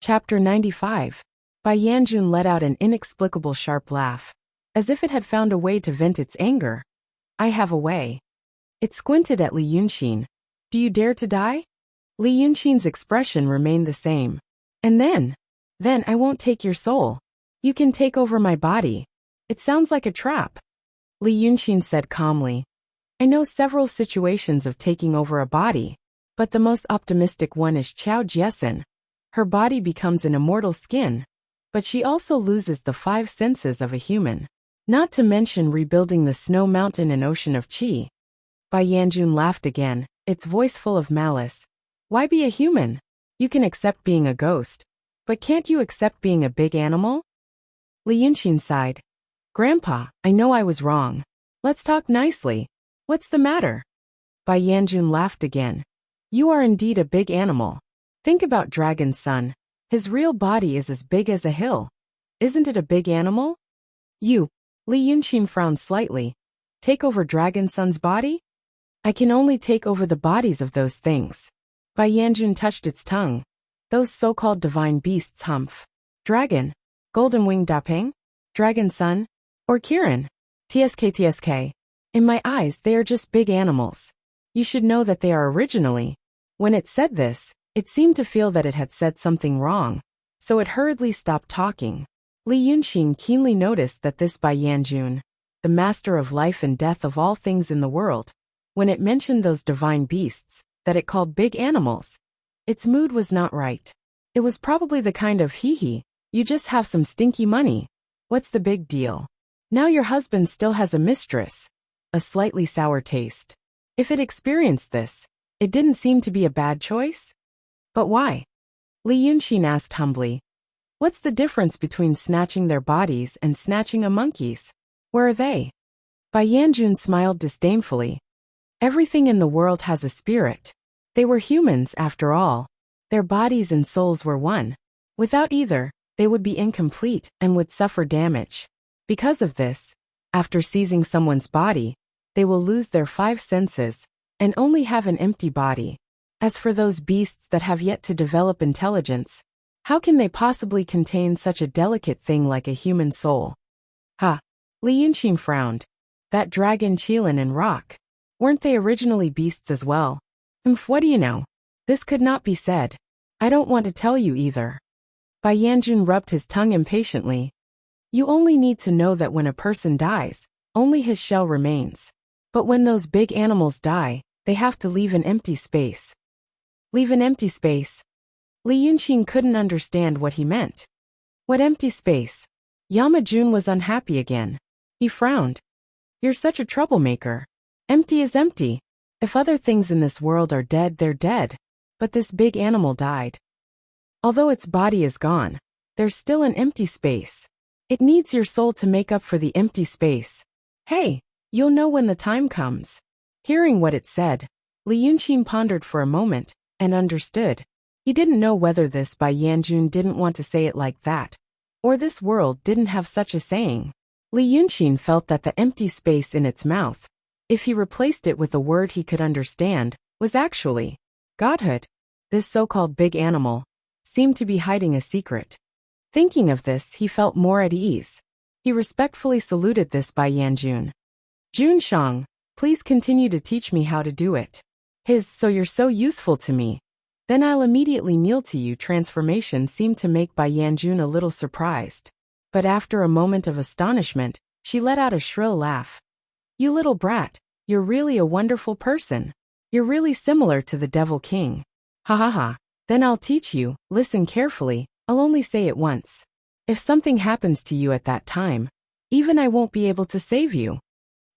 Chapter 95. Bai Yanjun let out an inexplicable sharp laugh, as if it had found a way to vent its anger. I have a way. It squinted at Li Yunxin. Do you dare to die? Li Yunxin's expression remained the same. And then I won't take your soul. You can take over my body. It sounds like a trap. Li Yunxin said calmly. I know several situations of taking over a body, but the most optimistic one is Qiao Jiesin. Her body becomes an immortal skin, but she also loses the 5 senses of a human. Not to mention rebuilding the snow mountain and ocean of qi. Bai Yanjun laughed again, its voice full of malice. Why be a human? You can accept being a ghost, but can't you accept being a big animal? Li Yunxin sighed. Grandpa, I know I was wrong. Let's talk nicely. What's the matter? Bai Yanjun laughed again. You are indeed a big animal. Think about Dragon's son. His real body is as big as a hill. Isn't it a big animal? You, Li Yunxin frowned slightly. Take over Dragon's son's body? I can only take over the bodies of those things. Bai Yanjun touched its tongue. Those so-called divine beasts Humph. Dragon. Golden Wing Dapeng? Dragon Son? Or Kirin? TSK. In my eyes they are just big animals. You should know that they are originally. When it said this, it seemed to feel that it had said something wrong, so it hurriedly stopped talking. Li Yunxin keenly noticed that this Bai Yanjun, the master of life and death of all things in the world, when it mentioned those divine beasts, that it called big animals, its mood was not right. It was probably the kind of hee-hee, you just have some stinky money. What's the big deal? Now your husband still has a mistress. A slightly sour taste. If it experienced this, it didn't seem to be a bad choice. But why? Li Yunxin asked humbly. What's the difference between snatching their bodies and snatching a monkey's? Where are they? Bai Yanjun smiled disdainfully. Everything in the world has a spirit. They were humans after all. Their bodies and souls were one. Without either, they would be incomplete and would suffer damage. Because of this, after seizing someone's body, they will lose their 5 senses and only have an empty body. As for those beasts that have yet to develop intelligence, how can they possibly contain such a delicate thing like a human soul? Ha! Li Yunxin frowned. That dragon Qilin and Rock. Weren't they originally beasts as well? What do you know? This could not be said. I don't want to tell you either. Bai Yanjun rubbed his tongue impatiently. You only need to know that when a person dies, only his shell remains. But when those big animals die, they have to leave an empty space. Leave an empty space? Li Yunxin couldn't understand what he meant. What empty space? Yamajun was unhappy again. He frowned. You're such a troublemaker. Empty is empty. If other things in this world are dead, they're dead. But this big animal died. Although its body is gone, there's still an empty space. It needs your soul to make up for the empty space. Hey, you'll know when the time comes. Hearing what it said, Li Yunxin pondered for a moment, and understood. He didn't know whether this Bai Yanjun didn't want to say it like that, or this world didn't have such a saying. Li Yunxin felt that the empty space in its mouth, if he replaced it with a word he could understand, was actually godhood. This so-called big animal seemed to be hiding a secret. Thinking of this, he felt more at ease. He respectfully saluted this Bai Yanjun. Jun Shang, please continue to teach me how to do it. So you're so useful to me. Then I'll immediately kneel to you. Transformation seemed to make Bai Yanjun a little surprised. But after a moment of astonishment, she let out a shrill laugh. You little brat, you're really a wonderful person. You're really similar to the Devil King. Ha ha ha. Then I'll teach you. Listen carefully, I'll only say it once. If something happens to you at that time, even I won't be able to save you.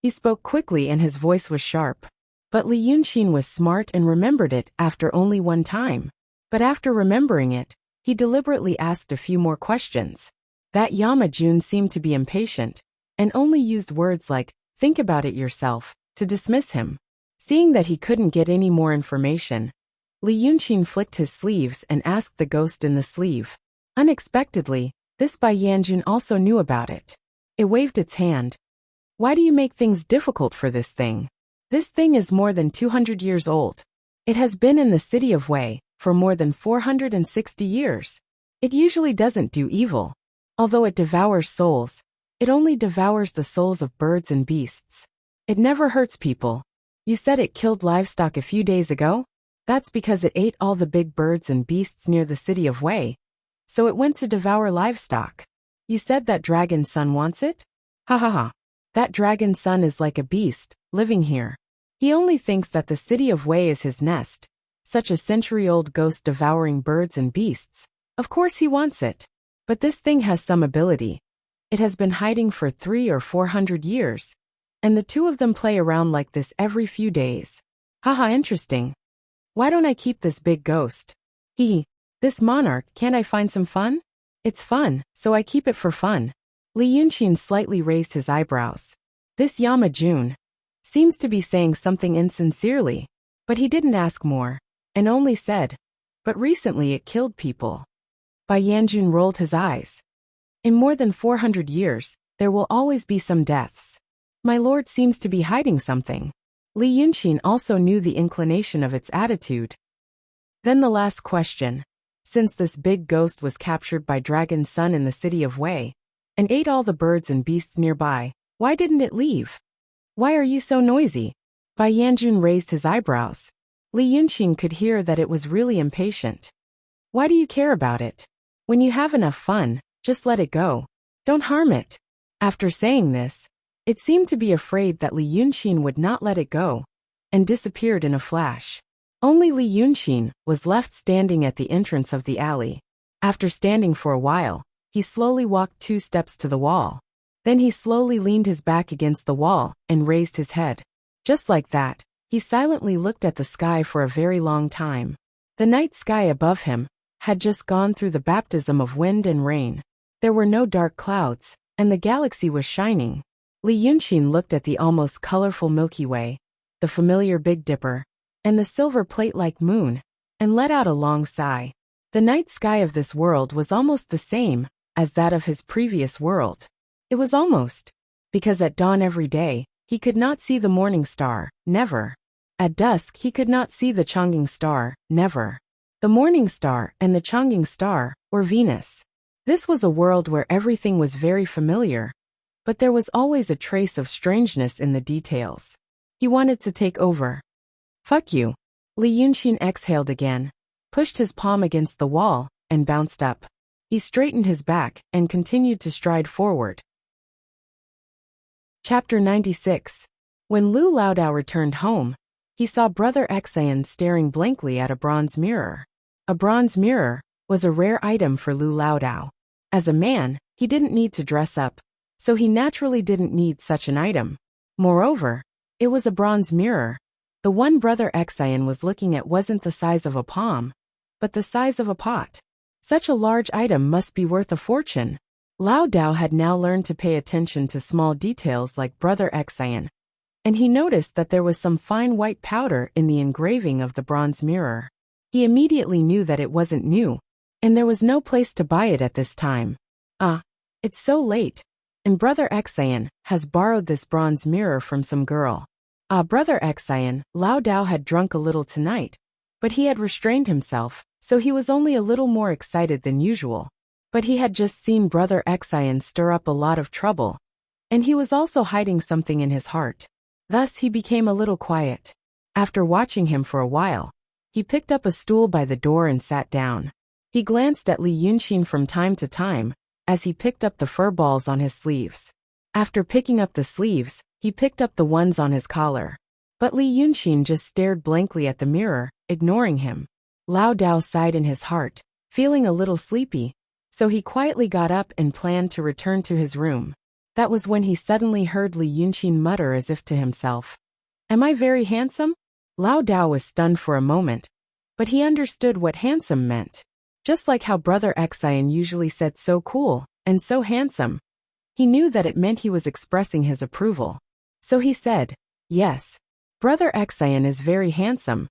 He spoke quickly and his voice was sharp. But Li Yunxin was smart and remembered it after only one time. But after remembering it, he deliberately asked a few more questions. That Yamajun seemed to be impatient, and only used words like, think about it yourself, to dismiss him. Seeing that he couldn't get any more information, Li Yunxin flicked his sleeves and asked the ghost in the sleeve. Unexpectedly, this Bai Yanjun also knew about it. It waved its hand. Why do you make things difficult for this thing? This thing is more than 200 years old. It has been in the city of Wei for more than 460 years. It usually doesn't do evil. Although it devours souls, it only devours the souls of birds and beasts. It never hurts people. You said it killed livestock a few days ago? That's because it ate all the big birds and beasts near the city of Wei. So it went to devour livestock. You said that dragon son wants it? Ha ha ha. That dragon son is like a beast, living here. He only thinks that the city of Wei is his nest. Such a century-old ghost devouring birds and beasts. Of course he wants it. But this thing has some ability. It has been hiding for 300 or 400 years. And the two of them play around like this every few days. Haha, interesting. Why don't I keep this big ghost? This monarch, can't I find some fun? It's fun, so I keep it for fun. Li Yunxin slightly raised his eyebrows. This Yama Jun seems to be saying something insincerely. But he didn't ask more, and only said, but recently it killed people. Bai Yanjun rolled his eyes. In more than 400 years, there will always be some deaths. My lord seems to be hiding something. Li Yunxin also knew the inclination of its attitude. Then the last question. Since this big ghost was captured by Dragon Sun in the city of Wei, and ate all the birds and beasts nearby, why didn't it leave? Why are you so noisy? Bai Yanjun raised his eyebrows. Li Yunxin could hear that it was really impatient. Why do you care about it? When you have enough fun, just let it go. Don't harm it. After saying this, it seemed to be afraid that Li Yunxin would not let it go, and disappeared in a flash. Only Li Yunxin was left standing at the entrance of the alley. After standing for a while, he slowly walked 2 steps to the wall. Then he slowly leaned his back against the wall and raised his head. Just like that, he silently looked at the sky for a very long time. The night sky above him had just gone through the baptism of wind and rain. There were no dark clouds, and the galaxy was shining. Li Yunxin looked at the almost colorful Milky Way, the familiar Big Dipper, and the silver plate-like moon, and let out a long sigh. The night sky of this world was almost the same as that of his previous world. It was almost, because at dawn every day, he could not see the morning star, never. At dusk he could not see the Chang'e star, never. The morning star and the Chang'e star, or Venus. This was a world where everything was very familiar, but there was always a trace of strangeness in the details. He wanted to take over. Fuck you. Li Yunxin exhaled again, pushed his palm against the wall, and bounced up. He straightened his back and continued to stride forward. Chapter 96. When Lu Laodao returned home, he saw Brother Xian staring blankly at a bronze mirror. A bronze mirror was a rare item for Lu Laodao. As a man, he didn't need to dress up, so he naturally didn't need such an item. Moreover, it was a bronze mirror. The one Brother Xian was looking at wasn't the size of a palm, but the size of a pot. Such a large item must be worth a fortune. Lao Dao had now learned to pay attention to small details like Brother Xian, and he noticed that there was some fine white powder in the engraving of the bronze mirror. He immediately knew that it wasn't new, and there was no place to buy it at this time. It's so late, and Brother Xian has borrowed this bronze mirror from some girl. Brother Xian, Lao Dao had drunk a little tonight, but he had restrained himself, so he was only a little more excited than usual. But he had just seen Brother Xian stir up a lot of trouble, and he was also hiding something in his heart. Thus he became a little quiet. After watching him for a while, he picked up a stool by the door and sat down. He glanced at Li Yunxin from time to time, as he picked up the fur balls on his sleeves. After picking up the sleeves, he picked up the ones on his collar. But Li Yunxin just stared blankly at the mirror, ignoring him. Lao Dao sighed in his heart, feeling a little sleepy, so he quietly got up and planned to return to his room. That was when he suddenly heard Li Yunxin mutter as if to himself. Am I very handsome? Lao Dao was stunned for a moment, but he understood what handsome meant. Just like how Brother Xian usually said so cool and so handsome. He knew that it meant he was expressing his approval. So he said, yes. Brother Xian is very handsome.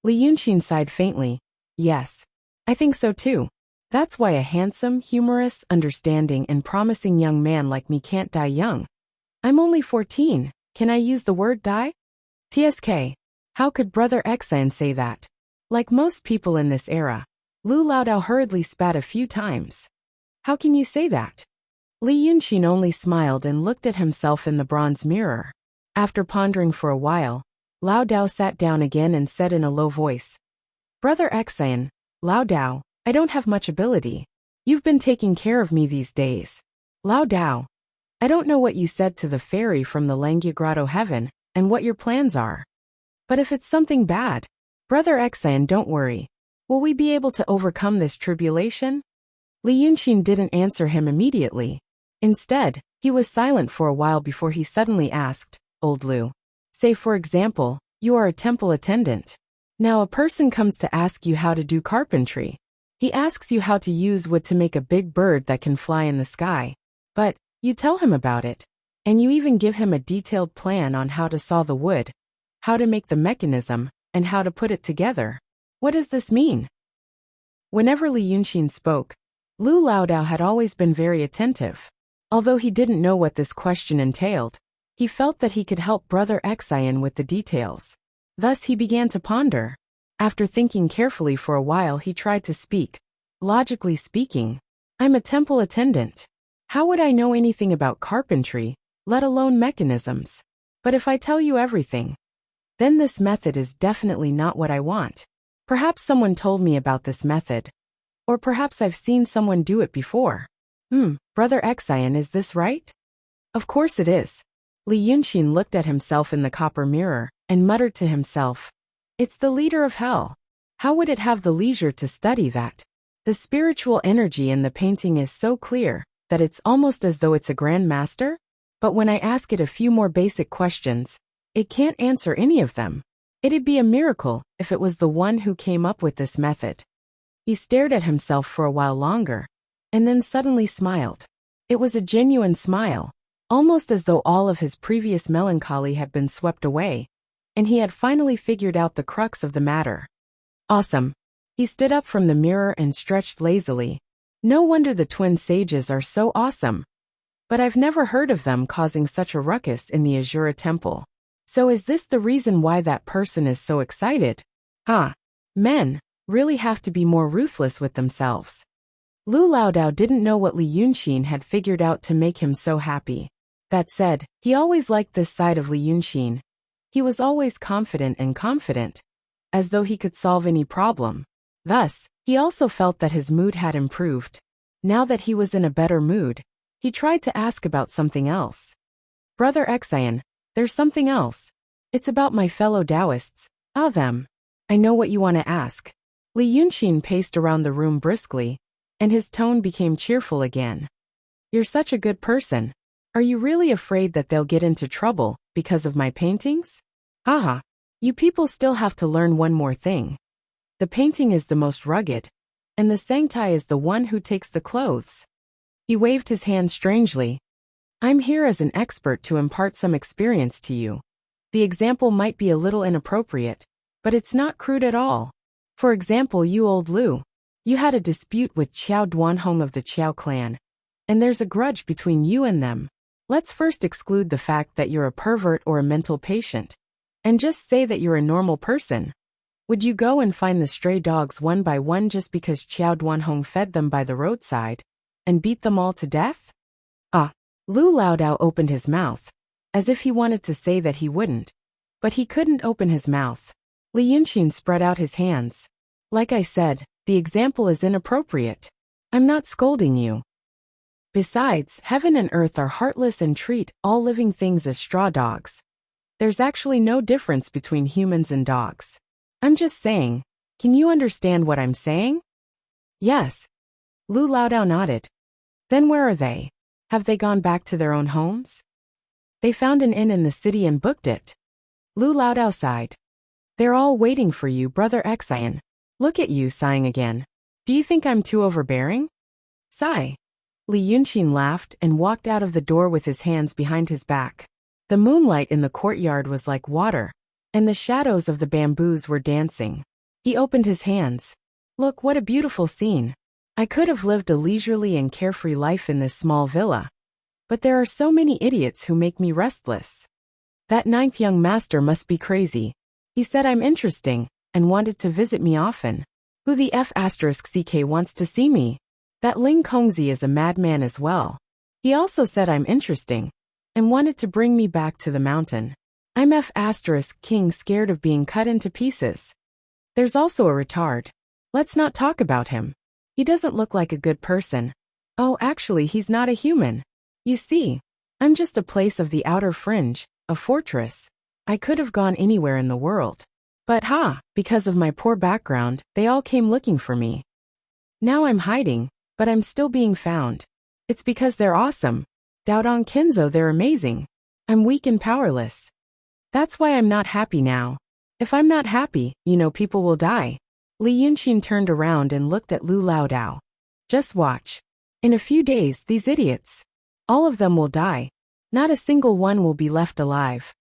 Li Yunxin sighed faintly. Yes. I think so too. That's why a handsome, humorous, understanding and promising young man like me can't die young. I'm only 14. Can I use the word die? TSK. How could Brother Xian say that? Like most people in this era, Lu Laodao hurriedly spat a few times. How can you say that? Li Yunxin only smiled and looked at himself in the bronze mirror. After pondering for a while, Lao Dao sat down again and said in a low voice, Brother Xian, Lao Dao, I don't have much ability. You've been taking care of me these days. Lao Dao, I don't know what you said to the fairy from the Langya Grotto heaven, and what your plans are. But if it's something bad, Brother Xian, don't worry. Will we be able to overcome this tribulation? Li Yunxin didn't answer him immediately. Instead, he was silent for a while before he suddenly asked, Old Lu, say for example, you are a temple attendant. Now a person comes to ask you how to do carpentry. He asks you how to use wood to make a big bird that can fly in the sky. But you tell him about it, and you even give him a detailed plan on how to saw the wood, how to make the mechanism, and how to put it together. What does this mean? Whenever Li Yunxin spoke, Lu Laodao had always been very attentive. Although he didn't know what this question entailed, he felt that he could help Brother Xian with the details. Thus he began to ponder. After thinking carefully for a while, he tried to speak. Logically speaking, I'm a temple attendant. How would I know anything about carpentry, let alone mechanisms? But if I tell you everything, then this method is definitely not what I want. Perhaps someone told me about this method. Or perhaps I've seen someone do it before. Brother Xian, is this right? Of course it is. Li Yunxin looked at himself in the copper mirror and muttered to himself, It's the leader of hell. How would it have the leisure to study that? The spiritual energy in the painting is so clear that it's almost as though it's a grand master? But when I ask it a few more basic questions, it can't answer any of them. It'd be a miracle if it was the one who came up with this method. He stared at himself for a while longer, and then suddenly smiled. It was a genuine smile, almost as though all of his previous melancholy had been swept away, and he had finally figured out the crux of the matter. Awesome. He stood up from the mirror and stretched lazily. No wonder the twin sages are so awesome. But I've never heard of them causing such a ruckus in the Azura temple. So is this the reason why that person is so excited? Men really have to be more ruthless with themselves. Lu Laodao didn't know what Li Yunxin had figured out to make him so happy. That said, he always liked this side of Li Yunxin. He was always confident, as though he could solve any problem. Thus, he also felt that his mood had improved. Now that he was in a better mood, he tried to ask about something else. Brother Xian, there's something else. It's about my fellow Taoists. Them. I know what you want to ask. Li Yunxin paced around the room briskly, and his tone became cheerful again. You're such a good person. Are you really afraid that they'll get into trouble because of my paintings? You people still have to learn one more thing. The painting is the most rugged, and the Sangtai is the one who takes the clothes. He waved his hand strangely. I'm here as an expert to impart some experience to you. The example might be a little inappropriate, but it's not crude at all. For example, you Old Lu. You had a dispute with Qiao Duanhong of the Qiao clan, and there's a grudge between you and them. Let's first exclude the fact that you're a pervert or a mental patient, and just say that you're a normal person. Would you go and find the stray dogs one by one just because Qiao Duanhong fed them by the roadside, and beat them all to death? Lu Laodao opened his mouth, as if he wanted to say that he wouldn't, but he couldn't open his mouth. Li Yunxin spread out his hands. Like I said, the example is inappropriate. I'm not scolding you. Besides, heaven and earth are heartless and treat all living things as straw dogs. There's actually no difference between humans and dogs. I'm just saying, can you understand what I'm saying? Yes. Lu Laodao nodded. Then where are they? Have they gone back to their own homes? They found an inn in the city and booked it. Lu Laodao sighed. They're all waiting for you, Brother Xian. Look at you sighing again. Do you think I'm too overbearing? Sigh. Li Yunxin laughed and walked out of the door with his hands behind his back. The moonlight in the courtyard was like water, and the shadows of the bamboos were dancing. He opened his hands. Look, what a beautiful scene. I could have lived a leisurely and carefree life in this small villa. But there are so many idiots who make me restless. That ninth young master must be crazy. He said I'm interesting, and wanted to visit me often. Who the F asterisk CK wants to see me? That Ling Kongzi is a madman as well. He also said I'm interesting and wanted to bring me back to the mountain. I'm F asterisk king scared of being cut into pieces. There's also a retard. Let's not talk about him. He doesn't look like a good person. Oh, actually, he's not a human. You see, I'm just a place of the outer fringe, a fortress. I could have gone anywhere in the world. But because of my poor background, they all came looking for me. Now I'm hiding, but I'm still being found. It's because they're awesome. Daodong Kinzo, they're amazing. I'm weak and powerless. That's why I'm not happy now. If I'm not happy, people will die. Li Yunxin turned around and looked at Lu Laodao. Just watch. In a few days, these idiots, all of them will die. Not a single one will be left alive.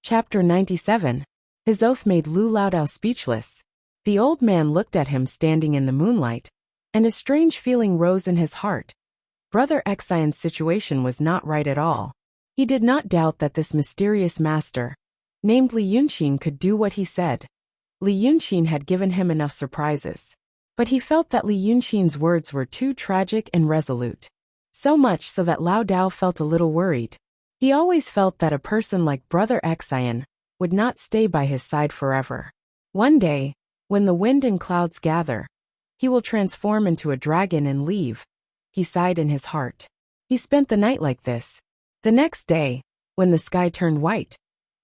Chapter 97. His oath made Lu Laodao speechless. The old man looked at him standing in the moonlight, and a strange feeling rose in his heart. Brother Xian's situation was not right at all. He did not doubt that this mysterious master, named Li Yunxin, could do what he said. Li Yunxin had given him enough surprises. But he felt that Li Yunxin's words were too tragic and resolute. So much so that Lao Dao felt a little worried. He always felt that a person like Brother Xian would not stay by his side forever. One day, when the wind and clouds gather, he will transform into a dragon and leave. He sighed in his heart. He spent the night like this. The next day, when the sky turned white,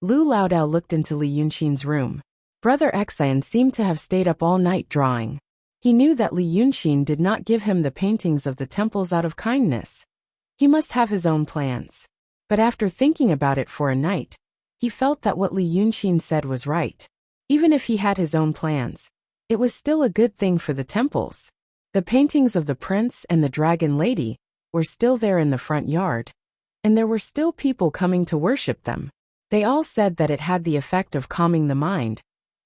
Lu Laodao looked into Li Yunxin's room. Brother Xian seemed to have stayed up all night drawing. He knew that Li Yunxin did not give him the paintings of the temples out of kindness. He must have his own plans. But after thinking about it for a night, he felt that what Li Yunxin said was right. Even if he had his own plans, it was still a good thing for the temples. The paintings of the prince and the dragon lady were still there in the front yard, and there were still people coming to worship them. They all said that it had the effect of calming the mind,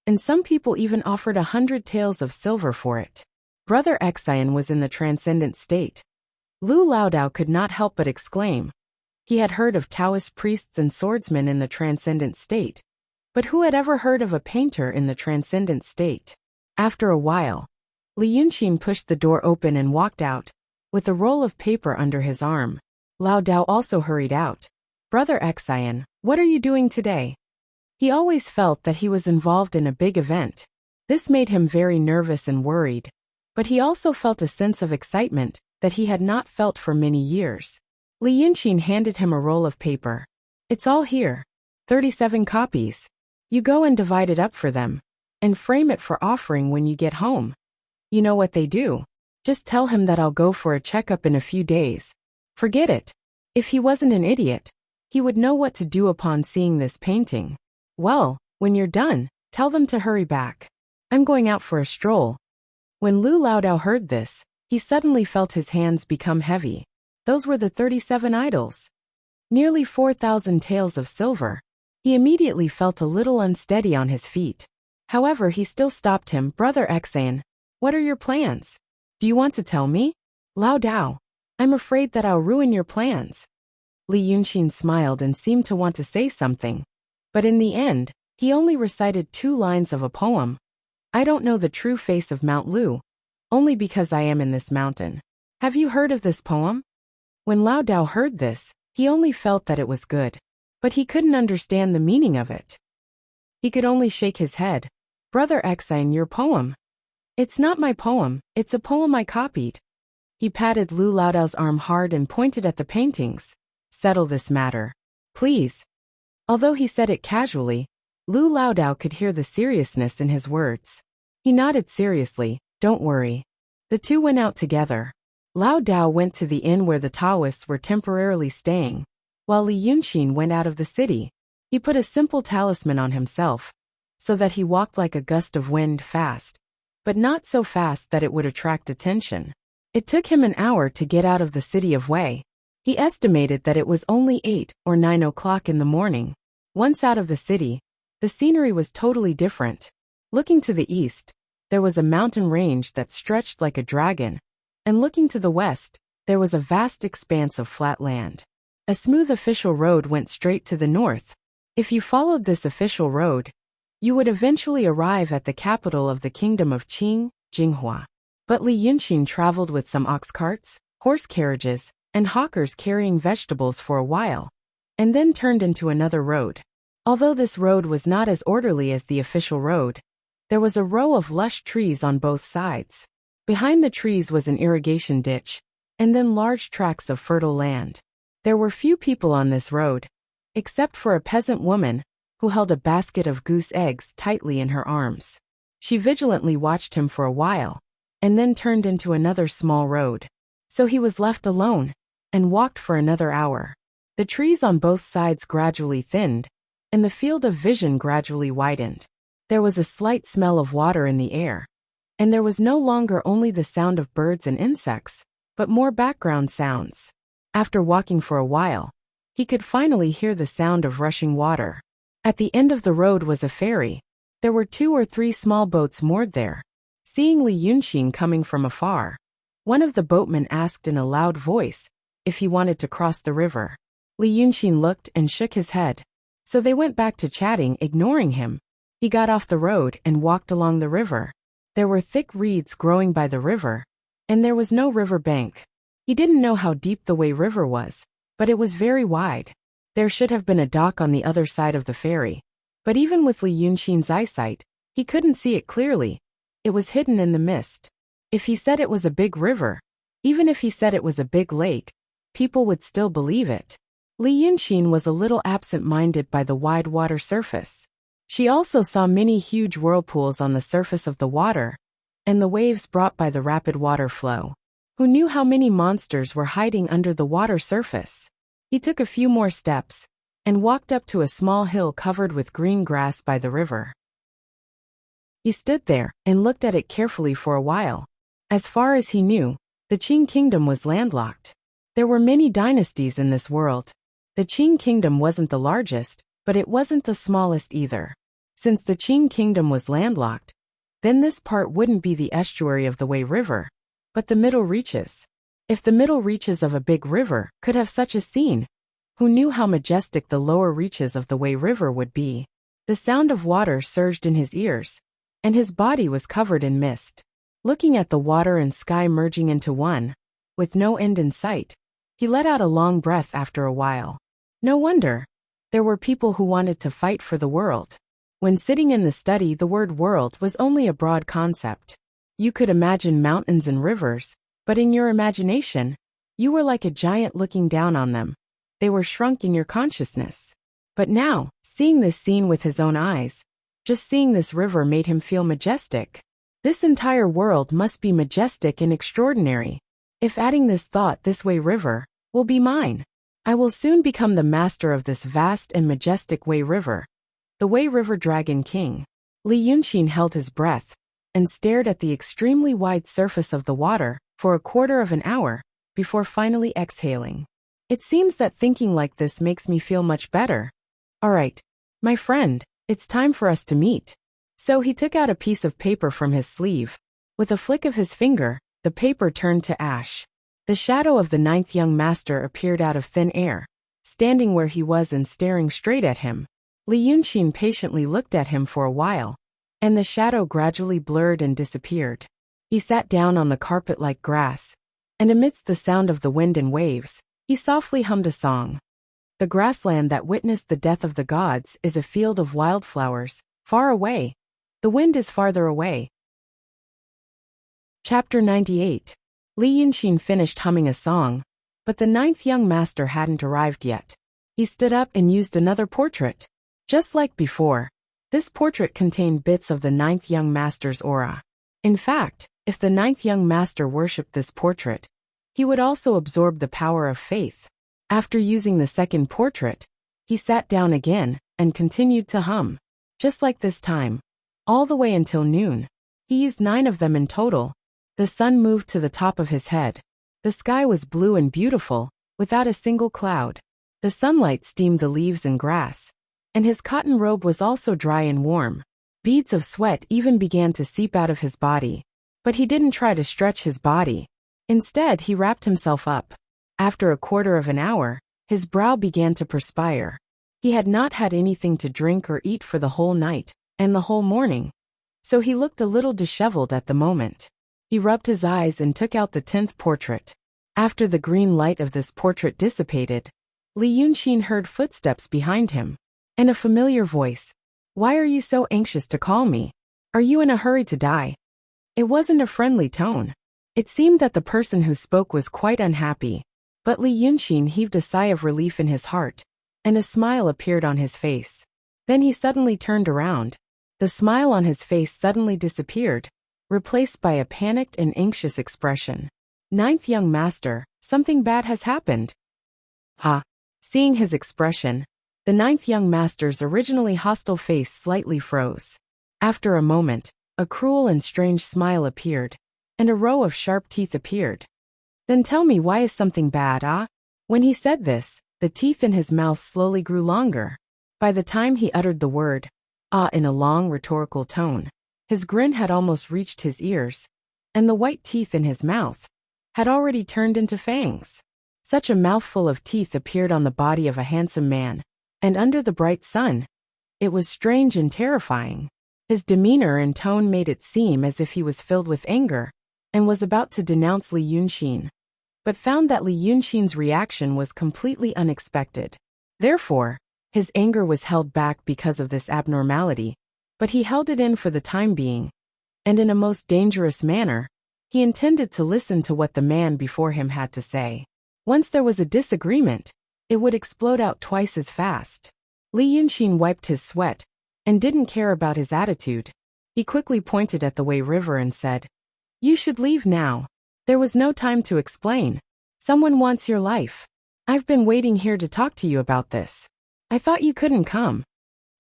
and some people even offered 100 taels of silver for it. Brother Xian was in the transcendent state. Lu Laodao could not help but exclaim. He had heard of Taoist priests and swordsmen in the transcendent state, but who had ever heard of a painter in the transcendent state? After a while, Li Yunxin pushed the door open and walked out, with a roll of paper under his arm. Lao Dao also hurried out. Brother Xian, what are you doing today? He always felt that he was involved in a big event. This made him very nervous and worried, but he also felt a sense of excitement that he had not felt for many years. Li Yunxin handed him a roll of paper. It's all here. 37 copies. You go and divide it up for them, and frame it for offering when you get home. You know what they do. Just tell him that I'll go for a checkup in a few days. Forget it. If he wasn't an idiot, he would know what to do upon seeing this painting. Well, when you're done, tell them to hurry back. I'm going out for a stroll. When Lu Laodao heard this, he suddenly felt his hands become heavy. Those were the 37 idols. Nearly 4,000 taels of silver. He immediately felt a little unsteady on his feet. However, he still stopped him. Brother Xian, what are your plans? Do you want to tell me? Lao Dao, I'm afraid that I'll ruin your plans. Li Yunxin smiled and seemed to want to say something. But in the end, he only recited 2 lines of a poem. I don't know the true face of Mount Lu, only because I am in this mountain. Have you heard of this poem? When Lao Dao heard this, he only felt that it was good. But he couldn't understand the meaning of it. He could only shake his head. Brother Xian, your poem. It's not my poem, it's a poem I copied. He patted Lu Laodao's arm hard and pointed at the paintings. Settle this matter. Please. Although he said it casually, Lu Laodao could hear the seriousness in his words. He nodded seriously. Don't worry. The two went out together. Lao Dao went to the inn where the Taoists were temporarily staying, while Li Yunxin went out of the city. He put a simple talisman on himself, so that he walked like a gust of wind, fast, but not so fast that it would attract attention. It took him an hour to get out of the city of Wei. He estimated that it was only 8 or 9 o'clock in the morning. Once out of the city, the scenery was totally different. Looking to the east, there was a mountain range that stretched like a dragon, and looking to the west, there was a vast expanse of flat land. A smooth official road went straight to the north. If you followed this official road, You would eventually arrive at the capital of the kingdom of Qing, Jinghua. But Li Yunxin traveled with some ox carts, horse carriages, and hawkers carrying vegetables for a while, and then turned into another road. Although this road was not as orderly as the official road, there was a row of lush trees on both sides. Behind the trees was an irrigation ditch, and then large tracts of fertile land. There were few people on this road, except for a peasant woman, who held a basket of goose eggs tightly in her arms. She vigilantly watched him for a while, and then turned into another small road. So he was left alone, and walked for another hour. The trees on both sides gradually thinned, and the field of vision gradually widened. There was a slight smell of water in the air, and there was no longer only the sound of birds and insects, but more background sounds. After walking for a while, he could finally hear the sound of rushing water. At the end of the road was a ferry. There were 2 or 3 small boats moored there. Seeing Li Yunxin coming from afar, one of the boatmen asked in a loud voice if he wanted to cross the river. Li Yunxin looked and shook his head. So they went back to chatting, ignoring him. He got off the road and walked along the river. There were thick reeds growing by the river, and there was no river bank. He didn't know how deep the Wei River was, but it was very wide. There should have been a dock on the other side of the ferry, but even with Li Yunxin's eyesight, he couldn't see it clearly. It was hidden in the mist. If he said it was a big river, even if he said it was a big lake, people would still believe it. Li Yunxin was a little absent-minded by the wide water surface. She also saw many huge whirlpools on the surface of the water, and the waves brought by the rapid water flow. Who knew how many monsters were hiding under the water surface? He took a few more steps, and walked up to a small hill covered with green grass by the river. He stood there, and looked at it carefully for a while. As far as he knew, the Qing kingdom was landlocked. There were many dynasties in this world. The Qing kingdom wasn't the largest, but it wasn't the smallest either. Since the Qing kingdom was landlocked, then this part wouldn't be the estuary of the Wei River, but the middle reaches. If the middle reaches of a big river could have such a scene, who knew how majestic the lower reaches of the Wei River would be? The sound of water surged in his ears, and his body was covered in mist. Looking at the water and sky merging into one, with no end in sight, he let out a long breath after a while. No wonder. There were people who wanted to fight for the world. When sitting in the study, the word world was only a broad concept. You could imagine mountains and rivers, but in your imagination, you were like a giant looking down on them. They were shrunk in your consciousness. But now, seeing this scene with his own eyes, just seeing this river made him feel majestic. This entire world must be majestic and extraordinary. If adding this thought, this Wei River will be mine. I will soon become the master of this vast and majestic Wei River, the Wei River Dragon King. Li Yunxin held his breath and stared at the extremely wide surface of the water for a quarter of an hour before finally exhaling. It seems that thinking like this makes me feel much better. All right, my friend, it's time for us to meet. So he took out a piece of paper from his sleeve. With a flick of his finger, the paper turned to ash. The shadow of the 9th young master appeared out of thin air, standing where he was and staring straight at him. Li Yunxin patiently looked at him for a while, and the shadow gradually blurred and disappeared. He sat down on the carpet like grass, and amidst the sound of the wind and waves, he softly hummed a song. The grassland that witnessed the death of the gods is a field of wildflowers, far away. The wind is farther away. Chapter 98. Li Yunxin finished humming a song, but the 9th young master hadn't arrived yet. He stood up and used another portrait. Just like before, this portrait contained bits of the 9th young master's aura. In fact, if the 9th young master worshipped this portrait, he would also absorb the power of faith. After using the second portrait, he sat down again and continued to hum. Just like this time, all the way until noon. He used 9 of them in total. The sun moved to the top of his head. The sky was blue and beautiful, without a single cloud. The sunlight steamed the leaves and grass, and his cotton robe was also dry and warm. Beads of sweat even began to seep out of his body. But he didn't try to stretch his body. Instead, he wrapped himself up. After a quarter of an hour, his brow began to perspire. He had not had anything to drink or eat for the whole night, and the whole morning. So he looked a little disheveled at the moment. He rubbed his eyes and took out the 10th portrait. After the green light of this portrait dissipated, Li Yunxin heard footsteps behind him, and a familiar voice. "Why are you so anxious to call me? Are you in a hurry to die?" It wasn't a friendly tone. It seemed that the person who spoke was quite unhappy, but Li Yunxin heaved a sigh of relief in his heart, and a smile appeared on his face. Then he suddenly turned around. The smile on his face suddenly disappeared, replaced by a panicked and anxious expression. "Ninth young master, something bad has happened." "Ha!" Seeing his expression, the 9th young master's originally hostile face slightly froze. After a moment, a cruel and strange smile appeared, and a row of sharp teeth appeared. "Then tell me, why is something bad, ah?" When he said this, the teeth in his mouth slowly grew longer. By the time he uttered the word, "ah," in a long rhetorical tone, his grin had almost reached his ears, and the white teeth in his mouth had already turned into fangs. Such a mouthful of teeth appeared on the body of a handsome man, and under the bright sun, it was strange and terrifying. His demeanor and tone made it seem as if he was filled with anger, and was about to denounce Li Yunxin, but found that Li Yunxin's reaction was completely unexpected. Therefore, his anger was held back because of this abnormality, but he held it in for the time being, and in a most dangerous manner, he intended to listen to what the man before him had to say. Once there was a disagreement, it would explode out twice as fast. Li Yunxin wiped his sweat, and didn't care about his attitude. He quickly pointed at the Wei River and said, "You should leave now." There was no time to explain. "Someone wants your life. I've been waiting here to talk to you about this. I thought you couldn't come."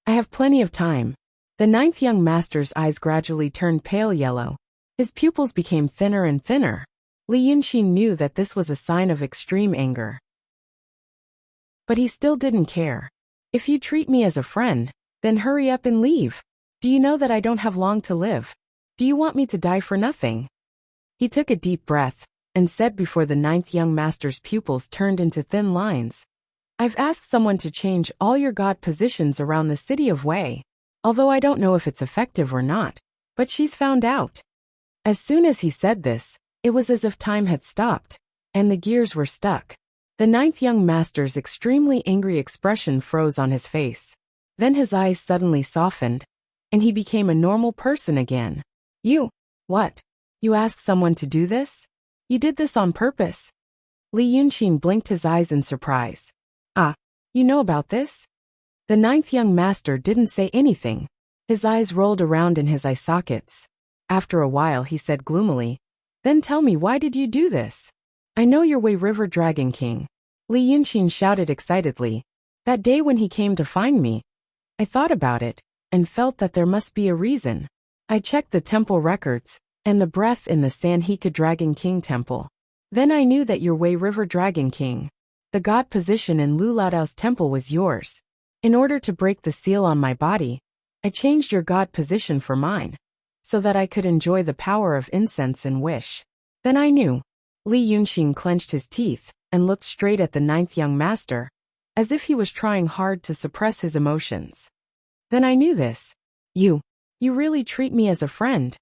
"I have plenty of time." The 9th young master's eyes gradually turned pale yellow. His pupils became thinner and thinner. Li Yunxin knew that this was a sign of extreme anger. But he still didn't care. "If you treat me as a friend, then hurry up and leave. Do you know that I don't have long to live? Do you want me to die for nothing?" He took a deep breath, and said before the 9th young master's pupils turned into thin lines, "I've asked someone to change all your god positions around the city of Wei. Although I don't know if it's effective or not, but she's found out." As soon as he said this, it was as if time had stopped, and the gears were stuck. The 9th young master's extremely angry expression froze on his face. Then his eyes suddenly softened, and he became a normal person again. "You, what? You asked someone to do this? You did this on purpose?" Li Yunxin blinked his eyes in surprise. "Ah, you know about this?" The 9th young master didn't say anything. His eyes rolled around in his eye sockets. After a while he said gloomily, "Then tell me, why did you do this?" "I know your Wei River Dragon King," Li Yunxin shouted excitedly. "That day when he came to find me, I thought about it, and felt that there must be a reason. I checked the temple records, and the breath in the Sanhika Dragon King temple. Then I knew that your Wei River Dragon King, the god position in Lulaodao's temple, was yours. In order to break the seal on my body, I changed your god position for mine, so that I could enjoy the power of incense and wish. Then I knew." Li Yunxin clenched his teeth, and looked straight at the 9th young master, as if he was trying hard to suppress his emotions. "Then I knew this. You really treat me as a friend."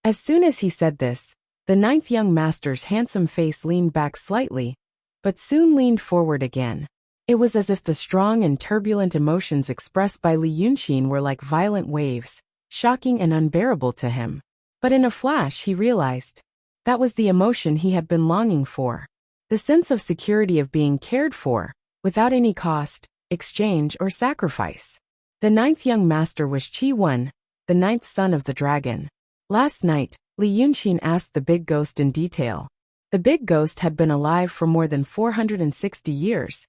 As soon as he said this, the 9th young master's handsome face leaned back slightly, but soon leaned forward again. It was as if the strong and turbulent emotions expressed by Li Yunxin were like violent waves, shocking and unbearable to him. But in a flash he realized that was the emotion he had been longing for. The sense of security of being cared for, without any cost, exchange, or sacrifice. The 9th young master was Qi Wen, the 9th son of the dragon. Last night, Li Yunxin asked the big ghost in detail. The big ghost had been alive for more than 460 years,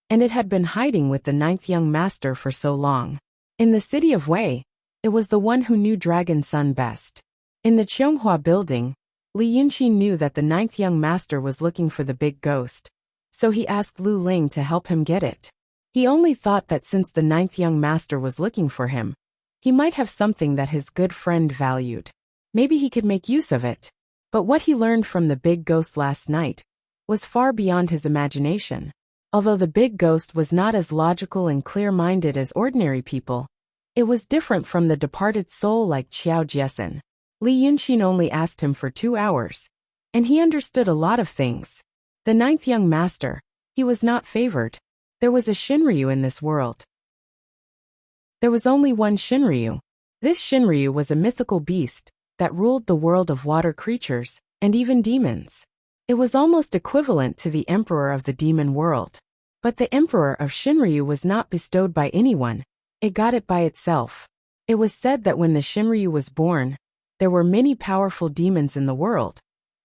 and it had been hiding with the 9th young master for so long. In the city of Wei, it was the one who knew Dragon Sun best. In the Qianghua building, Li Yunxin knew that the 9th young master was looking for the big ghost, so he asked Lu Ling to help him get it. He only thought that since the 9th young master was looking for him, he might have something that his good friend valued. Maybe he could make use of it. But what he learned from the big ghost last night was far beyond his imagination. Although the big ghost was not as logical and clear-minded as ordinary people, It was different from the departed soul like Qiao Jiesin. Li Yunxin only asked him for 2 hours, and he understood a lot of things. The ninth young master, he was not favored. There was a Shinryu in this world. There was only one Shinryu. This Shinryu was a mythical beast that ruled the world of water creatures and even demons. It was almost equivalent to the emperor of the demon world. But the emperor of Shinryu was not bestowed by anyone. It got it by itself. It was said that when the Shinryu was born, there were many powerful demons in the world,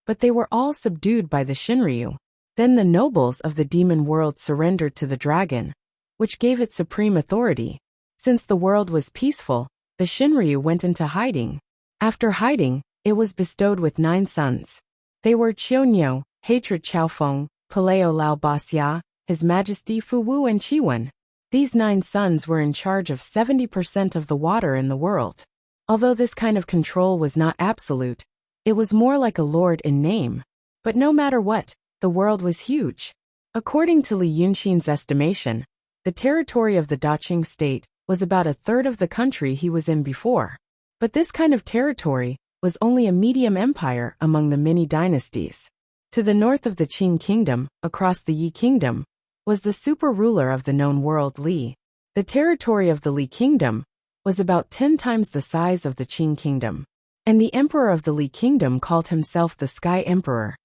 but they were all subdued by the Shinryu. Then the nobles of the demon world surrendered to the dragon, which gave it supreme authority. Since the world was peaceful, the Shinryu went into hiding. After hiding, it was bestowed with 9 sons. They were Qiunyou, Hatred Chaofeng, Paleo Lao Basya, His Majesty Fu Wu and Qiwen. These 9 sons were in charge of 70% of the water in the world. Although this kind of control was not absolute, it was more like a lord in name. But no matter what, the world was huge. According to Li Yunxin's estimation, the territory of the Daqing state was about a third of the country he was in before. But this kind of territory was only a medium empire among the many dynasties. To the north of the Qing kingdom, across the Yi kingdom, was the super ruler of the known world Li. The territory of the Li kingdom was about 10 times the size of the Qing kingdom. And the emperor of the Li kingdom called himself the Sky Emperor.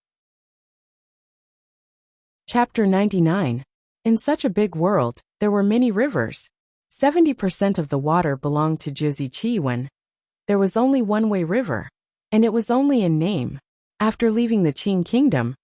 Chapter 99. In such a big world, there were many rivers. 70% of the water belonged to Jiuzi Qiyuan. There was only one-way river, and it was only in name. After leaving the Qing kingdom,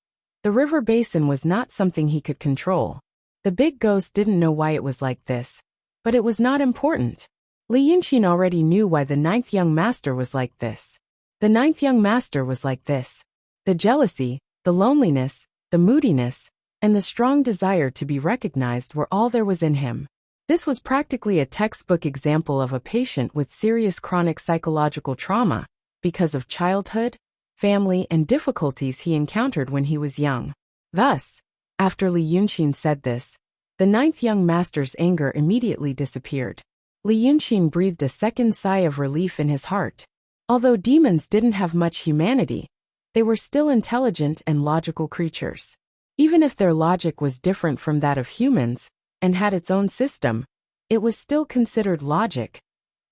the river basin was not something he could control. The big ghost didn't know why it was like this, but it was not important. Li Yunxin already knew why the 9th young master was like this. The 9th young master was like this. The jealousy, the loneliness, the moodiness, and the strong desire to be recognized were all there was in him. This was practically a textbook example of a patient with serious chronic psychological trauma because of childhood, family, and difficulties he encountered when he was young. Thus, after Li Yunxin said this, the 9th young master's anger immediately disappeared. Li Yunxin breathed a second sigh of relief in his heart. Although demons didn't have much humanity, they were still intelligent and logical creatures. Even if their logic was different from that of humans and had its own system, it was still considered logic,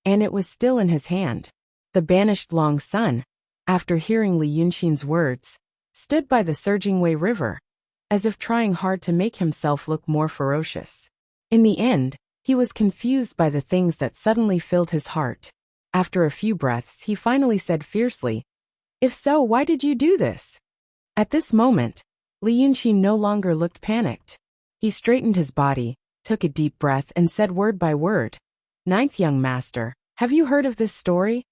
and it was still in his hand. The banished Long Sun, after hearing Li Yunxin's words, stood by the surging Wei River, as if trying hard to make himself look more ferocious. In the end, he was confused by the things that suddenly filled his heart. After a few breaths, he finally said fiercely, "If so, why did you do this?" At this moment, Li Yunxin no longer looked panicked. He straightened his body, took a deep breath and said word by word, "9th young master, have you heard of this story?"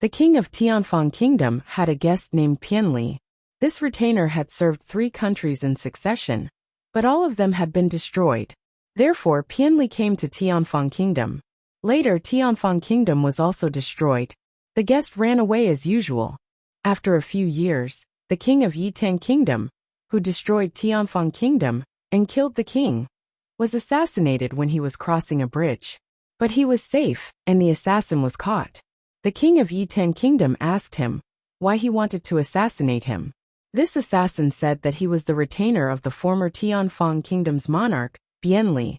The king of Tianfang Kingdom had a guest named Pianli. This retainer had served 3 countries in succession, but all of them had been destroyed. Therefore, Pianli came to Tianfang Kingdom. Later, Tianfang Kingdom was also destroyed. The guest ran away as usual. After a few years, the king of Yitang Kingdom, who destroyed Tianfang Kingdom and killed the king, was assassinated when he was crossing a bridge. But he was safe, and the assassin was caught. The king of Yitang Kingdom asked him why he wanted to assassinate him. This assassin said that he was the retainer of the former Tianfang Kingdom's monarch, Bianli.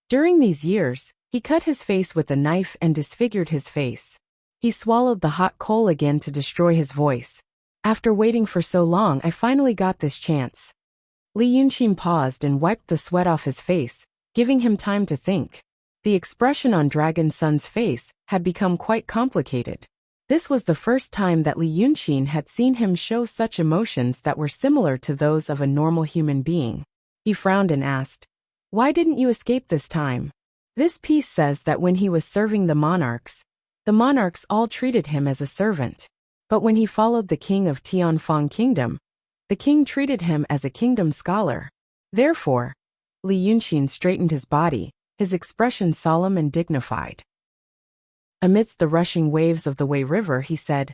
During these years, he cut his face with a knife and disfigured his face. He swallowed the hot coal again to destroy his voice. After waiting for so long, I finally got this chance. Li Yunxin paused and wiped the sweat off his face, giving him time to think. The expression on Dragon Sun's face had become quite complicated. This was the first time that Li Yunxin had seen him show such emotions that were similar to those of a normal human being. He frowned and asked, "Why didn't you escape this time?" This piece says that when he was serving the monarchs all treated him as a servant. But when he followed the king of Tianfang Kingdom, the king treated him as a kingdom scholar. Therefore, Li Yunxin straightened his body, his expression solemn and dignified. Amidst the rushing waves of the Wei River, he said,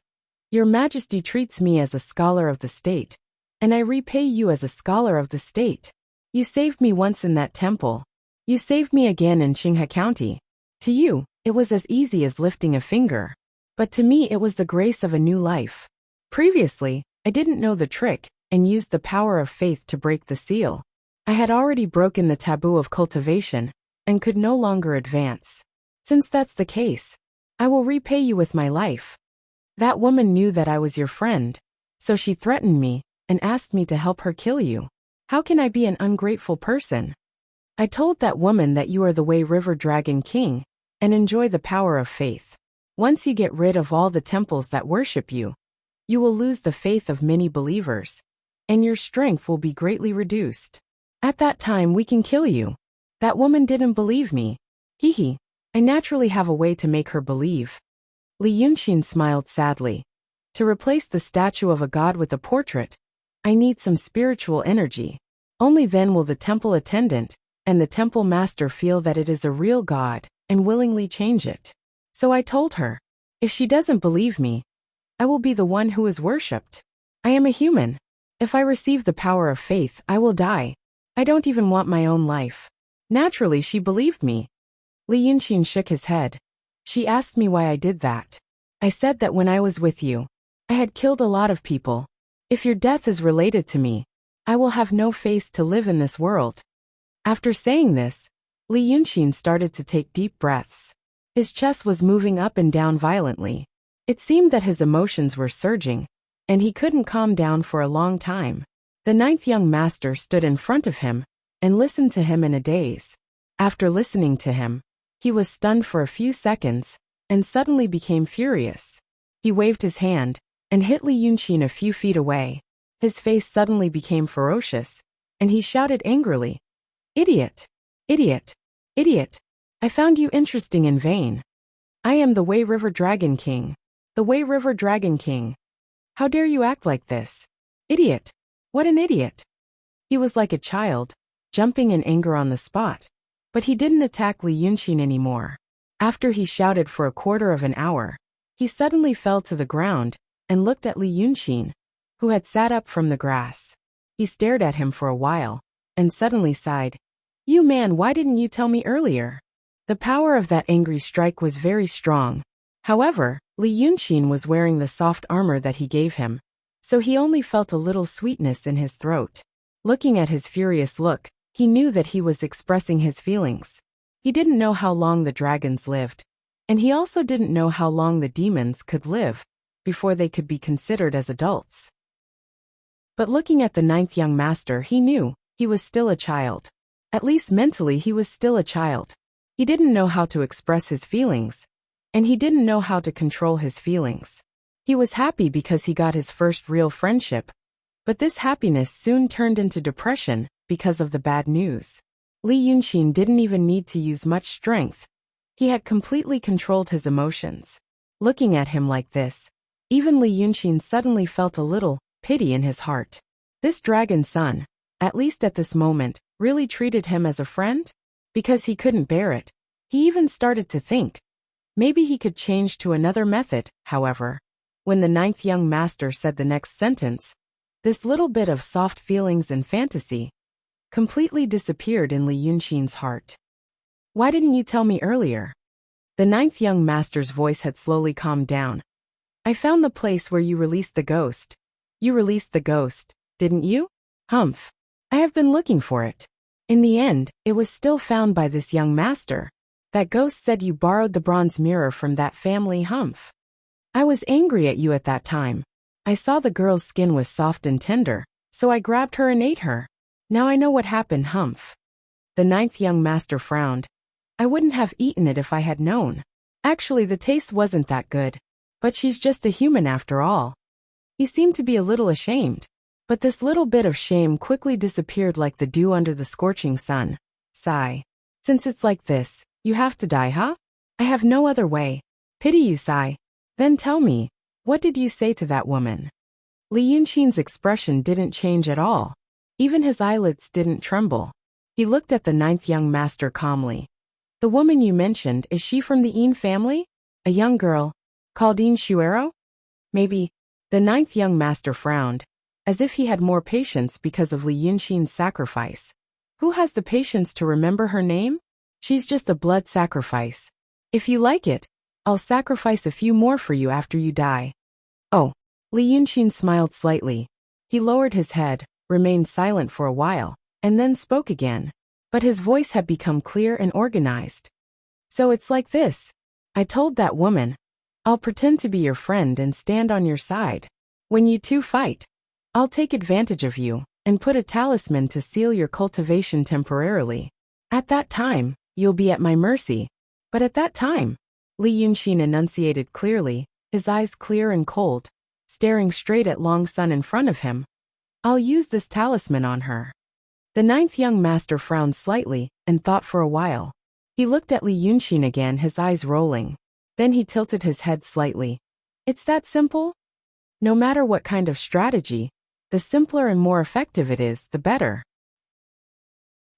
"Your Majesty treats me as a scholar of the state, and I repay you as a scholar of the state. You saved me once in that temple. You saved me again in Qinghe County. To you, It was as easy as lifting a finger. But to me it was the grace of a new life. Previously, I didn't know the trick and used the power of faith to break the seal. I had already broken the taboo of cultivation and could no longer advance. Since that's the case, I will repay you with my life. That woman knew that I was your friend, so she threatened me and asked me to help her kill you. How can I be an ungrateful person? I told that woman that you are the Way River Dragon King and enjoy the power of faith. Once you get rid of all the temples that worship you, you will lose the faith of many believers, and your strength will be greatly reduced. At that time we can kill you. That woman didn't believe me. Hee. I naturally have a way to make her believe. Li Yunxin smiled sadly. To replace the statue of a god with a portrait, I need some spiritual energy. Only then will the temple attendant and the temple master feel that it is a real god and willingly change it. So I told her, if she doesn't believe me, I will be the one who is worshipped. I am a human. If I receive the power of faith, I will die. I don't even want my own life. Naturally, she believed me. Li Yunxin shook his head. She asked me why I did that. I said that when I was with you, I had killed a lot of people. If your death is related to me, I will have no face to live in this world. After saying this, Li Yunxin started to take deep breaths. His chest was moving up and down violently. It seemed that his emotions were surging, and he couldn't calm down for a long time. The ninth young master stood in front of him and listened to him in a daze. After listening to him, he was stunned for a few seconds and suddenly became furious. He waved his hand and hit Li Yunxin a few feet away. His face suddenly became ferocious, and he shouted angrily, "Idiot! Idiot! Idiot! I found you interesting in vain. I am the Way River Dragon King. The Way River Dragon King. How dare you act like this? Idiot! What an idiot!" He was like a child, jumping in anger on the spot. But he didn't attack Li Yunxin anymore. After he shouted for a quarter of an hour, he suddenly fell to the ground and looked at Li Yunxin, who had sat up from the grass. He stared at him for a while, and suddenly sighed, "You man, why didn't you tell me earlier?" The power of that angry strike was very strong. However, Li Yunxin was wearing the soft armor that he gave him, so he only felt a little sweetness in his throat. Looking at his furious look, he knew that he was expressing his feelings. He didn't know how long the dragons lived, and he also didn't know how long the demons could live before they could be considered as adults. But looking at the ninth young master, he knew he was still a child. At least mentally he was still a child. He didn't know how to express his feelings, and he didn't know how to control his feelings. He was happy because he got his first real friendship, but this happiness soon turned into depression because of the bad news. Li Yunxin didn't even need to use much strength. He had completely controlled his emotions. Looking at him like this, even Li Yunxin suddenly felt a little pity in his heart. This dragon son, at least at this moment, really treated him as a friend? Because he couldn't bear it. He even started to think, maybe he could change to another method. However, when the ninth young master said the next sentence, this little bit of soft feelings and fantasy completely disappeared in Li Yunxin's heart. "Why didn't you tell me earlier?" The ninth young master's voice had slowly calmed down. "I found the place where you released the ghost." "You released the ghost, didn't you?" "Humph. I have been looking for it. In the end, it was still found by this young master. That ghost said you borrowed the bronze mirror from that family. Humph. I was angry at you at that time. I saw the girl's skin was soft and tender, so I grabbed her and ate her. Now I know what happened. Humph." The ninth young master frowned. "I wouldn't have eaten it if I had known. Actually, the taste wasn't that good. But she's just a human after all." He seemed to be a little ashamed. But this little bit of shame quickly disappeared like the dew under the scorching sun. Sigh. "Since it's like this, you have to die, huh? I have no other way. Pity you, Sigh. Then tell me, what did you say to that woman?" Li Yunxin's expression didn't change at all. Even his eyelids didn't tremble. He looked at the ninth young master calmly. "The woman you mentioned, is she from the Yin family? A young girl, called Yin Shuero?" "Maybe." The ninth young master frowned, as if he had more patience because of Li Yunxin's sacrifice. "Who has the patience to remember her name? She's just a blood sacrifice. If you like it, I'll sacrifice a few more for you after you die. Oh. Li Yunxin smiled slightly. He lowered his head, remained silent for a while, and then spoke again. But his voice had become clear and organized. So it's like this. I told that woman, I'll pretend to be your friend and stand on your side. When you two fight, I'll take advantage of you and put a talisman to seal your cultivation temporarily. At that time, you'll be at my mercy. But at that time, Li Yunxin enunciated clearly, his eyes clear and cold, staring straight at Long Sun in front of him. I'll use this talisman on her. The ninth young master frowned slightly and thought for a while. He looked at Li Yunxin again, his eyes rolling. Then he tilted his head slightly. It's that simple? No matter what kind of strategy, the simpler and more effective it is, the better.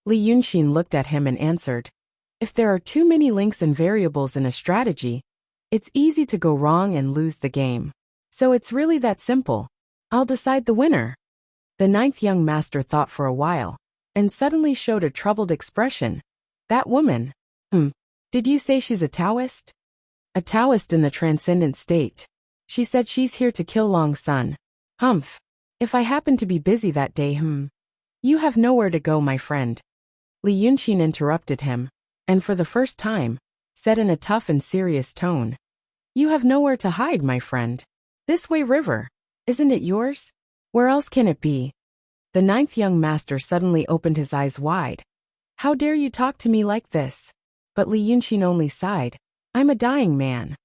Li Yunxin looked at him and answered. If there are too many links and variables in a strategy, it's easy to go wrong and lose the game. So it's really that simple. I'll decide the winner. The ninth young master thought for a while, and suddenly showed a troubled expression. That woman. Did you say she's a Taoist? A Taoist in the transcendent state. She said she's here to kill Long Sun. Humph. If I happen to be busy that day, You have nowhere to go, my friend. Li Yunxin interrupted him, and for the first time, said in a tough and serious tone. You have nowhere to hide, my friend. This way river. Isn't it yours? Where else can it be? The ninth young master suddenly opened his eyes wide. How dare you talk to me like this? But Li Yunxin only sighed. I'm a dying man.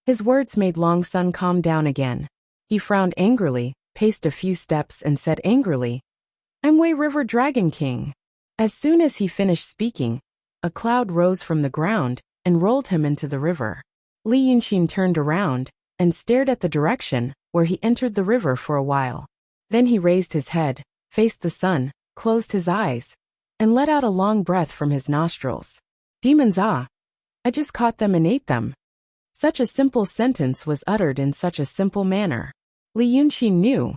His words made Long Sun calm down again. He frowned angrily, paced a few steps and said angrily, I'm Wei River Dragon King. As soon as he finished speaking, a cloud rose from the ground and rolled him into the river. Li Yunxin turned around and stared at the direction where he entered the river for a while. Then he raised his head, faced the sun, closed his eyes, and let out a long breath from his nostrils. Demons, I just caught them and ate them. Such a simple sentence was uttered in such a simple manner. Li Yunxin knew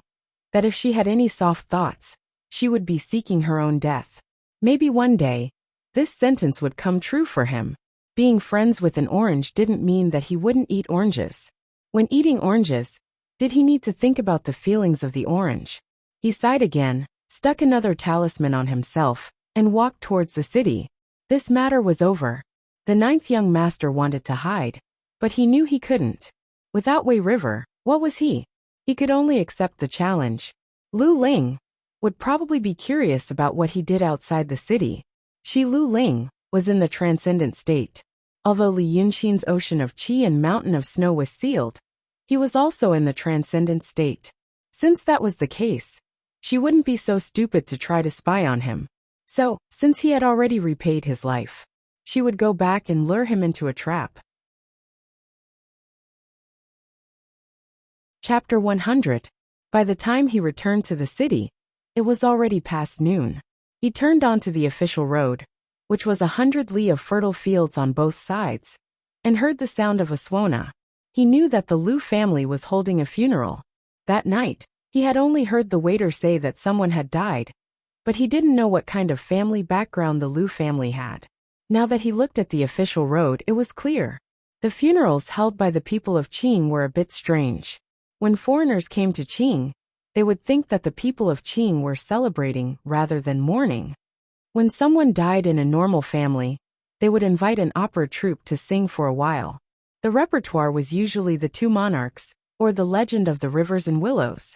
that if she had any soft thoughts, she would be seeking her own death. Maybe one day, this sentence would come true for him. Being friends with an orange didn't mean that he wouldn't eat oranges. When eating oranges, did he need to think about the feelings of the orange? He sighed again, stuck another talisman on himself, and walked towards the city. This matter was over. The ninth young master wanted to hide, but he knew he couldn't. Without Wei River, what was he? He could only accept the challenge. Lu Ling would probably be curious about what he did outside the city. She, Lu Ling, was in the transcendent state. Although Li Yunxin's ocean of qi and mountain of snow was sealed, he was also in the transcendent state. Since that was the case, she wouldn't be so stupid to try to spy on him. So, since he had already repaid his life, she would go back and lure him into a trap. Chapter 100. By the time he returned to the city, it was already past noon. He turned onto the official road, which was 100 li of fertile fields on both sides, and heard the sound of a swona. He knew that the Lu family was holding a funeral. That night, he had only heard the waiter say that someone had died, but he didn't know what kind of family background the Lu family had. Now that he looked at the official road, it was clear. The funerals held by the people of Qing were a bit strange. When foreigners came to Qing, they would think that the people of Qing were celebrating rather than mourning. When someone died in a normal family, they would invite an opera troupe to sing for a while. The repertoire was usually the Two Monarchs, or the Legend of the Rivers and Willows.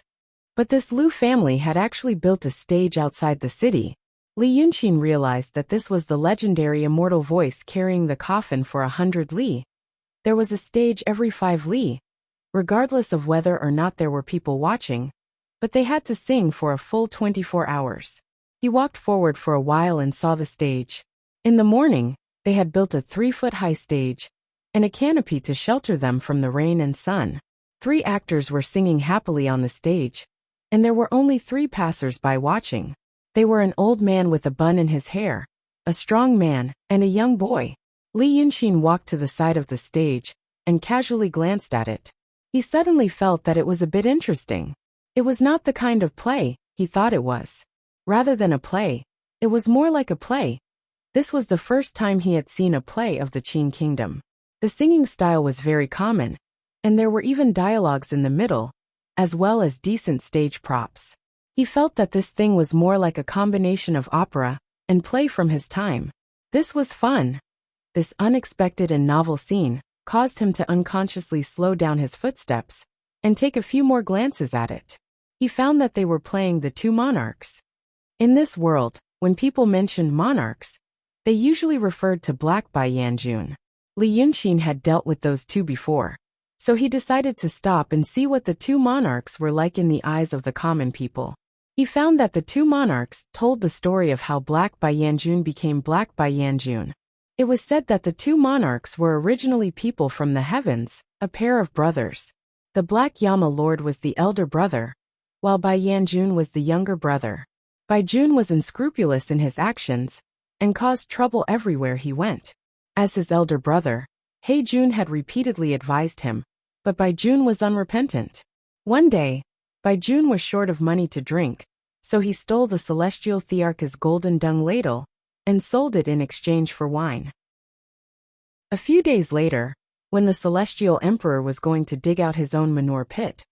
But this Lu family had actually built a stage outside the city. Li Yunxin realized that this was the legendary immortal voice carrying the coffin for 100 li. There was a stage every 5 li, regardless of whether or not there were people watching, but they had to sing for a full 24 hours. He walked forward for a while and saw the stage. In the morning, they had built a 3-foot-high stage and a canopy to shelter them from the rain and sun. 3 actors were singing happily on the stage, and there were only 3 passers-by watching. They were an old man with a bun in his hair, a strong man, and a young boy. Li Yunxin walked to the side of the stage and casually glanced at it. He suddenly felt that it was a bit interesting. It was not the kind of play he thought it was. Rather than a play, it was more like a play. This was the first time he had seen a play of the Qing kingdom. The singing style was very common, and there were even dialogues in the middle, as well as decent stage props. He felt that this thing was more like a combination of opera and play from his time. This was fun. This unexpected and novel scene caused him to unconsciously slow down his footsteps and take a few more glances at it. He found that they were playing the two monarchs. In this world, when people mentioned monarchs, they usually referred to Black Bai Yanjun. Li Yunxin had dealt with those two before, so he decided to stop and see what the two monarchs were like in the eyes of the common people. He found that the two monarchs told the story of how Black Bai Yanjun became Black Bai Yanjun. It was said that the two monarchs were originally people from the heavens, a pair of brothers. The Black Yama Lord was the elder brother, while Bai Yanjun was the younger brother. Bai Jun was unscrupulous in his actions and caused trouble everywhere he went. As his elder brother, He Jun had repeatedly advised him, but Bai Jun was unrepentant. One day, Bai Jun was short of money to drink, so he stole the celestial Thearch's golden dung ladle and sold it in exchange for wine. A few days later, when the celestial emperor was going to dig out his own manure pit,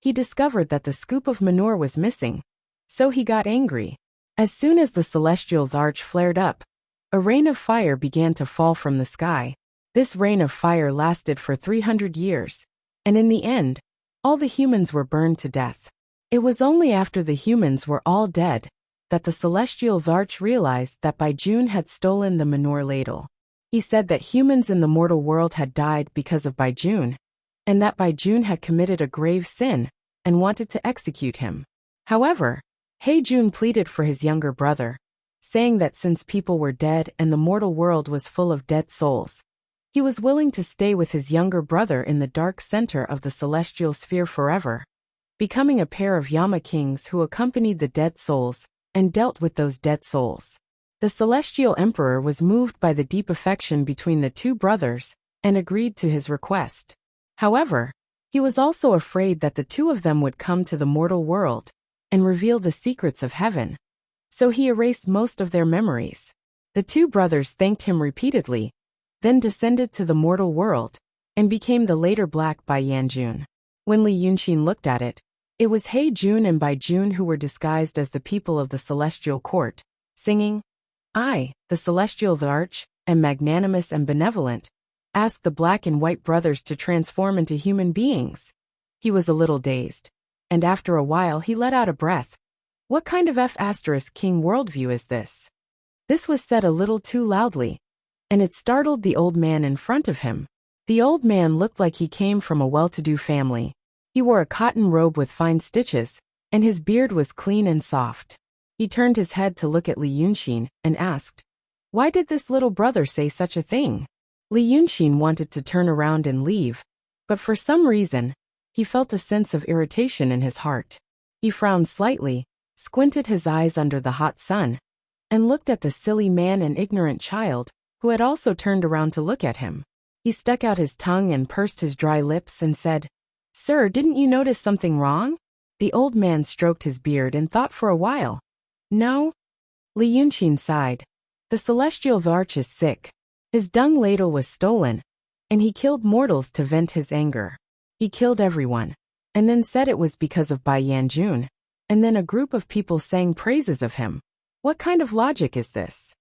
he discovered that the scoop of manure was missing, so he got angry. As soon as the celestial Tharch flared up, a rain of fire began to fall from the sky. This rain of fire lasted for 300 years, and in the end, all the humans were burned to death. It was only after the humans were all dead that the celestial Tharch realized that Bai Jun had stolen the manure ladle. He said that humans in the mortal world had died because of Bai Jun, and that Bai Jun had committed a grave sin and wanted to execute him. However, He Jun pleaded for his younger brother, saying that since people were dead and the mortal world was full of dead souls, he was willing to stay with his younger brother in the dark center of the celestial sphere forever, becoming a pair of Yama kings who accompanied the dead souls and dealt with those dead souls. The celestial emperor was moved by the deep affection between the two brothers and agreed to his request. However, he was also afraid that the two of them would come to the mortal world and reveal the secrets of heaven, so he erased most of their memories. The two brothers thanked him repeatedly, then descended to the mortal world and became the later Black Bai Yanjun. When Li Yunxin looked at it, it was He Jun and Bai Jun who were disguised as the people of the celestial court, singing, "I, the celestial Tharch, am magnanimous and benevolent," asked the black and white brothers to transform into human beings. He was a little dazed, and after a while he let out a breath. What kind of F***king worldview is this? This was said a little too loudly, and it startled the old man in front of him. The old man looked like he came from a well-to-do family. He wore a cotton robe with fine stitches, and his beard was clean and soft. He turned his head to look at Li Yunxin and asked, "Why did this little brother say such a thing?" Li Yunxin wanted to turn around and leave, but for some reason, he felt a sense of irritation in his heart. He frowned slightly, squinted his eyes under the hot sun, and looked at the silly man and ignorant child, who had also turned around to look at him. He stuck out his tongue and pursed his dry lips and said, "Sir, didn't you notice something wrong?" The old man stroked his beard and thought for a while. "No." Li Yunxin sighed. "The celestial Tharch is sick. His dung ladle was stolen, and he killed mortals to vent his anger. He killed everyone, and then said it was because of Bai Yanjun, and then a group of people sang praises of him. What kind of logic is this?"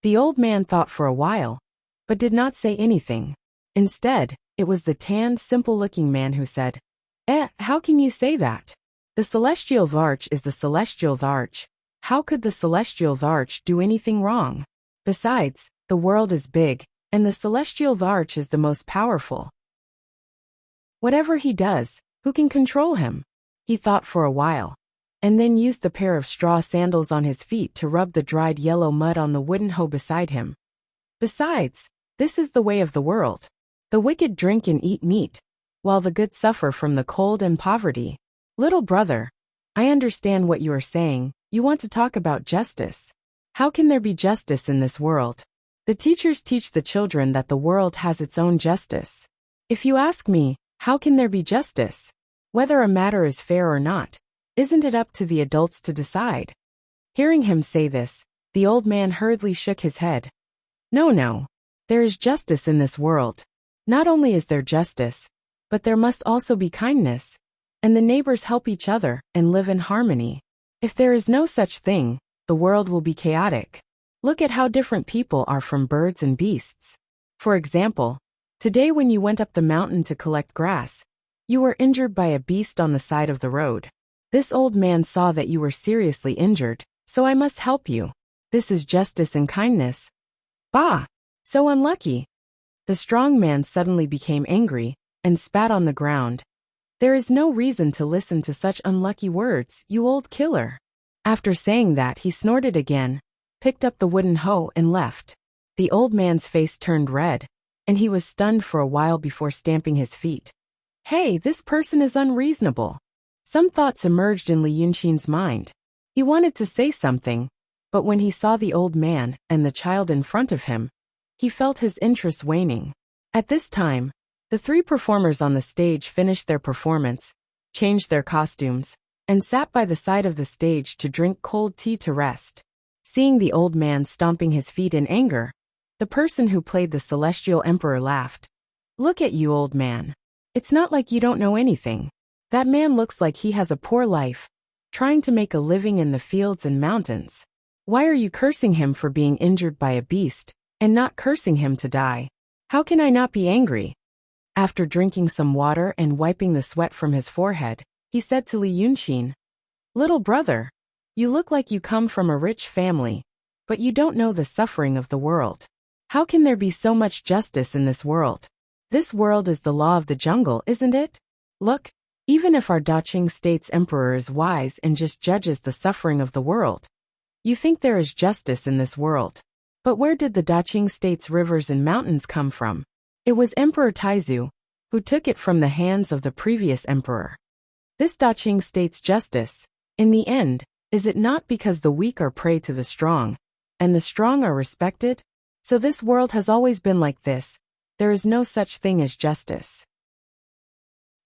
The old man thought for a while, but did not say anything. Instead, it was the tanned, simple-looking man who said, How can you say that? The celestial Tharch is the celestial Tharch. How could the celestial Tharch do anything wrong? Besides, the world is big, and the celestial Tharch is the most powerful. Whatever he does, who can control him?" He thought for a while, and then used the pair of straw sandals on his feet to rub the dried yellow mud on the wooden hoe beside him. "Besides, this is the way of the world. The wicked drink and eat meat, while the good suffer from the cold and poverty. Little brother, I understand what you are saying. You want to talk about justice. How can there be justice in this world? The teachers teach the children that the world has its own justice. If you ask me, how can there be justice? Whether a matter is fair or not, isn't it up to the adults to decide?" Hearing him say this, the old man hurriedly shook his head. No, there is justice in this world. Not only is there justice, but there must also be kindness, and the neighbors help each other and live in harmony. If there is no such thing, the world will be chaotic. Look at how different people are from birds and beasts. For example, today when you went up the mountain to collect grass, you were injured by a beast on the side of the road. This old man saw that you were seriously injured, so I must help you. This is justice and kindness. Bah! So unlucky. The strong man suddenly became angry and spat on the ground. There is no reason to listen to such unlucky words, you old killer. After saying that, he snorted again, picked up the wooden hoe and left. The old man's face turned red, and he was stunned for a while before stamping his feet. Hey, this person is unreasonable. Some thoughts emerged in Li Yunxin's mind. He wanted to say something, but when he saw the old man and the child in front of him, he felt his interest waning. At this time, the three performers on the stage finished their performance, changed their costumes, and sat by the side of the stage to drink cold tea to rest. Seeing the old man stomping his feet in anger, the person who played the celestial emperor laughed. Look at you, old man. It's not like you don't know anything. That man looks like he has a poor life, trying to make a living in the fields and mountains. Why are you cursing him for being injured by a beast, and not cursing him to die? How can I not be angry? After drinking some water and wiping the sweat from his forehead, he said to Li Yunxin, Little brother, you look like you come from a rich family, but you don't know the suffering of the world. How can there be so much justice in this world? This world is the law of the jungle, isn't it? Look, even if our Daqing State's emperor is wise and just judges the suffering of the world, you think there is justice in this world. But where did the Daqing State's rivers and mountains come from? It was Emperor Taizu, who took it from the hands of the previous emperor. This Daqing State's justice, in the end, is it not because the weak are prey to the strong, and the strong are respected? So this world has always been like this. There is no such thing as justice.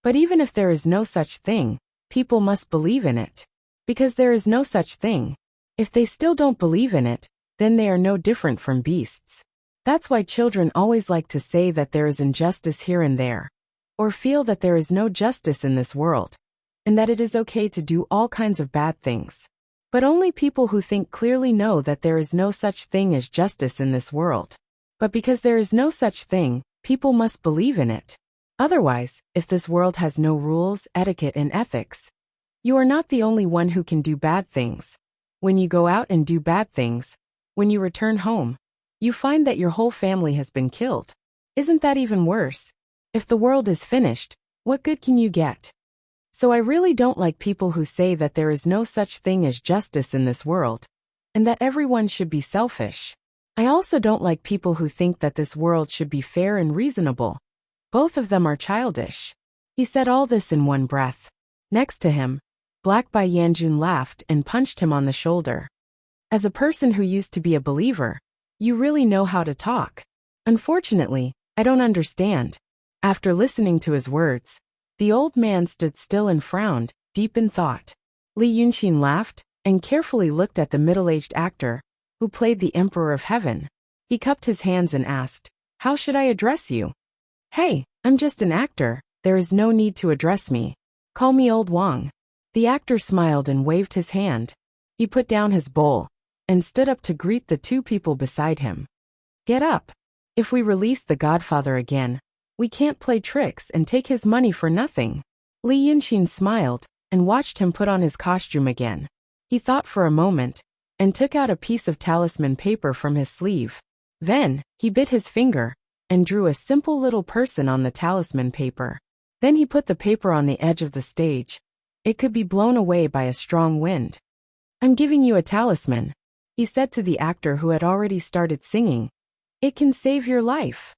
But even if there is no such thing, people must believe in it. Because there is no such thing. If they still don't believe in it, then they are no different from beasts. That's why children always like to say that there is injustice here and there, or feel that there is no justice in this world, and that it is okay to do all kinds of bad things. But only people who think clearly know that there is no such thing as justice in this world. But because there is no such thing, people must believe in it. Otherwise, if this world has no rules, etiquette, and ethics, you are not the only one who can do bad things. When you go out and do bad things, when you return home, you find that your whole family has been killed. Isn't that even worse? If the world is finished, what good can you get? So I really don't like people who say that there is no such thing as justice in this world, and that everyone should be selfish. I also don't like people who think that this world should be fair and reasonable. Both of them are childish. He said all this in one breath. Next to him, Black Bai Yanjun laughed and punched him on the shoulder. As a person who used to be a believer, you really know how to talk. Unfortunately, I don't understand. After listening to his words, the old man stood still and frowned, deep in thought. Li Yunxin laughed and carefully looked at the middle-aged actor, who played the Emperor of Heaven. He cupped his hands and asked, How should I address you? Hey, I'm just an actor, there is no need to address me. Call me Old Wang. The actor smiled and waved his hand. He put down his bowl and stood up to greet the two people beside him. Get up. If we release the Godfather again, we can't play tricks and take his money for nothing. Li Yunxin smiled and watched him put on his costume again. He thought for a moment and took out a piece of talisman paper from his sleeve. Then, he bit his finger and drew a simple little person on the talisman paper. Then he put the paper on the edge of the stage. It could be blown away by a strong wind. I'm giving you a talisman, he said to the actor who had already started singing. It can save your life.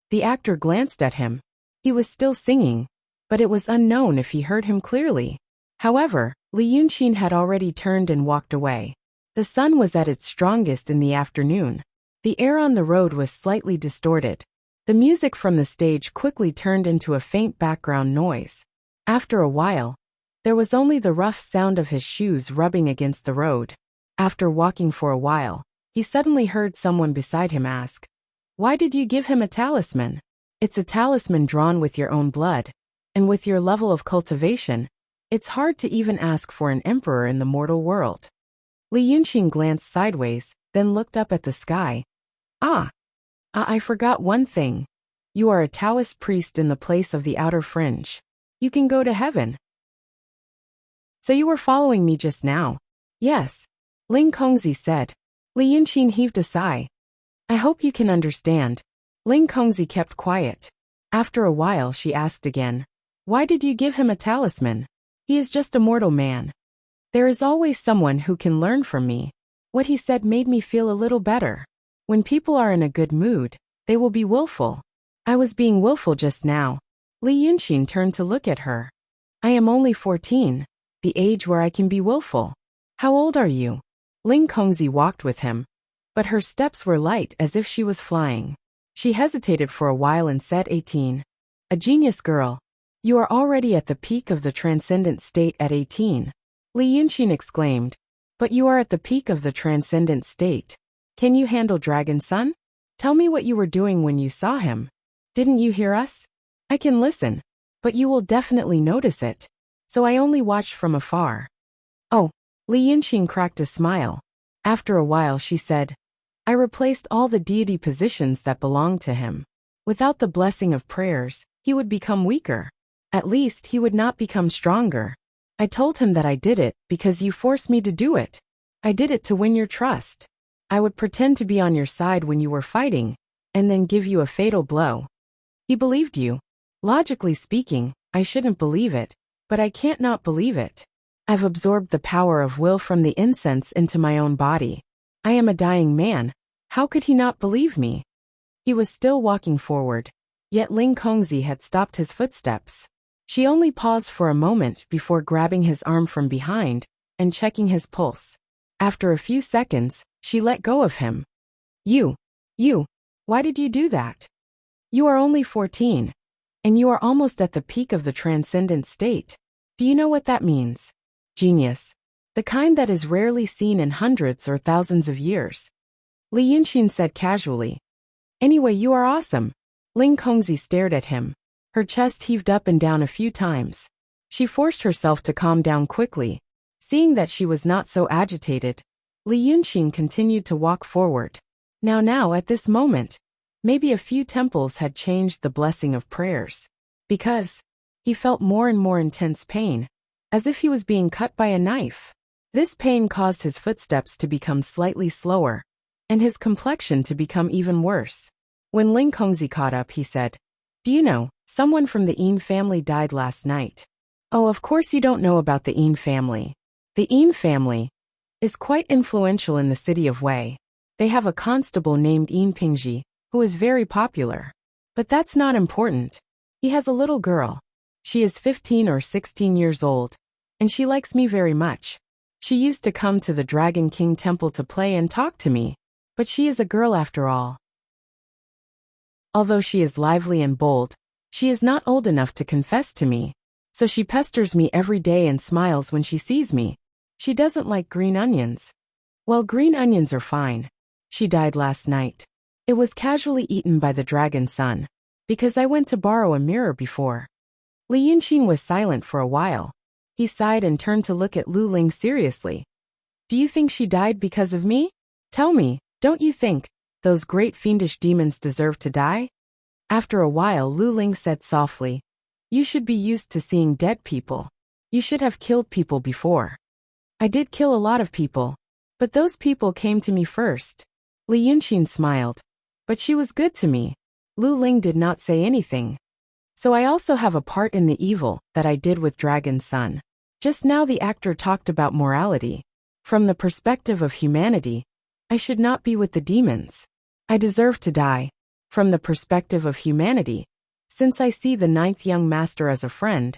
The actor glanced at him. He was still singing, but it was unknown if he heard him clearly. However, Li Yunxin had already turned and walked away. The sun was at its strongest in the afternoon. The air on the road was slightly distorted. The music from the stage quickly turned into a faint background noise. After a while, there was only the rough sound of his shoes rubbing against the road. After walking for a while, he suddenly heard someone beside him ask, Why did you give him a talisman? It's a talisman drawn with your own blood. And with your level of cultivation, it's hard to even ask for an emperor in the mortal world. Li Yunxin glanced sideways, then looked up at the sky. I forgot one thing. You are a Taoist priest in the place of the outer fringe. You can go to heaven. So you were following me just now? Yes, Ling Kongzi said. Li Yunxin heaved a sigh. I hope you can understand. Ling Kongzi kept quiet. After a while she asked again. Why did you give him a talisman? He is just a mortal man. There is always someone who can learn from me. What he said made me feel a little better. When people are in a good mood, they will be willful. I was being willful just now. Li Yunxin turned to look at her. I am only 14, the age where I can be willful. How old are you? Ling Kongzi walked with him, but her steps were light as if she was flying. She hesitated for a while and said 18. A genius girl. You are already at the peak of the transcendent state at 18. Li Yunxin exclaimed. But you are at the peak of the transcendent state. Can you handle Dragon Sun? Tell me what you were doing when you saw him. Didn't you hear us? I can listen, but you will definitely notice it. So I only watched from afar. Oh, Li Yunxin cracked a smile. After a while she said, I replaced all the deity positions that belonged to him. Without the blessing of prayers, he would become weaker. At least he would not become stronger. I told him that I did it because you forced me to do it. I did it to win your trust. I would pretend to be on your side when you were fighting, and then give you a fatal blow. He believed you. Logically speaking, I shouldn't believe it, but I can't not believe it. I've absorbed the power of will from the incense into my own body. I am a dying man. How could he not believe me? He was still walking forward, yet Ling Kongzi had stopped his footsteps. She only paused for a moment before grabbing his arm from behind and checking his pulse. After a few seconds, she let go of him. You, why did you do that? You are only 14, and you are almost at the peak of the transcendent state. Do you know what that means? Genius. The kind that is rarely seen in hundreds or thousands of years. Li Yunxin said casually. Anyway, you are awesome. Ling Kongzi stared at him. Her chest heaved up and down a few times. She forced herself to calm down quickly. Seeing that she was not so agitated, Li Yunxin continued to walk forward. Now at this moment, maybe a few temples had changed the blessing of prayers. Because he felt more and more intense pain, as if he was being cut by a knife. This pain caused his footsteps to become slightly slower, and his complexion to become even worse. When Ling Kongzi caught up, he said, Do you know, someone from the Yin family died last night. Oh, of course you don't know about the Yin family. The Yin family is quite influential in the city of Wei. They have a constable named Yin Pingji, who is very popular. But that's not important. He has a little girl. She is 15 or 16 years old, and she likes me very much. She used to come to the Dragon King temple to play and talk to me, but she is a girl after all. Although she is lively and bold, she is not old enough to confess to me, so she pesters me every day and smiles when she sees me. She doesn't like green onions. Well, green onions are fine. She died last night. It was casually eaten by the Dragon Sun, because I went to borrow a mirror before. Li Yunxin was silent for a while. He sighed and turned to look at Lu Ling seriously. Do you think she died because of me? Tell me, don't you think those great fiendish demons deserve to die? After a while, Lu Ling said softly, You should be used to seeing dead people. You should have killed people before. I did kill a lot of people, but those people came to me first. Li Yunxin smiled. But she was good to me. Lu Ling did not say anything. So I also have a part in the evil that I did with Dragon Sun. Just now the actor talked about morality. From the perspective of humanity, I should not be with the demons. I deserve to die. From the perspective of humanity, since I see the ninth young master as a friend,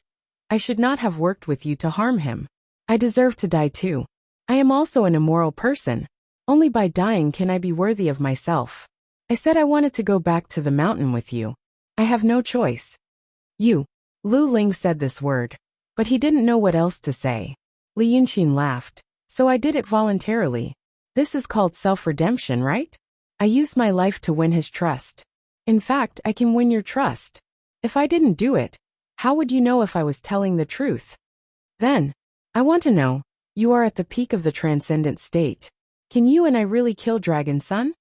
I should not have worked with you to harm him. I deserve to die too. I am also an immoral person. Only by dying can I be worthy of myself. I said I wanted to go back to the mountain with you. I have no choice. You. Lu Ling said this word, but he didn't know what else to say. Li Yunxin laughed. So I did it voluntarily. This is called self-redemption, right? I used my life to win his trust. In fact, I can win your trust. If I didn't do it, how would you know if I was telling the truth? Then, I want to know, you are at the peak of the transcendent state. Can you and I really kill Dragon Sun?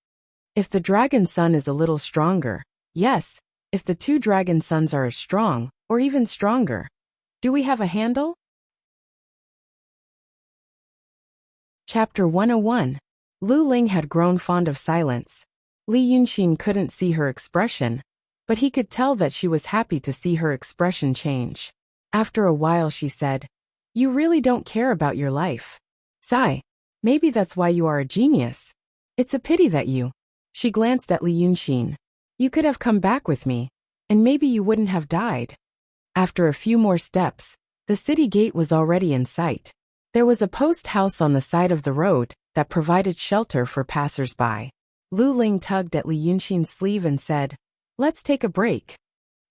If the Dragon Sun is a little stronger, yes. If the two Dragon Suns are as strong, or even stronger, do we have a handle? Chapter 101. Lu Ling had grown fond of silence. Li Yunxin couldn't see her expression, but he could tell that she was happy to see her expression change. After a while she said, "You really don't care about your life. Sigh. Maybe that's why you are a genius. It's a pity that you." She glanced at Li Yunxin. "You could have come back with me, and maybe you wouldn't have died." After a few more steps, the city gate was already in sight. There was a post house on the side of the road that provided shelter for passers-by. Lu Ling tugged at Li Yunxin's sleeve and said, "Let's take a break."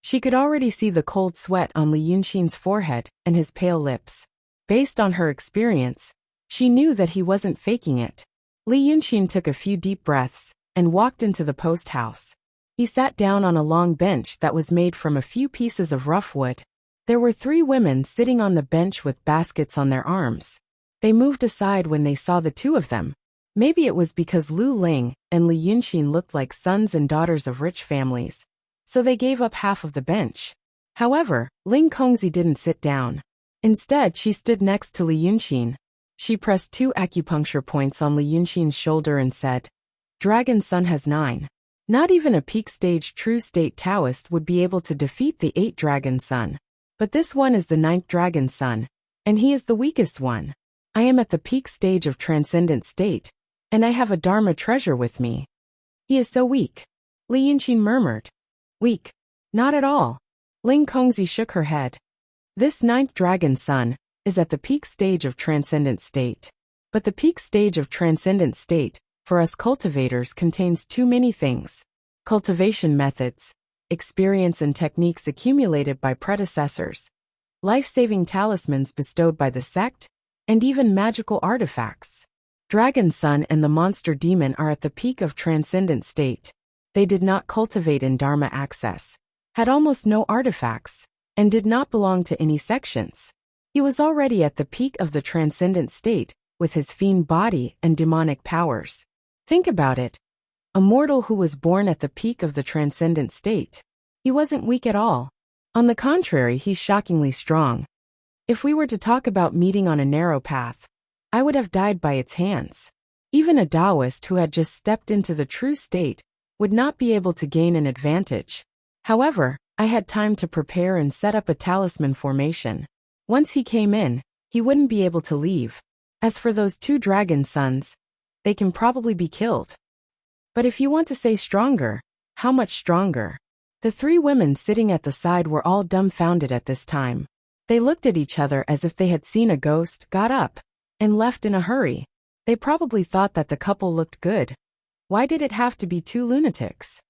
She could already see the cold sweat on Li Yunxin's forehead and his pale lips. Based on her experience, she knew that he wasn't faking it. Li Yunxin took a few deep breaths and walked into the post house. He sat down on a long bench that was made from a few pieces of rough wood. There were 3 women sitting on the bench with baskets on their arms. They moved aside when they saw the 2 of them. Maybe it was because Lu Ling and Li Yunxin looked like sons and daughters of rich families, so they gave up half of the bench. However, Ling Kongzi didn't sit down. Instead, she stood next to Li Yunxin. She pressed 2 acupuncture points on Li Yunxin's shoulder and said, "Dragon Sun has 9. Not even a peak stage true state Taoist would be able to defeat the 8 Dragon Sun. But this one is the 9th Dragon Sun, and he is the weakest one. I am at the peak stage of transcendent state, and I have a Dharma treasure with me." "He is so weak," Li Yunxin murmured. "Weak? Not at all." Ling Kongzi shook her head. "This 9th Dragon Sun is at the peak stage of transcendent state. But the peak stage of transcendent state, for us cultivators, contains too many things. Cultivation methods, experience and techniques accumulated by predecessors, life-saving talismans bestowed by the sect, and even magical artifacts. Dragon Sun and the monster demon are at the peak of transcendent state. They did not cultivate in Dharma access, had almost no artifacts, and did not belong to any sections. He was already at the peak of the transcendent state, with his fiend body and demonic powers. Think about it. A mortal who was born at the peak of the transcendent state. He wasn't weak at all. On the contrary, he's shockingly strong. If we were to talk about meeting on a narrow path, I would have died by its hands. Even a Taoist who had just stepped into the true state would not be able to gain an advantage. However, I had time to prepare and set up a talisman formation. Once he came in, he wouldn't be able to leave. As for those 2 Dragon Sons, they can probably be killed. But if you want to say stronger, how much stronger?" The 3 women sitting at the side were all dumbfounded at this time. They looked at each other as if they had seen a ghost, got up, and left in a hurry. They probably thought that the couple looked good. Why did it have to be 2 lunatics?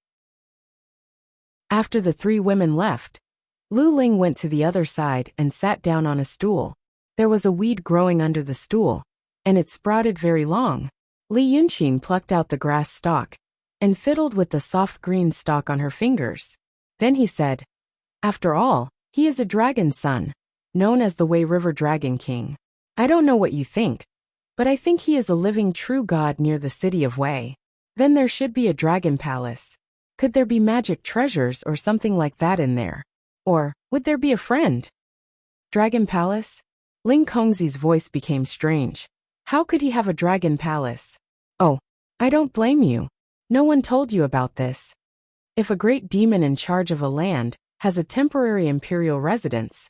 After the 3 women left, Lu Ling went to the other side and sat down on a stool. There was a weed growing under the stool, and it sprouted very long. Li Yunxin plucked out the grass stalk and fiddled with the soft green stalk on her fingers. Then he said, "After all, he is a Dragon Son, known as the Wei River Dragon King. I don't know what you think, but I think he is a living true god near the city of Wei. Then there should be a dragon palace. Could there be magic treasures or something like that in there? Or would there be a friend?" "Dragon palace?" Ling Kongzi's voice became strange. How could he have a dragon palace? "Oh, I don't blame you. No one told you about this. If a great demon in charge of a land has a temporary imperial residence,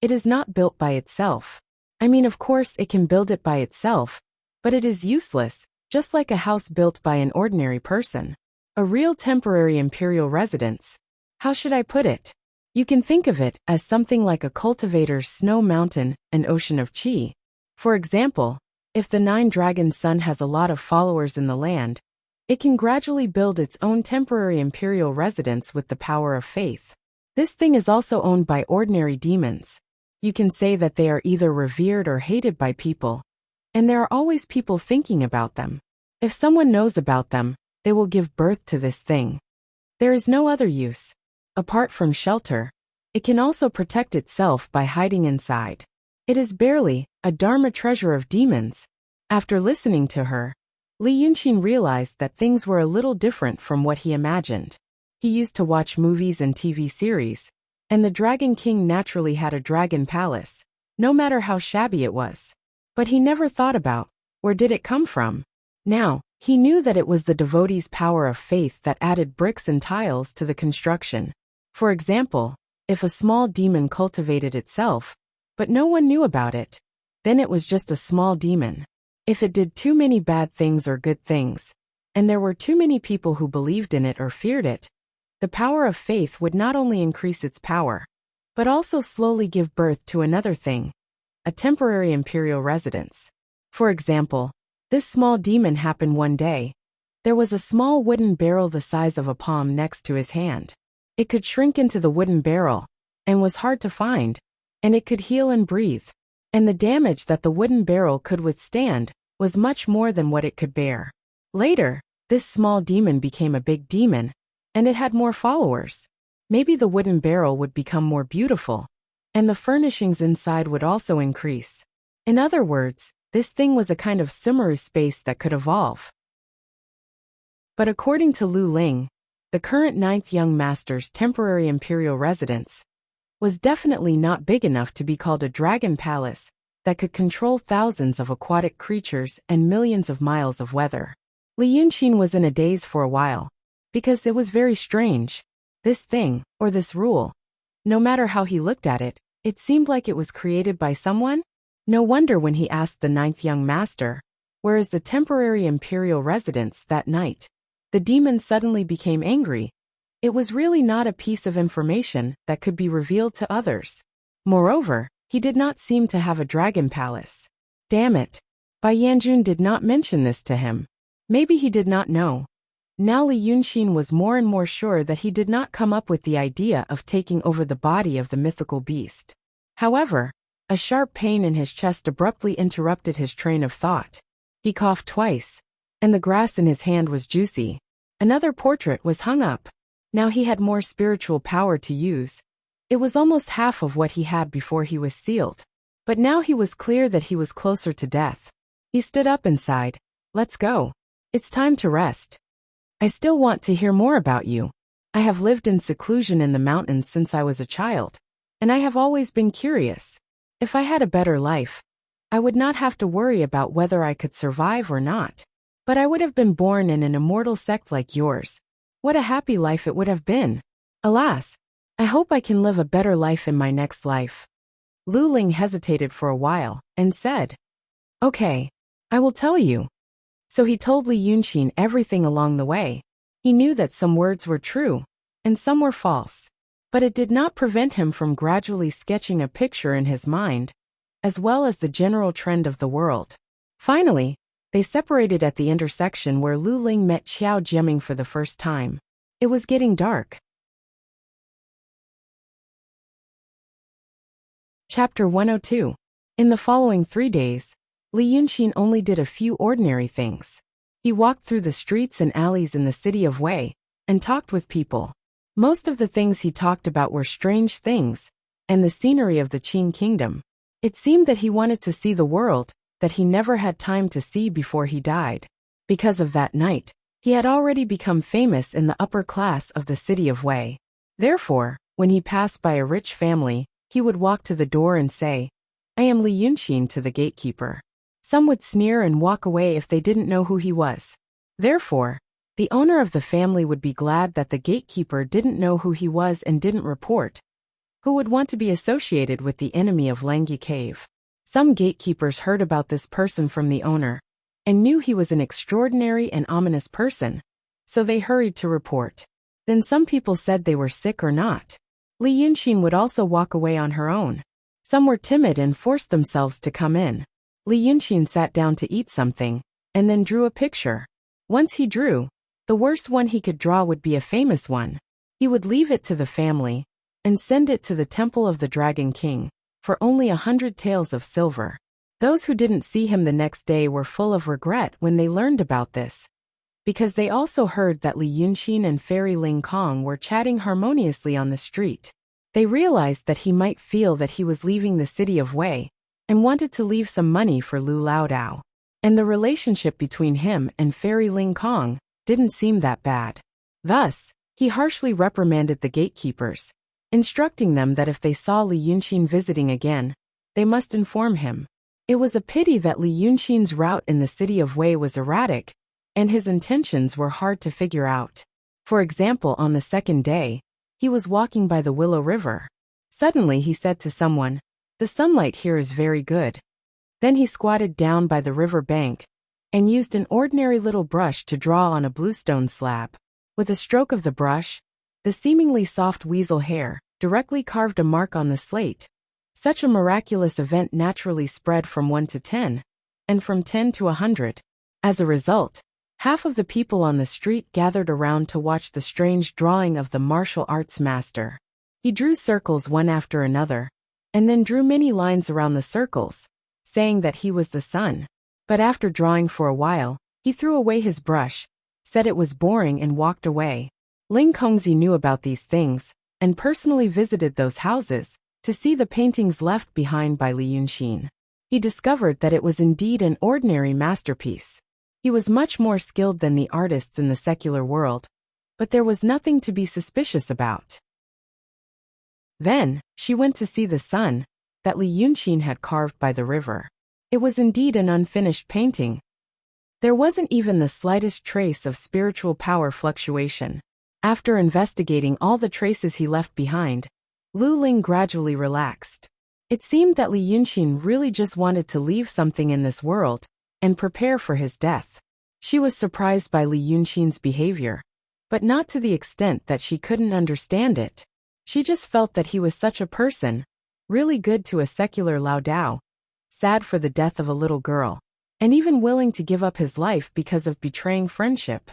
it is not built by itself. I mean, of course it can build it by itself, but it is useless, just like a house built by an ordinary person. A real temporary imperial residence. How should I put it? You can think of it as something like a cultivator's snow mountain and ocean of qi. For example, if the 9 Dragon Sun has a lot of followers in the land, it can gradually build its own temporary imperial residence with the power of faith. This thing is also owned by ordinary demons. You can say that they are either revered or hated by people, and there are always people thinking about them. If someone knows about them, they will give birth to this thing. There is no other use. Apart from shelter, it can also protect itself by hiding inside. It is barely a Dharma treasure of demons. After listening to her, Li Yunxin realized that things were a little different from what he imagined. He used to watch movies and TV series, and the Dragon King naturally had a dragon palace, no matter how shabby it was. But he never thought about, where did it come from? Now, he knew that it was the devotee's power of faith that added bricks and tiles to the construction. For example, if a small demon cultivated itself, but no one knew about it, then it was just a small demon. If it did too many bad things or good things, and there were too many people who believed in it or feared it, the power of faith would not only increase its power, but also slowly give birth to another thing, a temporary imperial residence. For example, this small demon happened one day. There was a small wooden barrel the size of a palm next to his hand. It could shrink into the wooden barrel, and was hard to find, and it could heal and breathe. And the damage that the wooden barrel could withstand was much more than what it could bear. Later, this small demon became a big demon, and it had more followers. Maybe the wooden barrel would become more beautiful, and the furnishings inside would also increase. In other words, this thing was a kind of Sumeru space that could evolve. But according to Lu Ling, the current 9th young master's temporary imperial residence was definitely not big enough to be called a dragon palace that could control thousands of aquatic creatures and millions of miles of weather. Li Yunxin was in a daze for a while, because it was very strange. This thing, or this rule, no matter how he looked at it, it seemed like it was created by someone. No wonder when he asked the 9th young master, "Where is the temporary imperial residence?" that night, the demon suddenly became angry. It was really not a piece of information that could be revealed to others. Moreover, he did not seem to have a dragon palace. Damn it. Bai Yanjun did not mention this to him. Maybe he did not know. Now Li Yunxin was more and more sure that he did not come up with the idea of taking over the body of the mythical beast. However, a sharp pain in his chest abruptly interrupted his train of thought. He coughed twice, and the grass in his hand was juicy. Another portrait was hung up. Now he had more spiritual power to use. It was almost half of what he had before he was sealed. But now he was clear that he was closer to death. He stood up and sighed. "Let's go. It's time to rest. I still want to hear more about you. I have lived in seclusion in the mountains since I was a child, and I have always been curious. If I had a better life, I would not have to worry about whether I could survive or not. But I would have been born in an immortal sect like yours. What a happy life it would have been. Alas, I hope I can live a better life in my next life." Lu Ling hesitated for a while, and said, "Okay, I will tell you." So he told Li Yunxin everything along the way. He knew that some words were true, and some were false. But it did not prevent him from gradually sketching a picture in his mind, as well as the general trend of the world. Finally, they separated at the intersection where Lu Ling met Qiao Jiaming for the first time. It was getting dark. Chapter 102. In the following 3 days, Li Yunxin only did a few ordinary things. He walked through the streets and alleys in the city of Wei, and talked with people. Most of the things he talked about were strange things, and the scenery of the Qin kingdom. It seemed that he wanted to see the world that he never had time to see before he died. Because of that night, he had already become famous in the upper class of the city of Wei. Therefore, when he passed by a rich family, he would walk to the door and say, "I am Li Yunxin," to the gatekeeper. Some would sneer and walk away if they didn't know who he was. Therefore, the owner of the family would be glad that the gatekeeper didn't know who he was and didn't report. Who would want to be associated with the enemy of Langyi Cave? Some gatekeepers heard about this person from the owner, and knew he was an extraordinary and ominous person, so they hurried to report. Then some people said they were sick or not. Li Yunxin would also walk away on her own. Some were timid and forced themselves to come in. Li Yunxin sat down to eat something, and then drew a picture. Once he drew, the worst one he could draw would be a famous one. He would leave it to the family, and send it to the temple of the Dragon King, for only 100 taels of silver. Those who didn't see him the next day were full of regret when they learned about this. because they also heard that Li Yunxin and Fairy Ling Kong were chatting harmoniously on the street. They realized that he might feel that he was leaving the city of Wei, and wanted to leave some money for Lu Laodao. And the relationship between him and Fairy Ling Kong didn't seem that bad. Thus, he harshly reprimanded the gatekeepers, instructing them that if they saw Li Yunxin visiting again, they must inform him. It was a pity that Li Yunxin's route in the city of Wei was erratic, and his intentions were hard to figure out. For example, on the second day, he was walking by the Willow River. Suddenly he said to someone, "The sunlight here is very good." Then he squatted down by the river bank and used an ordinary little brush to draw on a bluestone slab. With a stroke of the brush, the seemingly soft weasel hair directly carved a mark on the slate. Such a miraculous event naturally spread from 1 to 10, and from 10 to 100. As a result, half of the people on the street gathered around to watch the strange drawing of the martial arts master. He drew circles one after another, and then drew many lines around the circles, saying that he was the sun. But after drawing for a while, he threw away his brush, said it was boring and walked away. Ling Kongzi knew about these things, and personally visited those houses to see the paintings left behind by Li Yunxin. He discovered that it was indeed an ordinary masterpiece. He was much more skilled than the artists in the secular world, but there was nothing to be suspicious about. Then, she went to see the sun that Li Yunxin had carved by the river. It was indeed an unfinished painting. There wasn't even the slightest trace of spiritual power fluctuation. After investigating all the traces he left behind, Lu Ling gradually relaxed. It seemed that Li Yunxin really just wanted to leave something in this world and prepare for his death. She was surprised by Li Yunxin's behavior, but not to the extent that she couldn't understand it. She just felt that he was such a person, really good to a secular Laodao, sad for the death of a little girl, and even willing to give up his life because of betraying friendship.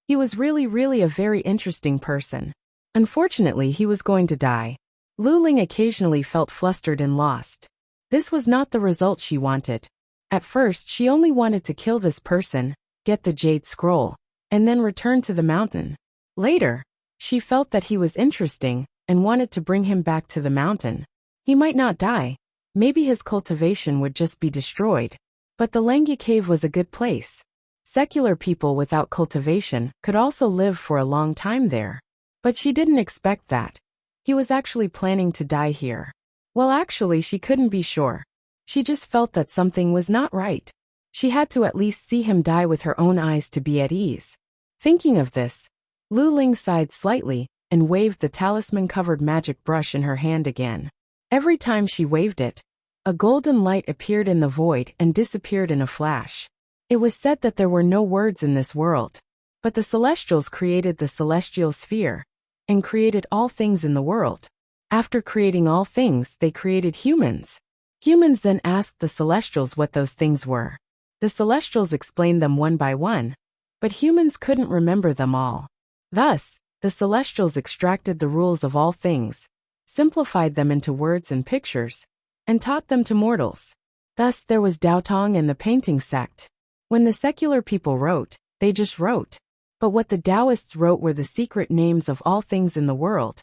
He was really a very interesting person. Unfortunately, he was going to die. Lu Ling occasionally felt flustered and lost. This was not the result she wanted. At first, she only wanted to kill this person, get the jade scroll, and then return to the mountain. Later, she felt that he was interesting and wanted to bring him back to the mountain. He might not die. Maybe his cultivation would just be destroyed. But the Lengya cave was a good place. Secular people without cultivation could also live for a long time there. But she didn't expect that. He was actually planning to die here. Well, actually, she couldn't be sure. She just felt that something was not right. She had to at least see him die with her own eyes to be at ease. Thinking of this, Lu Ling sighed slightly and waved the talisman-covered magic brush in her hand again. Every time she waved it, a golden light appeared in the void and disappeared in a flash. It was said that there were no words in this world, but the Celestials created the celestial sphere and created all things in the world. After creating all things, they created humans. Humans then asked the Celestials what those things were. The Celestials explained them one by one, but humans couldn't remember them all. Thus, the Celestials extracted the rules of all things, simplified them into words and pictures, and taught them to mortals. Thus there was Daotong and the painting sect. When the secular people wrote, they just wrote. But what the Taoists wrote were the secret names of all things in the world,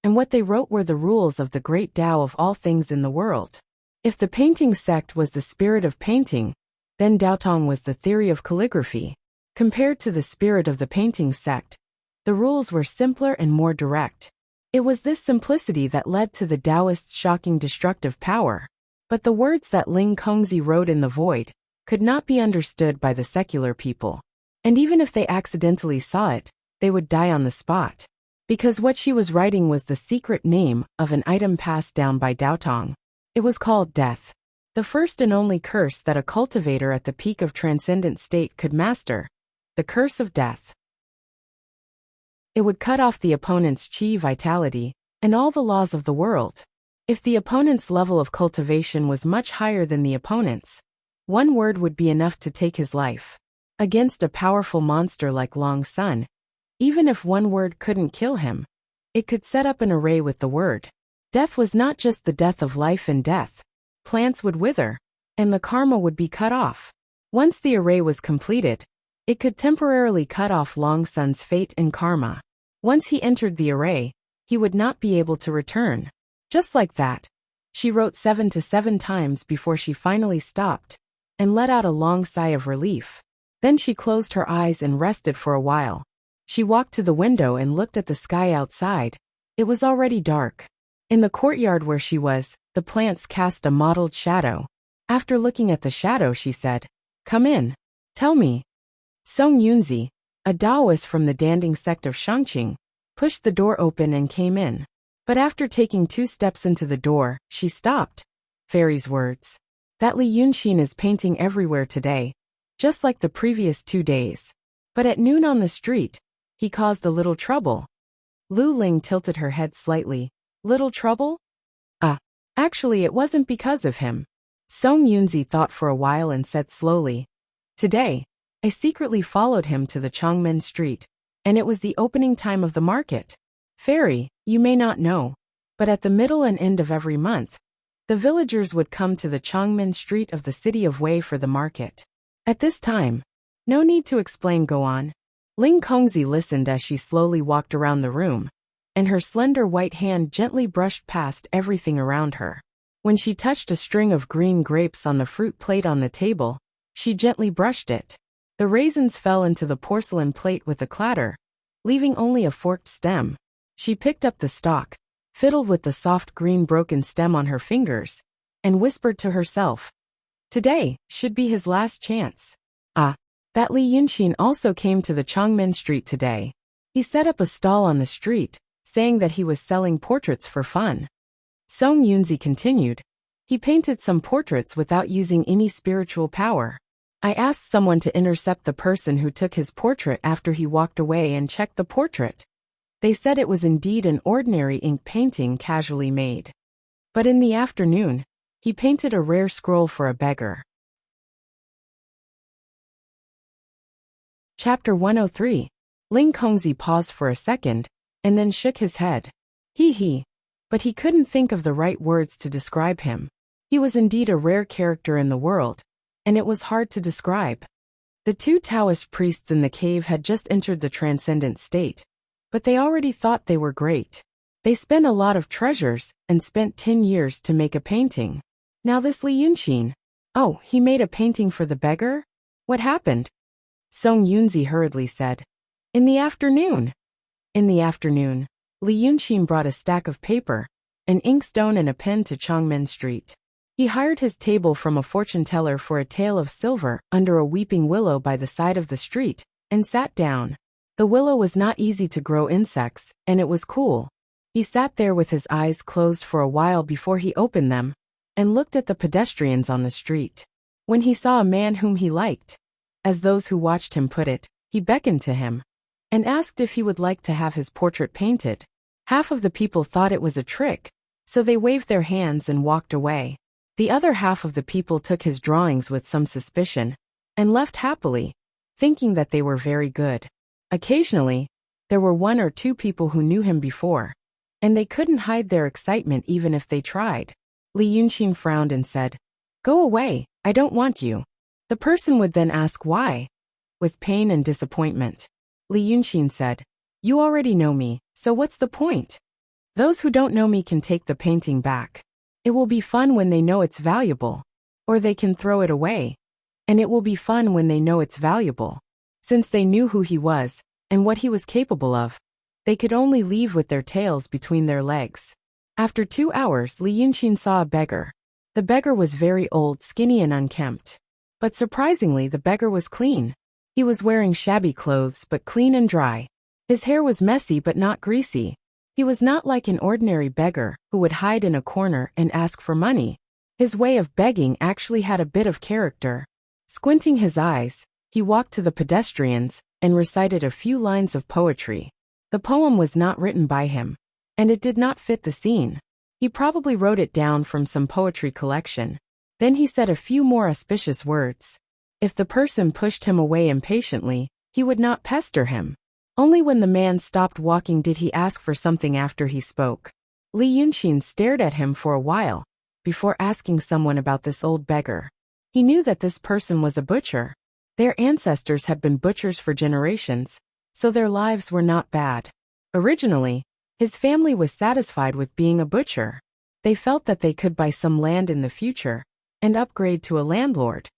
and what they wrote were the rules of the great Tao of all things in the world. If the painting sect was the spirit of painting, then Daotong was the theory of calligraphy. Compared to the spirit of the painting sect, the rules were simpler and more direct. It was this simplicity that led to the Taoists' shocking destructive power. But the words that Ling Kongzi wrote in the void could not be understood by the secular people. And even if they accidentally saw it, they would die on the spot. Because what she was writing was the secret name of an item passed down by Daotong. It was called death. The first and only curse that a cultivator at the peak of transcendent state could master. The curse of death. It would cut off the opponent's chi vitality and all the laws of the world. If the opponent's level of cultivation was much higher than the opponent's, one word would be enough to take his life. Against a powerful monster like Long Sun, even if one word couldn't kill him, it could set up an array with the word. Death was not just the death of life and death. Plants would wither, and the karma would be cut off. Once the array was completed, It could temporarily cut off Long Sun's fate and karma. Once he entered the array, he would not be able to return. Just like that. She wrote 7 to 7 times before she finally stopped and let out a long sigh of relief. Then she closed her eyes and rested for a while. She walked to the window and looked at the sky outside. It was already dark. In the courtyard where she was, the plants cast a mottled shadow. After looking at the shadow, she said, "Come in. Tell me." Song Yunzi, a Taoist from the Danding sect of Shangqing, pushed the door open and came in. But after taking 2 steps into the door, she stopped. Fairy's words. That Li Yunxin is painting everywhere today, just like the previous 2 days. But at noon on the street, he caused a little trouble. Lu Ling tilted her head slightly. Little trouble? Actually it wasn't because of him. Song Yunzi thought for a while and said slowly, "Today, I secretly followed him to the Chongmen Street, and it was the opening time of the market. Fairy, you may not know, but at the middle and end of every month, the villagers would come to the Chongmen Street of the city of Wei for the market. At this time, no need to explain, go on." Ling Kongzi listened as she slowly walked around the room, and her slender white hand gently brushed past everything around her. When she touched a string of green grapes on the fruit plate on the table, she gently brushed it. The raisins fell into the porcelain plate with a clatter, leaving only a forked stem. She picked up the stalk, fiddled with the soft green broken stem on her fingers, and whispered to herself, "Today should be his last chance." That Li Yunxin also came to the Chongmen Street today. He set up a stall on the street, saying that he was selling portraits for fun. Song Yunzi continued, "He painted some portraits without using any spiritual power. I asked someone to intercept the person who took his portrait after he walked away and checked the portrait. They said it was indeed an ordinary ink painting casually made. But in the afternoon, he painted a rare scroll for a beggar." Chapter 103. Ling Kongzi paused for a second, and then shook his head. But he couldn't think of the right words to describe him. He was indeed a rare character in the world, and it was hard to describe. The 2 Taoist priests in the cave had just entered the transcendent state, but they already thought they were great. They spent a lot of treasures, and spent 10 years to make a painting. Now this Li Yunxin. He made a painting for the beggar? What happened? Song Yunzi hurriedly said, "In the afternoon." In the afternoon, Li Yunxin brought a stack of paper, an inkstone and a pen to Chongmen Street. He hired his table from a fortune teller for a tale of silver under a weeping willow by the side of the street, and sat down. The willow was not easy to grow insects, and it was cool. He sat there with his eyes closed for a while before he opened them, and looked at the pedestrians on the street. When he saw a man whom he liked, as those who watched him put it, he beckoned to him, and asked if he would like to have his portrait painted. Half of the people thought it was a trick, so they waved their hands and walked away. The other half of the people took his drawings with some suspicion, and left happily, thinking that they were very good. Occasionally, there were 1 or 2 people who knew him before, and they couldn't hide their excitement even if they tried. Li Yunxin frowned and said, "Go away, I don't want you." The person would then ask why. With pain and disappointment, Li Yunxin said, "You already know me, so what's the point? Those who don't know me can take the painting back. It will be fun when they know it's valuable. Or they can throw it away. And it will be fun when they know it's valuable." Since they knew who he was, and what he was capable of, they could only leave with their tails between their legs. After 2 hours, Li Yunxin saw a beggar. The beggar was very old, skinny and unkempt. But surprisingly, the beggar was clean. He was wearing shabby clothes but clean and dry. His hair was messy but not greasy. He was not like an ordinary beggar who would hide in a corner and ask for money. His way of begging actually had a bit of character. Squinting his eyes, he walked to the pedestrians and recited a few lines of poetry. The poem was not written by him, and it did not fit the scene. He probably wrote it down from some poetry collection. Then he said a few more auspicious words. If the person pushed him away impatiently, he would not pester him. Only when the man stopped walking did he ask for something after he spoke. Li Yunxin stared at him for a while, before asking someone about this old beggar. He knew that this person was a butcher. Their ancestors had been butchers for generations, so their lives were not bad. Originally, his family was satisfied with being a butcher. They felt that they could buy some land in the future and upgrade to a landlord.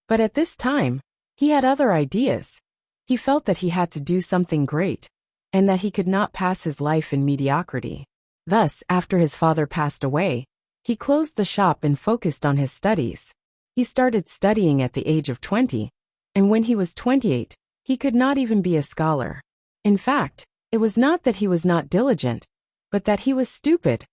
But at this time, he had other ideas. He felt that he had to do something great, and that he could not pass his life in mediocrity. Thus, after his father passed away, he closed the shop and focused on his studies. He started studying at the age of 20, and when he was 28, he could not even be a scholar. In fact, it was not that he was not diligent, but that he was stupid.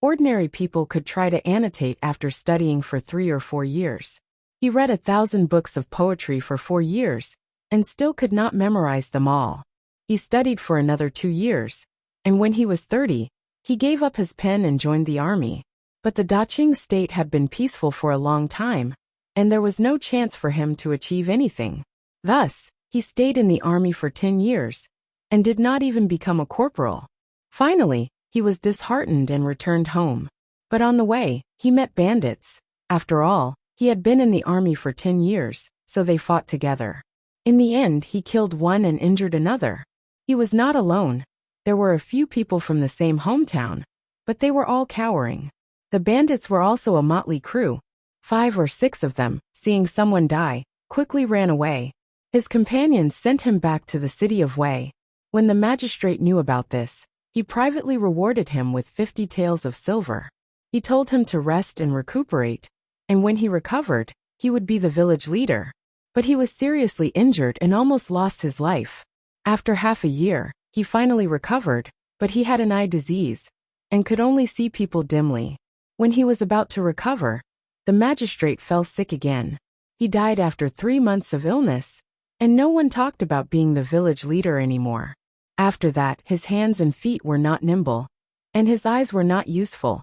Ordinary people could try to annotate after studying for 3 or 4 years. He read 1,000 books of poetry for 4 years, and still could not memorize them all. He studied for another 2 years, and when he was 30, he gave up his pen and joined the army. But the Daqing state had been peaceful for a long time, and there was no chance for him to achieve anything. Thus, he stayed in the army for 10 years, and did not even become a corporal. Finally, he was disheartened and returned home. But on the way, he met bandits. After all, he had been in the army for 10 years, so they fought together. In the end, he killed one and injured another. He was not alone. There were a few people from the same hometown, but they were all cowering. The bandits were also a motley crew. 5 or 6 of them, seeing someone die, quickly ran away. His companions sent him back to the city of Wei. When the magistrate knew about this, he privately rewarded him with 50 taels of silver. He told him to rest and recuperate, and when he recovered, he would be the village leader. But he was seriously injured and almost lost his life. After half a year, he finally recovered, but he had an eye disease, and could only see people dimly. When he was about to recover, the magistrate fell sick again. He died after 3 months of illness, and no one talked about being the village leader anymore. After that, his hands and feet were not nimble, and his eyes were not useful.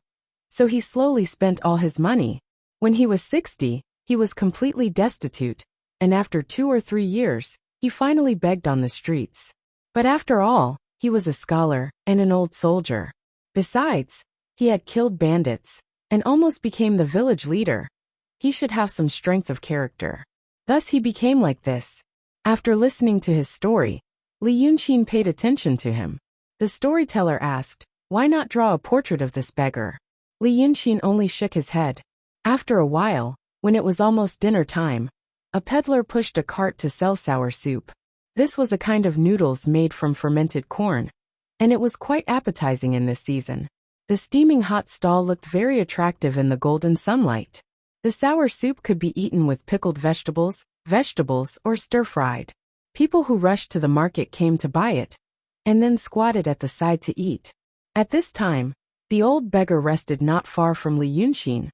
So he slowly spent all his money. When he was 60, he was completely destitute, and after 2 or 3 years, he finally begged on the streets. But after all, he was a scholar and an old soldier. Besides, he had killed bandits, and almost became the village leader. He should have some strength of character. Thus he became like this. After listening to his story, Li Yunxin paid attention to him. The storyteller asked, "Why not draw a portrait of this beggar?" Li Yunxin only shook his head. After a while, when it was almost dinner time, a peddler pushed a cart to sell sour soup. This was a kind of noodles made from fermented corn, and it was quite appetizing in this season. The steaming hot stall looked very attractive in the golden sunlight. The sour soup could be eaten with pickled vegetables, or stir-fried. People who rushed to the market came to buy it, and then squatted at the side to eat. At this time, the old beggar rested not far from Li Yunxin,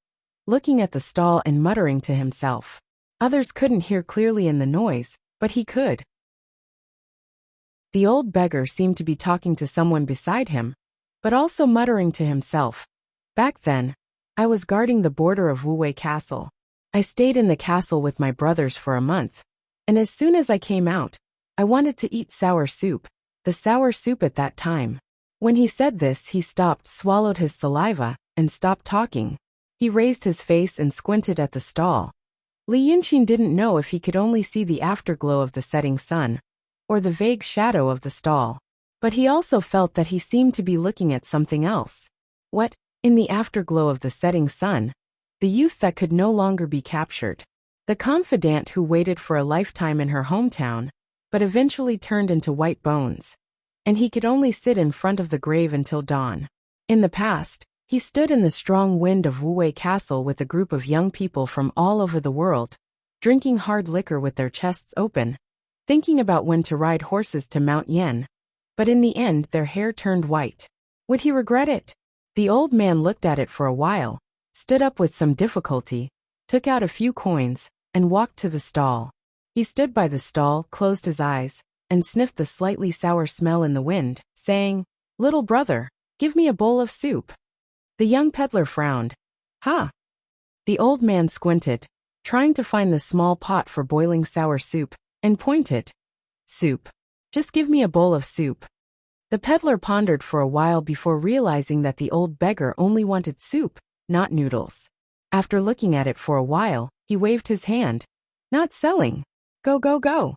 looking at the stall and muttering to himself. Others couldn't hear clearly in the noise, but he could. The old beggar seemed to be talking to someone beside him, but also muttering to himself. Back then, I was guarding the border of Wuwei Castle. I stayed in the castle with my brothers for a month, and as soon as I came out, I wanted to eat sour soup, the sour soup at that time. When he said this, he stopped, swallowed his saliva, and stopped talking. He raised his face and squinted at the stall. Li Yunxin didn't know if he could only see the afterglow of the setting sun, or the vague shadow of the stall. But he also felt that he seemed to be looking at something else. What? In the afterglow of the setting sun, the youth that could no longer be captured. The confidant who waited for a lifetime in her hometown, but eventually turned into white bones. And he could only sit in front of the grave until dawn. In the past, he stood in the strong wind of Wuwei Castle with a group of young people from all over the world, drinking hard liquor with their chests open, thinking about when to ride horses to Mount Yen. But in the end, their hair turned white. Would he regret it? The old man looked at it for a while, stood up with some difficulty, took out a few coins, and walked to the stall. He stood by the stall, closed his eyes, and sniffed the slightly sour smell in the wind, saying, "Little brother, give me a bowl of soup." The young peddler frowned. "Ha!" The old man squinted, trying to find the small pot for boiling sour soup, and pointed. "Soup. Just give me a bowl of soup." The peddler pondered for a while before realizing that the old beggar only wanted soup, not noodles. After looking at it for a while, he waved his hand. Not selling. Go, go, go.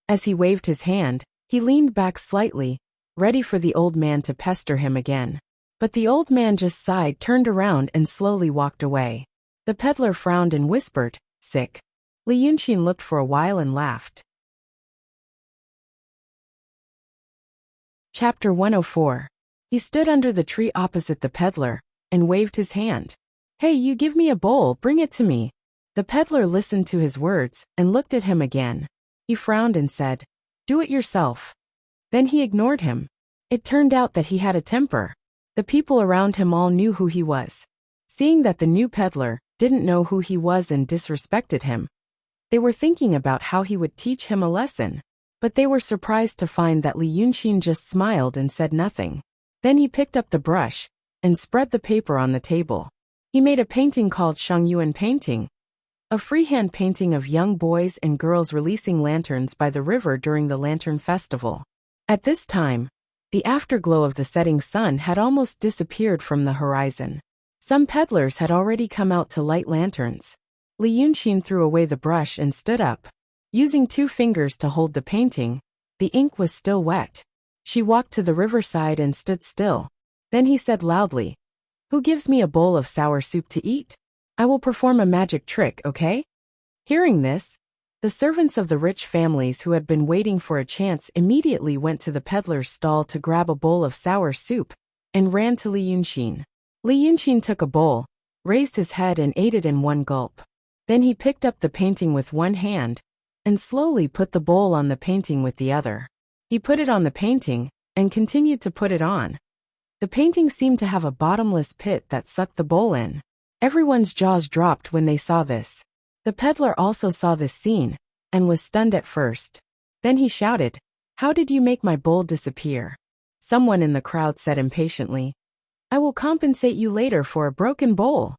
As he waved his hand, he leaned back slightly, ready for the old man to pester him again. But the old man just sighed, turned around and slowly walked away. The peddler frowned and whispered, "Sick." Li Yunxin looked for a while and laughed. Chapter 104. He stood under the tree opposite the peddler and waved his hand. "Hey, you give me a bowl, bring it to me." The peddler listened to his words and looked at him again. He frowned and said, "Do it yourself." Then he ignored him. It turned out that he had a temper. The people around him all knew who he was. Seeing that the new peddler didn't know who he was and disrespected him, they were thinking about how he would teach him a lesson. But they were surprised to find that Li Yunxin just smiled and said nothing. Then he picked up the brush and spread the paper on the table. He made a painting called Shangyuan painting, a freehand painting of young boys and girls releasing lanterns by the river during the Lantern Festival. At this time, the afterglow of the setting sun had almost disappeared from the horizon. Some peddlers had already come out to light lanterns. Li Yunxin threw away the brush and stood up. Using 2 fingers to hold the painting, the ink was still wet. She walked to the riverside and stood still. Then he said loudly, "Who gives me a bowl of sour soup to eat? I will perform a magic trick, okay?" Hearing this, the servants of the rich families who had been waiting for a chance immediately went to the peddler's stall to grab a bowl of sour soup and ran to Li Yunxin. Li Yunxin took a bowl, raised his head and ate it in one gulp. Then he picked up the painting with one hand and slowly put the bowl on the painting with the other. He put it on the painting and continued to put it on. The painting seemed to have a bottomless pit that sucked the bowl in. Everyone's jaws dropped when they saw this. The peddler also saw this scene and was stunned at first. Then he shouted, "How did you make my bowl disappear?" Someone in the crowd said impatiently, "I will compensate you later for a broken bowl."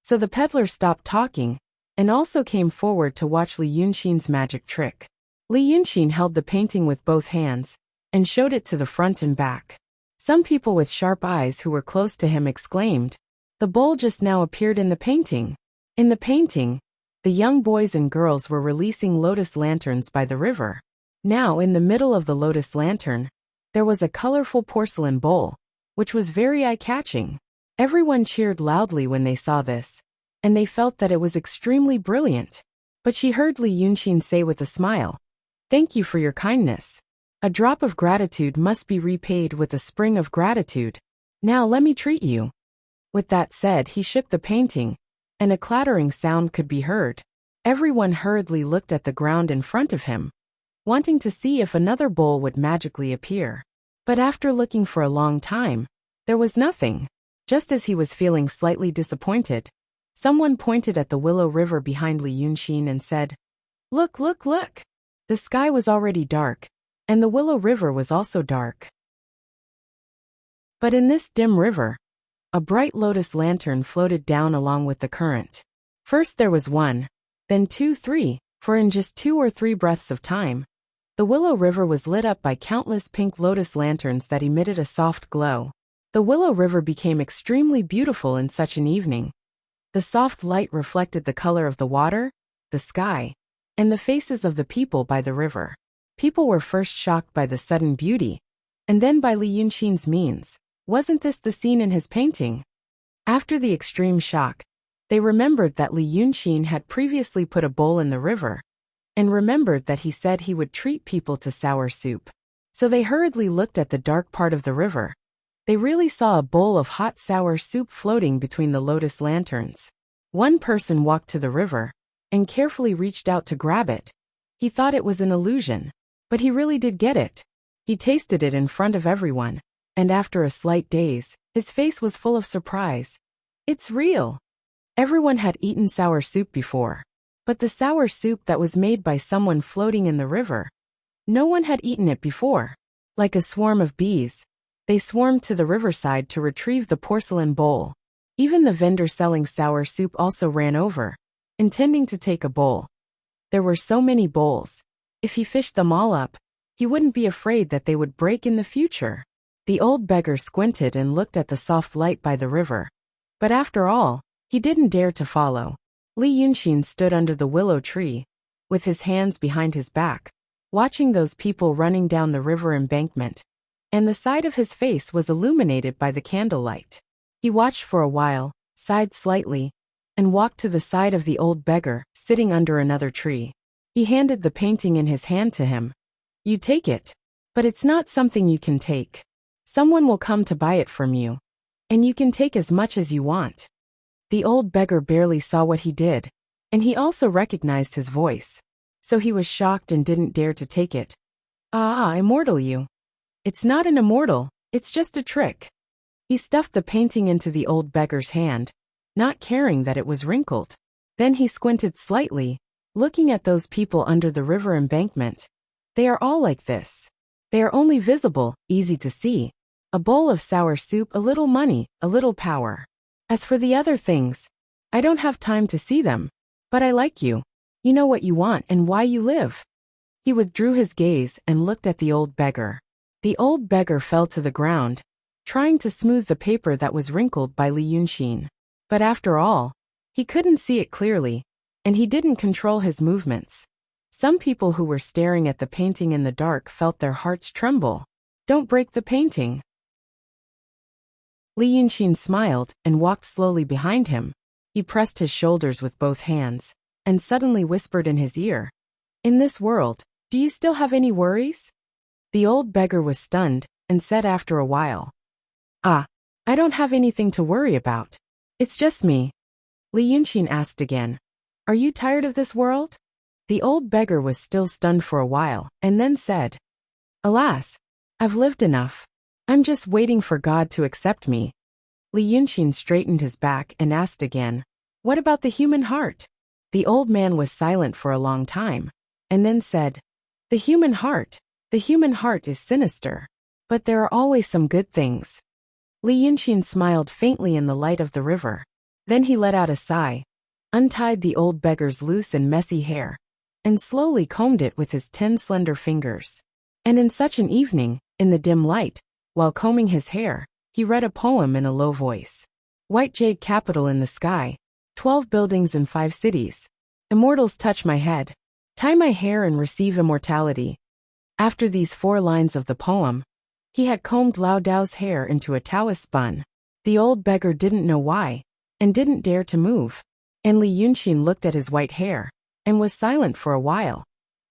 So the peddler stopped talking and also came forward to watch Li Yunxin's magic trick. Li Yunxin held the painting with both hands and showed it to the front and back. Some people with sharp eyes who were close to him exclaimed, "The bowl just now appeared in the painting." In the painting, the young boys and girls were releasing lotus lanterns by the river. Now, in the middle of the lotus lantern, there was a colorful porcelain bowl, which was very eye-catching. Everyone cheered loudly when they saw this, and they felt that it was extremely brilliant. But she heard Li Yunxin say with a smile, "Thank you for your kindness. A drop of gratitude must be repaid with a spring of gratitude. Now let me treat you." With that said, he shook the painting, and a clattering sound could be heard. Everyone hurriedly looked at the ground in front of him, wanting to see if another bowl would magically appear. But after looking for a long time, there was nothing. Just as he was feeling slightly disappointed, someone pointed at the Willow River behind Li Yunxin and said, "Look, look, look!" The sky was already dark, and the Willow River was also dark. But in this dim river, a bright lotus lantern floated down along with the current. First there was 1, then 2, 3, for in just 2 or 3 breaths of time, the Willow River was lit up by countless pink lotus lanterns that emitted a soft glow. The Willow River became extremely beautiful in such an evening. The soft light reflected the color of the water, the sky, and the faces of the people by the river. People were first shocked by the sudden beauty, and then by Li Yunxin's means. Wasn't this the scene in his painting? After the extreme shock, they remembered that Li Yunxin had previously put a bowl in the river, and remembered that he said he would treat people to sour soup. So they hurriedly looked at the dark part of the river. They really saw a bowl of hot sour soup floating between the lotus lanterns. One person walked to the river and carefully reached out to grab it. He thought it was an illusion, but he really did get it. He tasted it in front of everyone, and after a slight daze, his face was full of surprise. It's real. Everyone had eaten sour soup before, but the sour soup that was made by someone floating in the river. No one had eaten it before. Like a swarm of bees, they swarmed to the riverside to retrieve the porcelain bowl. Even the vendor selling sour soup also ran over, intending to take a bowl. There were so many bowls. If he fished them all up, he wouldn't be afraid that they would break in the future. The old beggar squinted and looked at the soft light by the river. But after all, he didn't dare to follow. Li Yunxin stood under the willow tree with his hands behind his back, watching those people running down the river embankment, and the side of his face was illuminated by the candlelight. He watched for a while, sighed slightly, and walked to the side of the old beggar, sitting under another tree. He handed the painting in his hand to him. "You take it. But it's not something you can take. Someone will come to buy it from you. And you can take as much as you want." The old beggar barely saw what he did, and he also recognized his voice. So he was shocked and didn't dare to take it. "Ah, immortal you. It's not an immortal, it's just a trick." He stuffed the painting into the old beggar's hand, not caring that it was wrinkled. Then he squinted slightly, looking at those people under the river embankment. They are all like this. They are only visible, easy to see. A bowl of sour soup, a little money, a little power. As for the other things, I don't have time to see them. But I like you. You know what you want and why you live. He withdrew his gaze and looked at the old beggar. The old beggar fell to the ground, trying to smooth the paper that was wrinkled by Li Yunxin. But after all, he couldn't see it clearly, and he didn't control his movements. Some people who were staring at the painting in the dark felt their hearts tremble. "Don't break the painting." Li Yunxin smiled and walked slowly behind him. He pressed his shoulders with both hands, and suddenly whispered in his ear, "In this world, do you still have any worries?" The old beggar was stunned, and said after a while, "Ah, I don't have anything to worry about. It's just me." Li Yunxin asked again, "Are you tired of this world?" The old beggar was still stunned for a while, and then said, "Alas, I've lived enough. I'm just waiting for God to accept me." Li Yunxin straightened his back and asked again, "What about the human heart?" The old man was silent for a long time, and then said, The human heart is sinister. But there are always some good things." Li Yunxin smiled faintly in the light of the river. Then he let out a sigh, untied the old beggar's loose and messy hair, and slowly combed it with his 10 slender fingers. And in such an evening, in the dim light, while combing his hair, he read a poem in a low voice. "White jade capital in the sky, 12 buildings in 5 cities. Immortals touch my head. Tie my hair and receive immortality." After these 4 lines of the poem, he had combed Lao Dao's hair into a Taoist bun. The old beggar didn't know why, and didn't dare to move. And Li Yunxin looked at his white hair, and was silent for a while.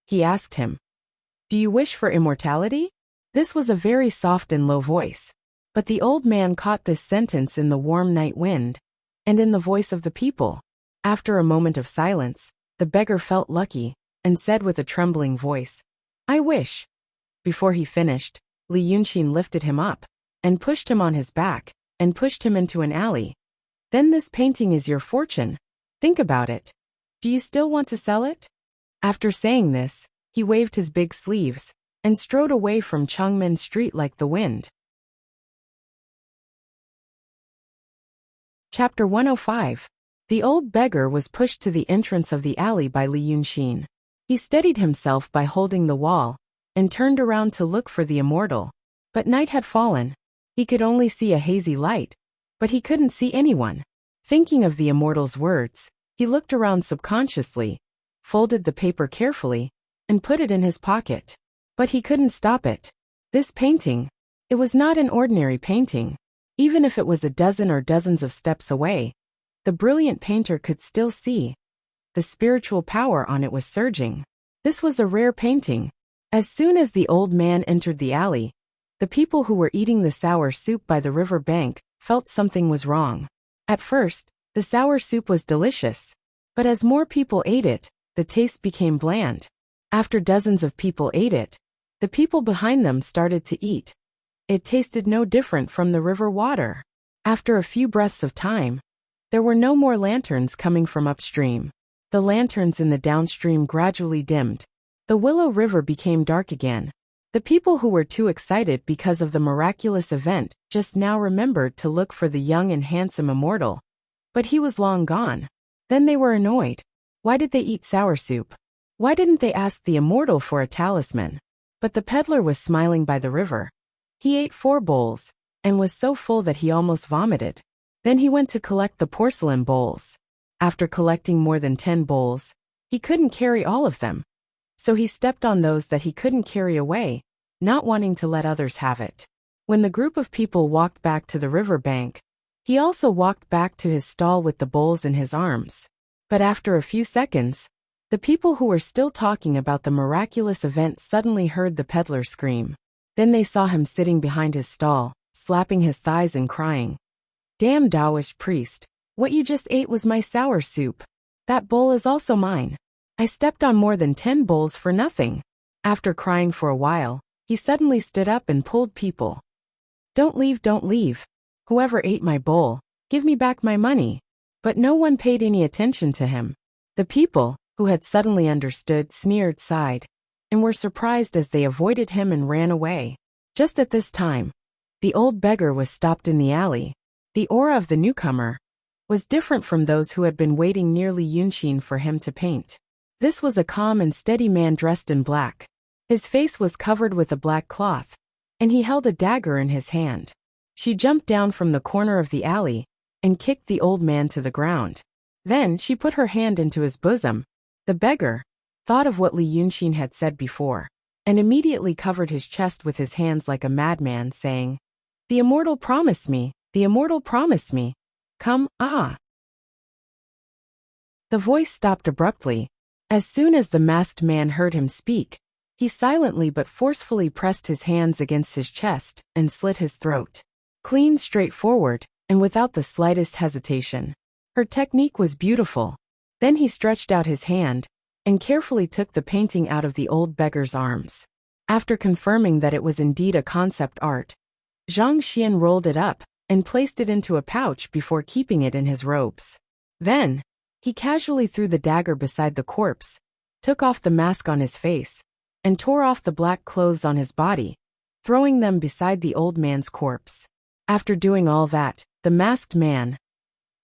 He asked him, "Do you wish for immortality?" This was a very soft and low voice. But the old man caught this sentence in the warm night wind, and in the voice of the people. After a moment of silence, the beggar felt lucky, and said with a trembling voice, "I wish." Before he finished, Li Yunxin lifted him up, and pushed him on his back, and pushed him into an alley. "Then this painting is your fortune. Think about it. Do you still want to sell it?" After saying this, he waved his big sleeves, and strode away from Changmen Street like the wind. Chapter 105. The old beggar was pushed to the entrance of the alley by Li Yunxin. He steadied himself by holding the wall, and turned around to look for the immortal. But night had fallen. He could only see a hazy light, but he couldn't see anyone. Thinking of the immortal's words, he looked around subconsciously, folded the paper carefully, and put it in his pocket. But he couldn't stop it. This painting, it was not an ordinary painting. Even if it was a dozen or dozens of steps away, the brilliant painter could still see. The spiritual power on it was surging. This was a rare painting. As soon as the old man entered the alley, the people who were eating the sour soup by the river bank felt something was wrong. At first, the sour soup was delicious. But as more people ate it, the taste became bland. After dozens of people ate it, the people behind them started to eat. It tasted no different from the river water. After a few breaths of time, there were no more lanterns coming from upstream. The lanterns in the downstream gradually dimmed. The Willow River became dark again. The people who were too excited because of the miraculous event just now remembered to look for the young and handsome immortal. But he was long gone. Then they were annoyed. Why did they eat sour soup? Why didn't they ask the immortal for a talisman? But the peddler was smiling by the river. He ate 4 bowls, and was so full that he almost vomited. Then he went to collect the porcelain bowls. After collecting more than 10 bowls, He couldn't carry all of them. So he stepped on those that he couldn't carry away, not wanting to let others have it. When the group of people walked back to the river bank, he also walked back to his stall with the bowls in his arms. But after a few seconds, the people who were still talking about the miraculous event suddenly heard the peddler scream. Then they saw him sitting behind his stall, slapping his thighs and crying, "Damn Taoist priest, what you just ate was my sour soup. That bowl is also mine. I stepped on more than 10 bowls for nothing." After crying for a while, he suddenly stood up and pulled people. Don't leave. Whoever ate my bowl, give me back my money." But no one paid any attention to him. The people, who had suddenly understood, sneered, sighed, and were surprised as they avoided him and ran away. Just at this time, the old beggar was stopped in the alley. The aura of the newcomer was different from those who had been waiting nearly Yunshin for him to paint. This was a calm and steady man dressed in black. His face was covered with a black cloth, and he held a dagger in his hand. She jumped down from the corner of the alley and kicked the old man to the ground. Then she put her hand into his bosom. The beggar thought of what Li Yunshin had said before, and immediately covered his chest with his hands like a madman, saying, the immortal promised me. Come, ah." The voice stopped abruptly. As soon as the masked man heard him speak, he silently but forcefully pressed his hands against his chest and slit his throat. Clean, straightforward, and without the slightest hesitation. Her technique was beautiful. Then he stretched out his hand and carefully took the painting out of the old beggar's arms. After confirming that it was indeed a concept art, Zhang Xian rolled it up and placed it into a pouch before keeping it in his robes. Then, he casually threw the dagger beside the corpse, took off the mask on his face, and tore off the black clothes on his body, throwing them beside the old man's corpse. After doing all that, the masked man.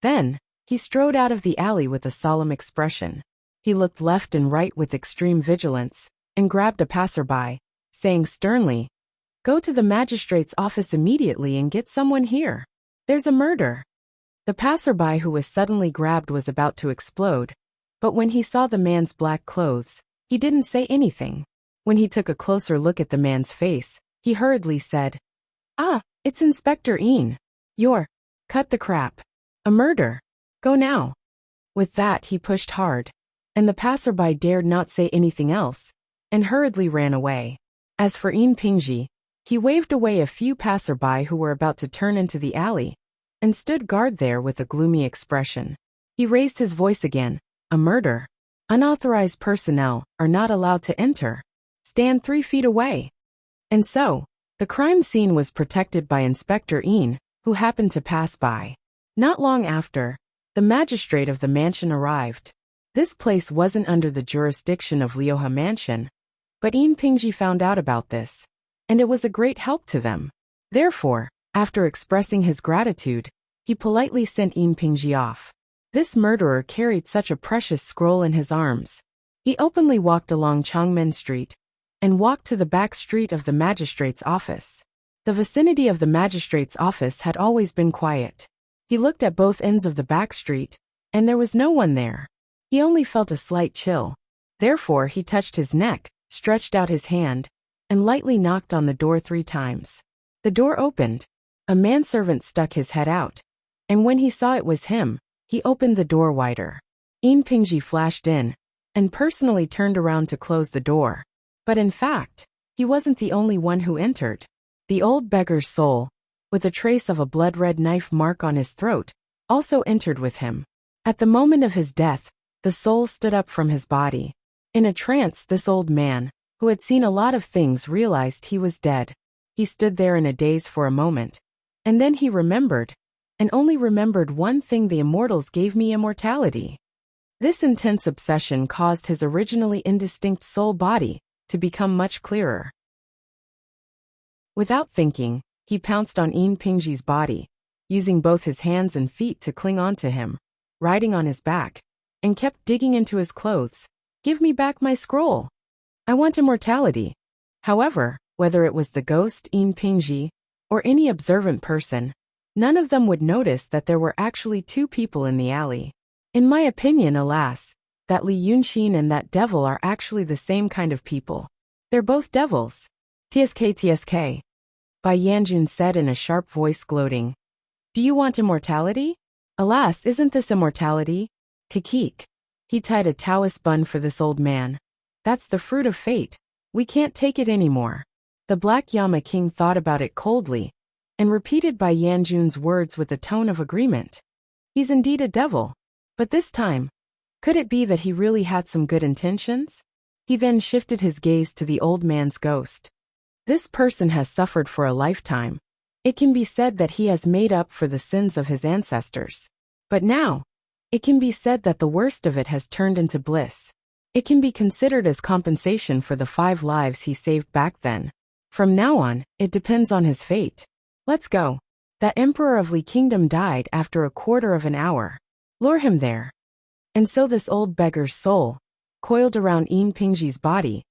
Then, he strode out of the alley with a solemn expression. He looked left and right with extreme vigilance, and grabbed a passerby, saying sternly, "Go to the magistrate's office immediately and get someone here. There's a murder." The passerby who was suddenly grabbed was about to explode, but when he saw the man's black clothes, he didn't say anything. When he took a closer look at the man's face, he hurriedly said, "Ah, it's Inspector Een. You're, cut the crap. A murder. Go now." With that he pushed hard, and the passerby dared not say anything else, and hurriedly ran away. As for Een Pingji, he waved away a few passerby who were about to turn into the alley, and stood guard there with a gloomy expression. He raised his voice again, "A murder. Unauthorized personnel are not allowed to enter. Stand 3 feet away." And so, the crime scene was protected by Inspector Een, who happened to pass by. Not long after, the magistrate of the mansion arrived. This place wasn't under the jurisdiction of Liuhe Mansion, but Een Pingji found out about this, and it was a great help to them. Therefore, after expressing his gratitude, he politely sent Een Pingji off. This murderer carried such a precious scroll in his arms. He openly walked along Changmen Street, and walked to the back street of the magistrate's office. The vicinity of the magistrate's office had always been quiet. He looked at both ends of the back street, and there was no one there. He only felt a slight chill. Therefore he touched his neck, stretched out his hand, and lightly knocked on the door 3 times. The door opened. A manservant stuck his head out, and when he saw it was him, he opened the door wider. Een Pingji flashed in, and personally turned around to close the door. But in fact, he wasn't the only one who entered. The old beggar's soul, with a trace of a blood-red knife mark on his throat, also entered with him. At the moment of his death, the soul stood up from his body. In a trance, this old man, who had seen a lot of things, realized he was dead. He stood there in a daze for a moment, and then he remembered, and only remembered one thing: the immortals gave me immortality. This intense obsession caused his originally indistinct soul body to become much clearer. Without thinking, he pounced on Een Pingji's body, using both his hands and feet to cling onto him, riding on his back, and kept digging into his clothes. "Give me back my scroll. I want immortality." However, whether it was the ghost Een Pingji or any observant person, none of them would notice that there were actually 2 people in the alley. In my opinion, alas, that Li Yunxin and that devil are actually the same kind of people. They're both devils. TSK TSK. Bai Yanjun said in a sharp voice, gloating. Do you want immortality? Alas, isn't this immortality? Kikik. He tied a Taoist bun for this old man. That's the fruit of fate. We can't take it anymore. The Black Yama King thought about it coldly, and repeated Bai Yanjun's words with a tone of agreement. He's indeed a devil. But this time, could it be that he really had some good intentions? He then shifted his gaze to the old man's ghost. This person has suffered for a lifetime. It can be said that he has made up for the sins of his ancestors. But now, it can be said that the worst of it has turned into bliss. It can be considered as compensation for the 5 lives he saved back then. From now on, it depends on his fate. Let's go. That emperor of Li Kingdom died after a quarter of an hour. Lure him there. And so this old beggar's soul, coiled around Yin Pingji's body,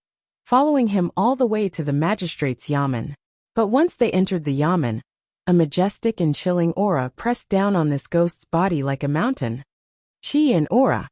following him all the way to the magistrate's yamen. But once they entered the yamen, a majestic and chilling aura pressed down on this ghost's body like a mountain. Qi and aura,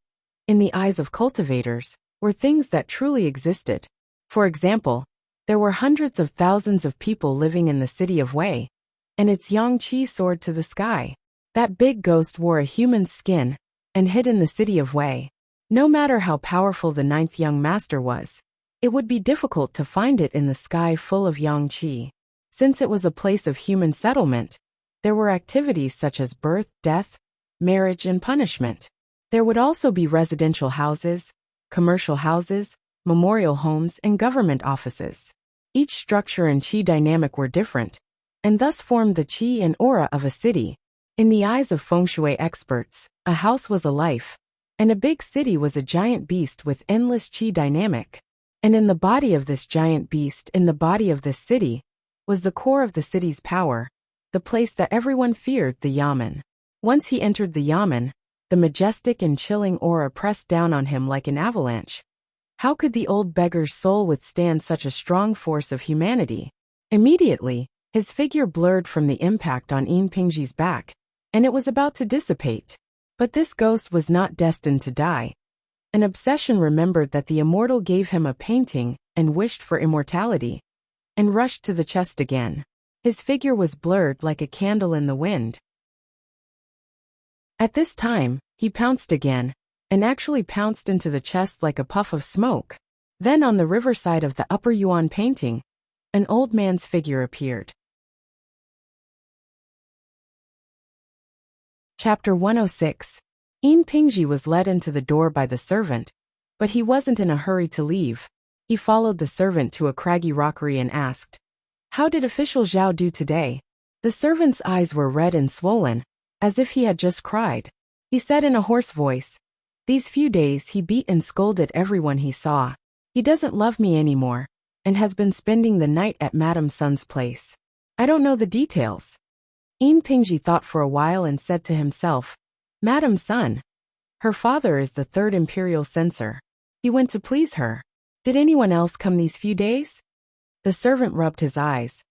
in the eyes of cultivators, were things that truly existed. For example, there were hundreds of thousands of people living in the city of Wei, and its yang qi soared to the sky. That big ghost wore a human's skin and hid in the city of Wei. No matter how powerful the 9th young master was, it would be difficult to find it in the sky full of yang qi. Since it was a place of human settlement, there were activities such as birth, death, marriage, and punishment. There would also be residential houses, commercial houses, memorial homes, and government offices. Each structure and qi dynamic were different, and thus formed the qi and aura of a city. In the eyes of feng shui experts, a house was a life, and a big city was a giant beast with endless qi dynamic. And in the body of this giant beast, in the body of this city, was the core of the city's power, the place that everyone feared, the yamen. Once he entered the yamen, the majestic and chilling aura pressed down on him like an avalanche. How could the old beggar's soul withstand such a strong force of humanity? Immediately, his figure blurred from the impact on Yin Pingji's back, and it was about to dissipate. But this ghost was not destined to die. An obsession remembered that the immortal gave him a painting and wished for immortality, and rushed to the chest again. His figure was blurred like a candle in the wind. At this time, he pounced again, and actually pounced into the chest like a puff of smoke. Then on the riverside of the Upper Yuan painting, an old man's figure appeared. Chapter 106. Yin Pingji was led into the door by the servant, but he wasn't in a hurry to leave. He followed the servant to a craggy rockery and asked, "How did official Zhao do today?" The servant's eyes were red and swollen, as if he had just cried. He said in a hoarse voice, "These few days he beat and scolded everyone he saw. He doesn't love me anymore, and has been spending the night at Madame Sun's place. I don't know the details." Yin Pingji thought for a while and said to himself, "Madame Sun. Her father is the 3rd imperial censor. He went to please her. Did anyone else come these few days?" The servant rubbed his eyes.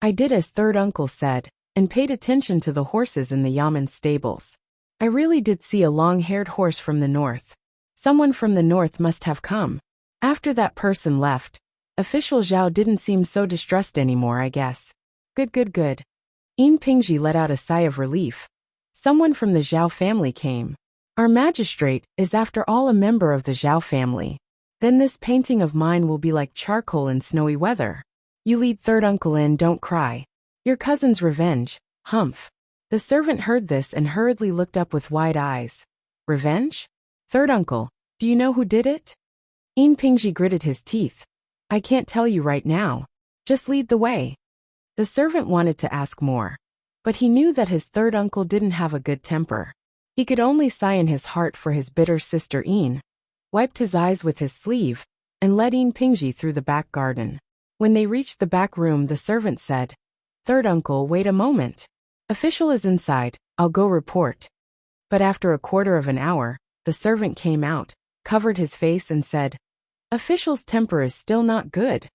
"I did as 3rd uncle said, and paid attention to the horses in the yamen stables. I really did see a long-haired horse from the north. Someone from the north must have come. After that person left, official Zhao didn't seem so distressed anymore, I guess. Good. Yin Pingji let out a sigh of relief. Someone from the Zhao family came. Our magistrate is after all a member of the Zhao family. Then this painting of mine will be like charcoal in snowy weather. You lead 3rd uncle in, don't cry. Your cousin's revenge, humph." The servant heard this and hurriedly looked up with wide eyes. "Revenge? 3rd uncle, do you know who did it?" Yin Pingji gritted his teeth. "I can't tell you right now. Just lead the way." The servant wanted to ask more, but he knew that his 3rd uncle didn't have a good temper. He could only sigh in his heart for his bitter sister Yin, wiped his eyes with his sleeve, and led Yin Pingji through the back garden. When they reached the back room, the servant said, "3rd uncle, wait a moment. Official is inside, I'll go report." But after a quarter of an hour, the servant came out, covered his face and said, "Official's temper is still not good."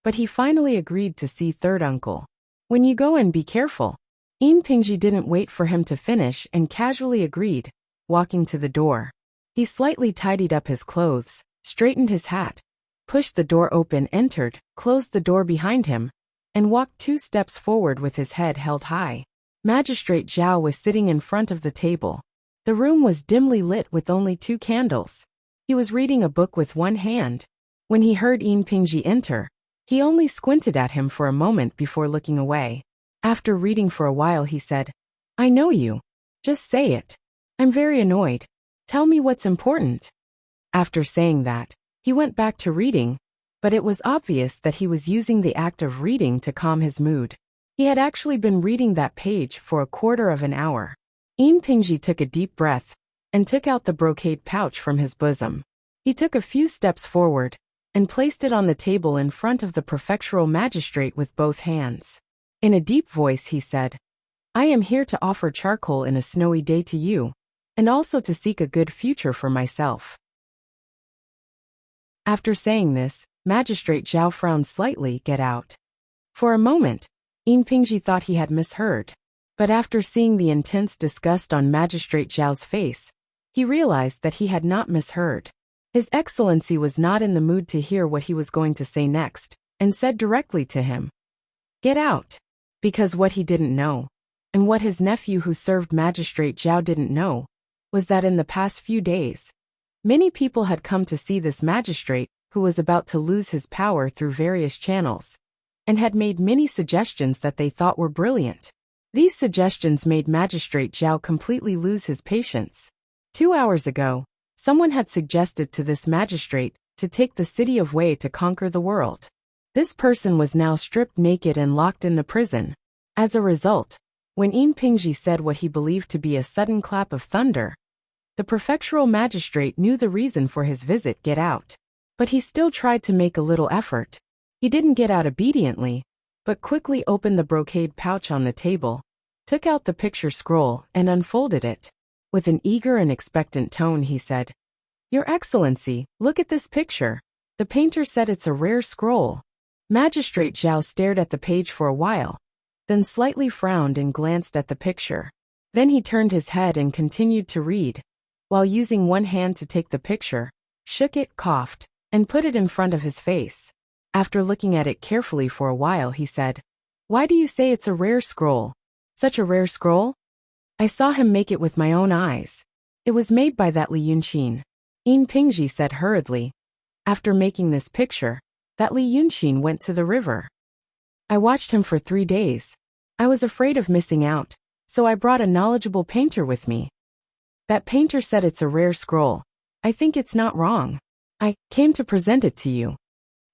But he finally agreed to see 3rd uncle. "When you go in, be careful." Yin Pingji didn't wait for him to finish and casually agreed, walking to the door. He slightly tidied up his clothes, straightened his hat, pushed the door open, entered, closed the door behind him, and walked 2 steps forward with his head held high. Magistrate Zhao was sitting in front of the table. The room was dimly lit with only 2 candles. He was reading a book with one hand. When he heard Yin Pingji enter, he only squinted at him for a moment before looking away. After reading for a while, he said, "I know you. Just say it. I'm very annoyed. Tell me what's important." After saying that, he went back to reading, but it was obvious that he was using the act of reading to calm his mood. He had actually been reading that page for a quarter of an hour. Yin Pingji took a deep breath and took out the brocade pouch from his bosom. He took a few steps forward and placed it on the table in front of the prefectural magistrate with both hands. In a deep voice he said, "I am here to offer charcoal in a snowy day to you, and also to seek a good future for myself." After saying this, Magistrate Zhao frowned slightly. "Get out." For a moment, Yin Pingji thought he had misheard. But after seeing the intense disgust on Magistrate Zhao's face, he realized that he had not misheard. His Excellency was not in the mood to hear what he was going to say next, and said directly to him, "Get out." Because what he didn't know, and what his nephew who served Magistrate Zhao didn't know, was that in the past few days, many people had come to see this magistrate who was about to lose his power through various channels, and had made many suggestions that they thought were brilliant. These suggestions made Magistrate Zhao completely lose his patience. 2 hours ago, someone had suggested to this magistrate to take the city of Wei to conquer the world. This person was now stripped naked and locked in the prison. As a result, when Yin Pingji said what he believed to be a sudden clap of thunder, the prefectural magistrate knew the reason for his visit. Get out. But he still tried to make a little effort. He didn't get out obediently, but quickly opened the brocade pouch on the table, took out the picture scroll, and unfolded it. With an eager and expectant tone he said, "Your Excellency, look at this picture. The painter said it's a rare scroll." Magistrate Zhao stared at the page for a while, then slightly frowned and glanced at the picture. Then he turned his head and continued to read, while using one hand to take the picture, shook it, coughed, and put it in front of his face. After looking at it carefully for a while, he said, "Why do you say it's a rare scroll? Such a rare scroll? I saw him make it with my own eyes. It was made by that Li Yunqin." Yin Pingji said hurriedly, "After making this picture, that Li Yunqin went to the river. I watched him for 3 days. I was afraid of missing out, so I brought a knowledgeable painter with me. That painter said it's a rare scroll. I think it's not wrong. I came to present it to you."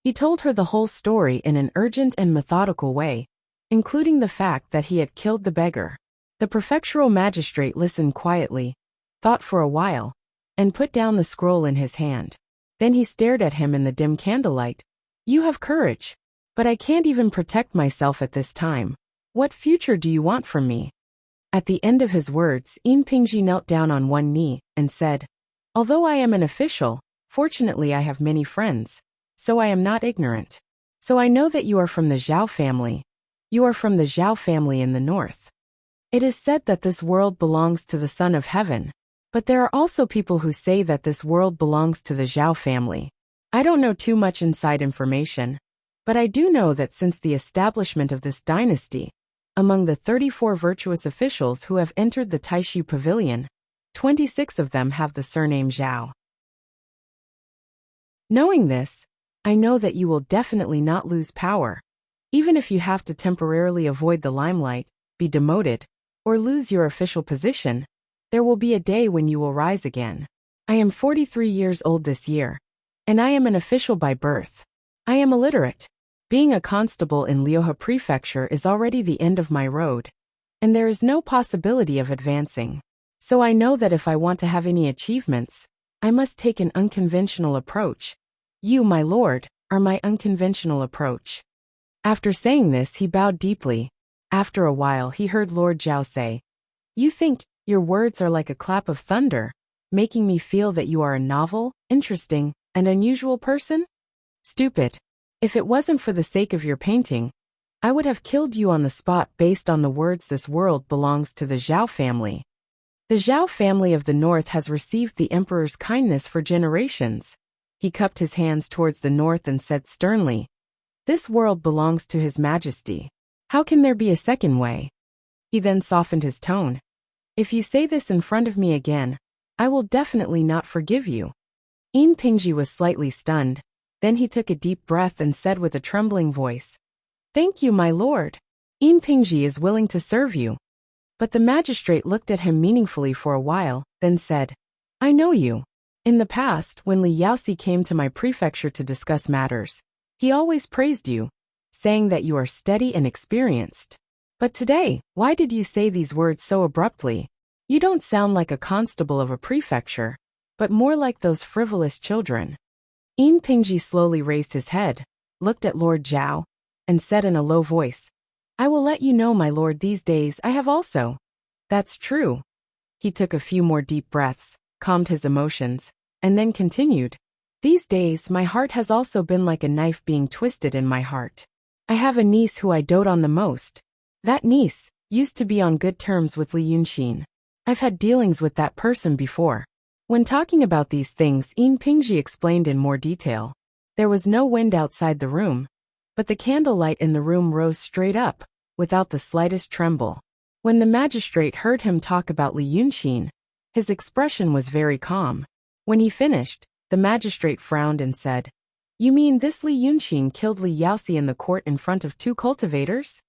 He told her the whole story in an urgent and methodical way, including the fact that he had killed the beggar. The prefectural magistrate listened quietly, thought for a while, and put down the scroll in his hand. Then he stared at him in the dim candlelight. "You have courage, but I can't even protect myself at this time. What future do you want from me?" At the end of his words, Yin Pingji knelt down on one knee and said, "Although I am an official, fortunately I have many friends, so I am not ignorant. So I know that you are from the Zhao family. You are from the Zhao family in the north. It is said that this world belongs to the Son of Heaven, but there are also people who say that this world belongs to the Zhao family. I don't know too much inside information, but I do know that since the establishment of this dynasty, among the 34 virtuous officials who have entered the Taishu Pavilion, 26 of them have the surname Zhao. Knowing this, I know that you will definitely not lose power. Even if you have to temporarily avoid the limelight, be demoted, or lose your official position, there will be a day when you will rise again. I am 43 years old this year, and I am an official by birth. I am illiterate. Being a constable in Liuhe Prefecture is already the end of my road, and there is no possibility of advancing. So I know that if I want to have any achievements, I must take an unconventional approach. You, my lord, are my unconventional approach." After saying this, he bowed deeply. After a while, he heard Lord Zhao say, "You think your words are like a clap of thunder, making me feel that you are a novel, interesting, and unusual person? Stupid. If it wasn't for the sake of your painting, I would have killed you on the spot based on the words 'this world belongs to the Zhao family.' The Zhao family of the north has received the emperor's kindness for generations. He cupped his hands towards the north and said sternly, "This world belongs to His Majesty. How can there be a second way?" He then softened his tone. "If you say this in front of me again, I will definitely not forgive you." Yin Pingji was slightly stunned. Then he took a deep breath and said with a trembling voice, "Thank you, my lord. Yin Pingji is willing to serve you." But the magistrate looked at him meaningfully for a while, then said, "I know you. In the past, when Li Yaoxi came to my prefecture to discuss matters, he always praised you, saying that you are steady and experienced. But today, why did you say these words so abruptly? You don't sound like a constable of a prefecture, but more like those frivolous children." Yin Pingji slowly raised his head, looked at Lord Zhao, and said in a low voice, "I will let you know, my lord, these days I have also." "That's true." He took a few more deep breaths, calmed his emotions, and then continued, "These days my heart has also been like a knife being twisted in my heart. I have a niece who I dote on the most. That niece used to be on good terms with Li Yunxin. I've had dealings with that person before." When talking about these things, Yin Pingji explained in more detail. There was no wind outside the room, but the candlelight in the room rose straight up, without the slightest tremble. When the magistrate heard him talk about Li Yunxin, his expression was very calm. When he finished, the magistrate frowned and said, "You mean this Li Yunxin killed Li Yaoxi in the court in front of 2 cultivators?"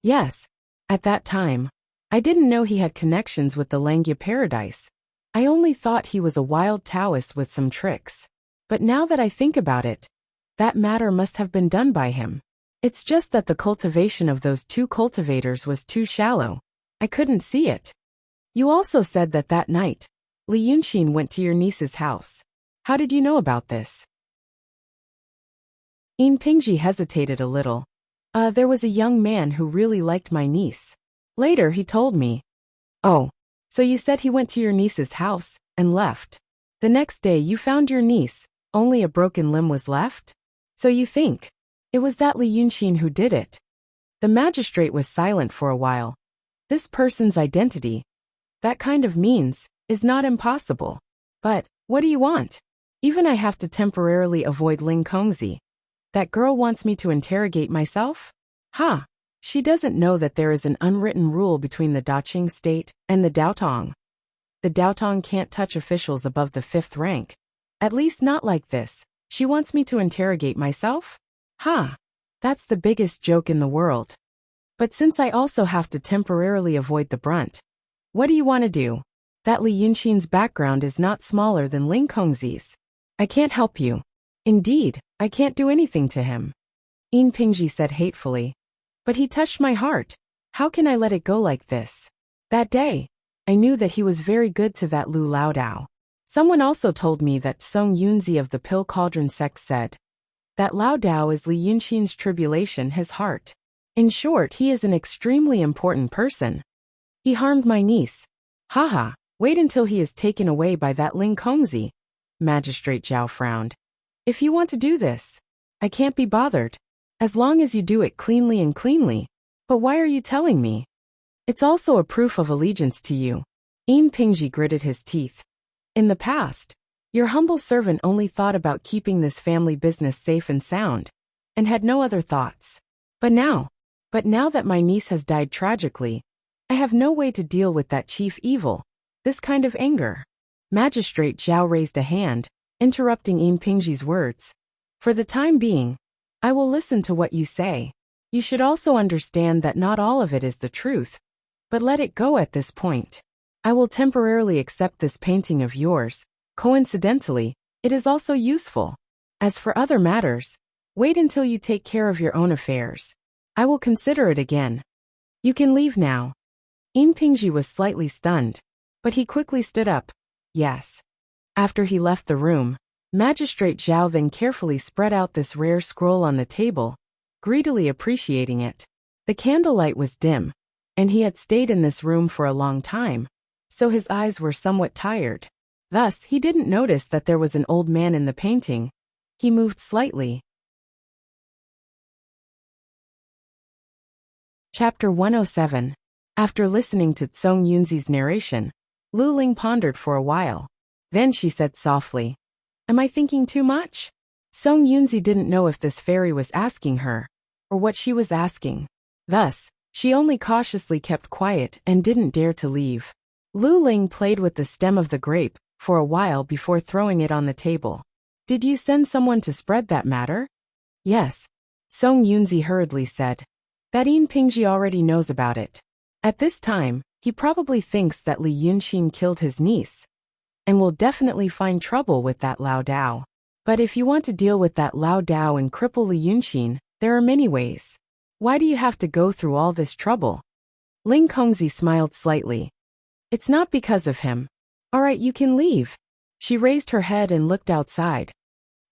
"Yes. At that time, I didn't know he had connections with the Langya paradise. I only thought he was a wild Taoist with some tricks. But now that I think about it, that matter must have been done by him. It's just that the cultivation of those 2 cultivators was too shallow. I couldn't see it." "You also said that that night, Li Yunxin went to your niece's house. How did you know about this?" Yin Pingji hesitated a little. There was a young man who really liked my niece. Later he told me." "Oh, so you said he went to your niece's house and left. The next day you found your niece, only a broken limb was left? So you think it was that Li Yunxin who did it?" The magistrate was silent for a while. "This person's identity, that kind of means, is not impossible. But what do you want? Even I have to temporarily avoid Ling Kongzi. That girl wants me to interrogate myself? Ha! She doesn't know that there is an unwritten rule between the Daqing state and the Daotong. The Daotong can't touch officials above the 5th rank. At least not like this. She wants me to interrogate myself? Ha! That's the biggest joke in the world. But since I also have to temporarily avoid the brunt, what do you want to do? That Li Yunxin's background is not smaller than Ling Kongzi's. I can't help you. Indeed, I can't do anything to him." Yin Pingji said hatefully. "But he touched my heart. How can I let it go like this? That day, I knew that he was very good to that Lu Laodao. Someone also told me that Song Yunzi of the Pill Cauldron sect said that Laodao is Li Yunxin's tribulation, his heart. In short, he is an extremely important person. He harmed my niece. Haha, wait until he is taken away by that Ling Kongzi." Magistrate Zhao frowned. "If you want to do this, I can't be bothered. As long as you do it cleanly and cleanly. But why are you telling me? It's also a proof of allegiance to you." Yin Pingji gritted his teeth. "In the past, your humble servant only thought about keeping this family business safe and sound, and had no other thoughts. But now that my niece has died tragically, I have no way to deal with that chief evil, this kind of anger." Magistrate Zhao raised a hand, interrupting Yin Pingji's words. "For the time being, I will listen to what you say. You should also understand that not all of it is the truth, but let it go at this point. I will temporarily accept this painting of yours. Coincidentally, it is also useful. As for other matters, wait until you take care of your own affairs. I will consider it again. You can leave now." Yin Pingji was slightly stunned, but he quickly stood up. "Yes." After he left the room, Magistrate Zhao then carefully spread out this rare scroll on the table, greedily appreciating it. The candlelight was dim, and he had stayed in this room for a long time, so his eyes were somewhat tired. Thus, he didn't notice that there was an old man in the painting. He moved slightly. Chapter 107. After listening to Song Yunzi's narration, Lu Ling pondered for a while. Then she said softly, "Am I thinking too much?" Song Yunzi didn't know if this fairy was asking her, or what she was asking. Thus, she only cautiously kept quiet and didn't dare to leave. Lu Ling played with the stem of the grape for a while before throwing it on the table. "Did you send someone to spread that matter?" "Yes," Song Yunzi hurriedly said. "That Yin Pingji already knows about it. At this time, he probably thinks that Li Yunxin killed his niece, and will definitely find trouble with that Lao Dao. But if you want to deal with that Lao Dao and cripple Li Yunxin, there are many ways. Why do you have to go through all this trouble?" Ling Kongzi smiled slightly. "It's not because of him. All right, you can leave." She raised her head and looked outside.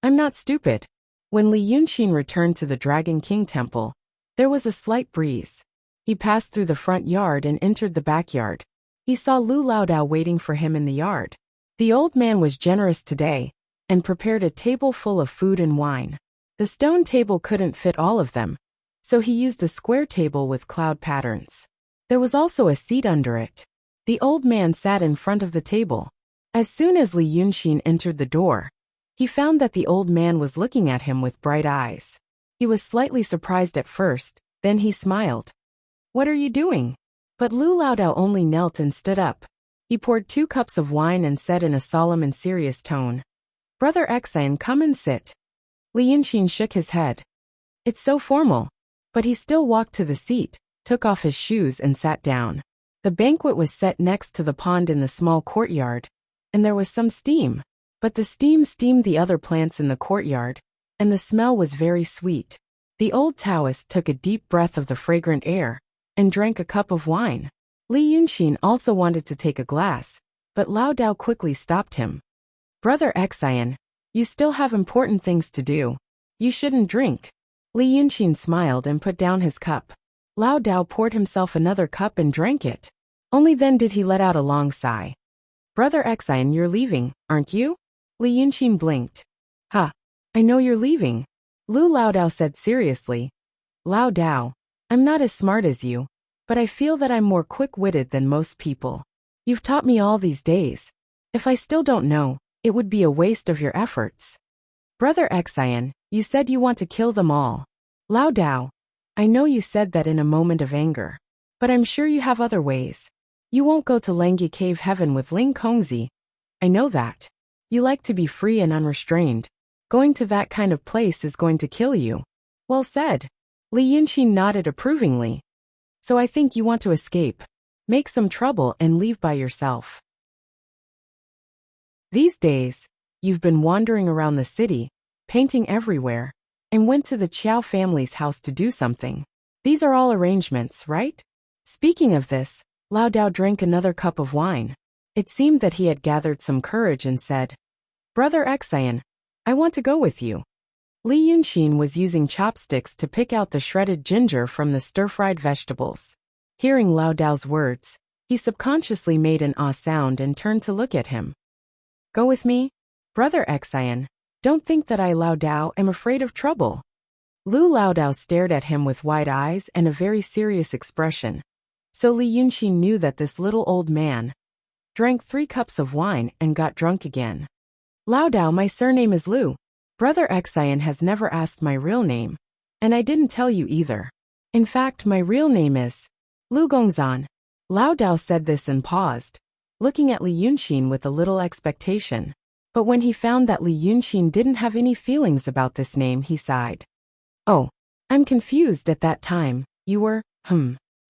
"I'm not stupid." When Li Yunxin returned to the Dragon King Temple, there was a slight breeze. He passed through the front yard and entered the backyard. He saw Lu Laodao waiting for him in the yard. The old man was generous today and prepared a table full of food and wine. The stone table couldn't fit all of them, so he used a square table with cloud patterns. There was also a seat under it. The old man sat in front of the table. As soon as Li Yunxin entered the door, he found that the old man was looking at him with bright eyes. He was slightly surprised at first, then he smiled. "What are you doing?" But Lu Laodao only knelt and stood up. He poured 2 cups of wine and said in a solemn and serious tone, "Brother Xian, come and sit." Li Yunxin shook his head. "It's so formal." But he still walked to the seat, took off his shoes and sat down. The banquet was set next to the pond in the small courtyard, and there was some steam. But the steam steamed the other plants in the courtyard, and the smell was very sweet. The old Taoist took a deep breath of the fragrant air and drank a cup of wine. Li Yunxin also wanted to take a glass, but Lao Dao quickly stopped him. "Brother Xian, you still have important things to do. You shouldn't drink." Li Yunxin smiled and put down his cup. Lao Dao poured himself another cup and drank it. Only then did he let out a long sigh. "Brother Xian, you're leaving, aren't you?" Li Yunxin blinked. "Huh, I know you're leaving," Lu Laodao said seriously. "Lao Dao, I'm not as smart as you, but I feel that I'm more quick-witted than most people. You've taught me all these days. If I still don't know, it would be a waste of your efforts." "Brother Xian, you said you want to kill them all." "Lao Dao, I know you said that in a moment of anger, but I'm sure you have other ways. You won't go to Langya Cave Heaven with Ling Kongzi. I know that. You like to be free and unrestrained. Going to that kind of place is going to kill you." "Well said." Li Yunxin nodded approvingly. "So I think you want to escape, make some trouble and leave by yourself. These days, you've been wandering around the city, painting everywhere, and went to the Chiao family's house to do something. These are all arrangements, right?" Speaking of this, Lao Dao drank another cup of wine. It seemed that he had gathered some courage and said, "Brother Xian, I want to go with you." Li Yunxin was using chopsticks to pick out the shredded ginger from the stir-fried vegetables. Hearing Lao Dao's words, he subconsciously made an ah sound and turned to look at him. "Go with me? Brother Xian, don't think that I Lao Dao am afraid of trouble." Lu Laodao stared at him with wide eyes and a very serious expression. So Li Yunxin knew that this little old man drank 3 cups of wine and got drunk again. "Lao Dao, my surname is Lu. Brother Xian has never asked my real name, and I didn't tell you either. In fact, my real name is Lu Gongzan." Lao Dao said this and paused, looking at Li Yunxin with a little expectation. But when he found that Li Yunxin didn't have any feelings about this name, he sighed. "Oh, I'm confused. At that time, you were,